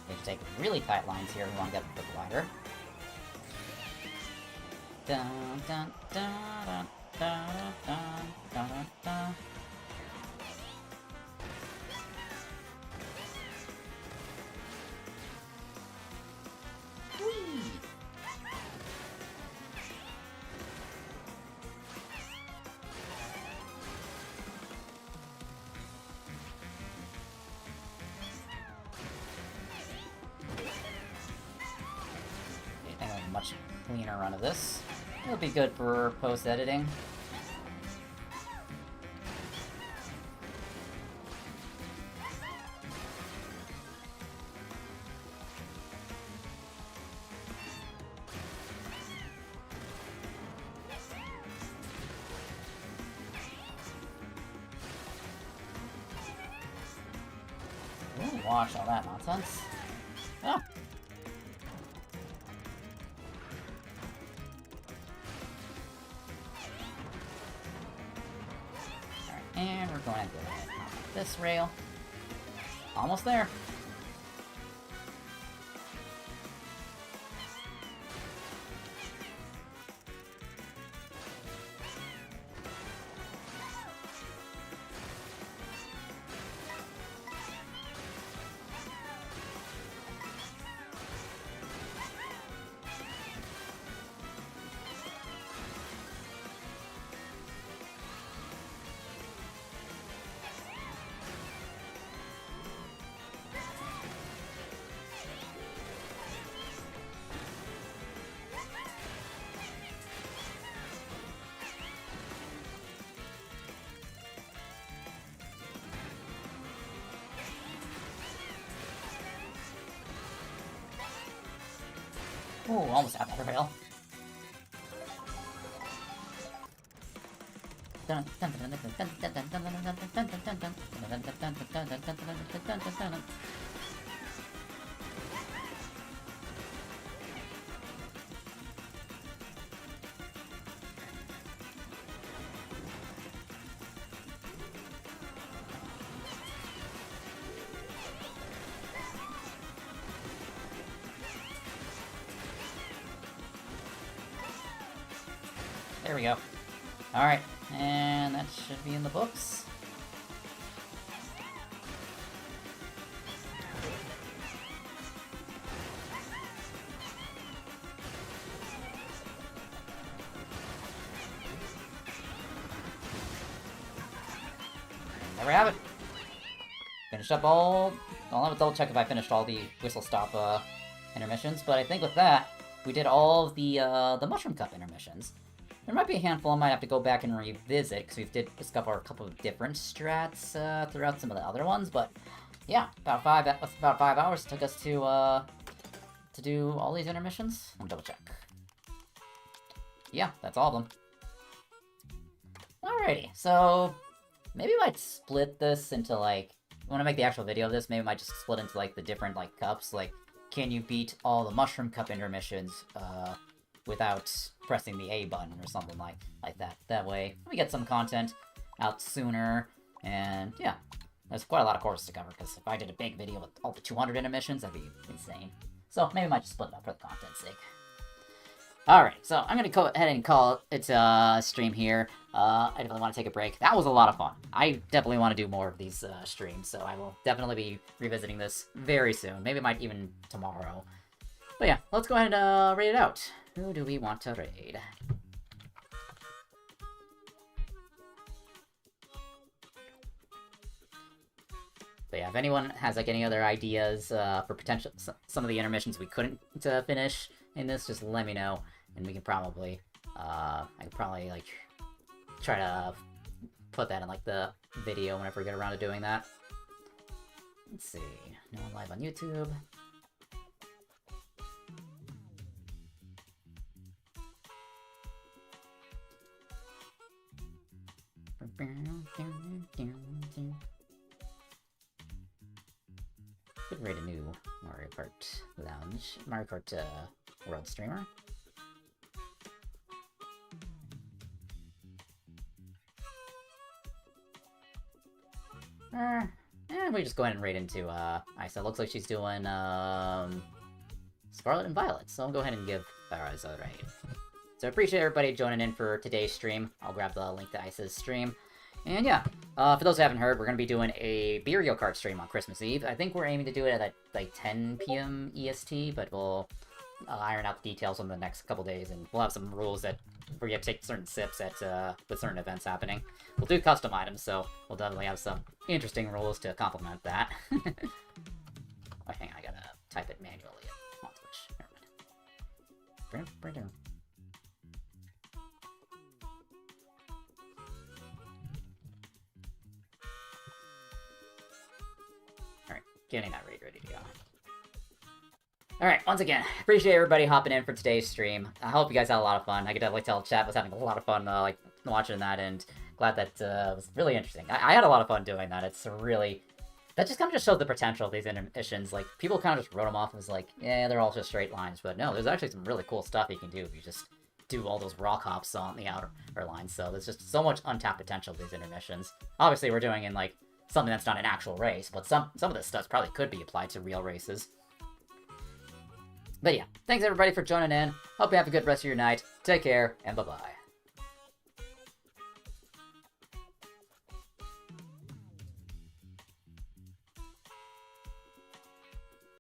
We have to take really tight lines here if we want to get the glider. Dun, dun, dun, dun, dun, dun, dun, dun. Much cleaner run of this. It'll be good for post-editing. Ooh, watch all that nonsense. Oh! And we're going to go ahead and hop on this rail. Almost there. Ooh, almost had that rail. There we go. Alright, and that should be in the books. There we have it. Finished up all... I'll have a double check if I finished all the whistle stop intermissions, but I think with that, we did all of the Mushroom Cup intermissions. There might be a handful I might have to go back and revisit, because we did discover a couple of different strats throughout some of the other ones, but yeah, about 5 hours took us to do all these intermissions. Let me double check. Yeah, that's all of them. Alrighty, so maybe I might split this into, like, when I make the actual video of this, maybe I might just split into, like, the different, like, cups, like, can you beat all the Mushroom Cup intermissions, without pressing the A button or something like that. That way, we get some content out sooner, and yeah, there's quite a lot of courses to cover, because if I did a big video with all the 200 intermissions, that'd be insane. So maybe I might just split it up for the content's sake. Alright, so I'm gonna go ahead and call it a stream here. I definitely want to take a break. That was a lot of fun. I definitely want to do more of these streams, so I will definitely be revisiting this very soon. Maybe it might even tomorrow. But yeah, let's go ahead and raid it out. Who do we want to raid? But yeah, if anyone has like any other ideas for potential some of the intermissions we couldn't finish in this, just let me know, and we can probably I could probably like try to put that in like the video whenever we get around to doing that. Let's see, no one live on YouTube. Could rate a new Mario Kart Lounge, Mario Kart World Streamer. We just go ahead and raid into Isa. Looks like she's doing Scarlet and Violet, so I'll go ahead and give Isa a raid. So I appreciate everybody joining in for today's stream. I'll grab the link to Isa's stream. And yeah, for those who haven't heard, we're going to be doing a Mario Kart stream on Christmas Eve. I think we're aiming to do it at like 10 p.m. EST, but we'll iron out the details on the next couple days, and we'll have some rules that where you have to take certain sips at with certain events happening. We'll do custom items, so we'll definitely have some interesting rules to complement that. Oh, hang on, I gotta type it manually on Twitch. Never mind. Alright, getting that raid ready to go. Alright, once again, appreciate everybody hopping in for today's stream. I hope you guys had a lot of fun. I could definitely tell chat was having a lot of fun like watching that, and glad that was really interesting. I had a lot of fun doing that. It's really... That just kind of just showed the potential of these intermissions. Like, people kind of just wrote them off as like, yeah, they're all just straight lines. But no, there's actually some really cool stuff you can do if you just do all those rock hops on the outer lines. So there's just so much untapped potential of these intermissions. Obviously, we're doing in like something that's not an actual race, but some of this stuff probably could be applied to real races. But yeah, thanks everybody for joining in. Hope you have a good rest of your night. Take care, and bye-bye.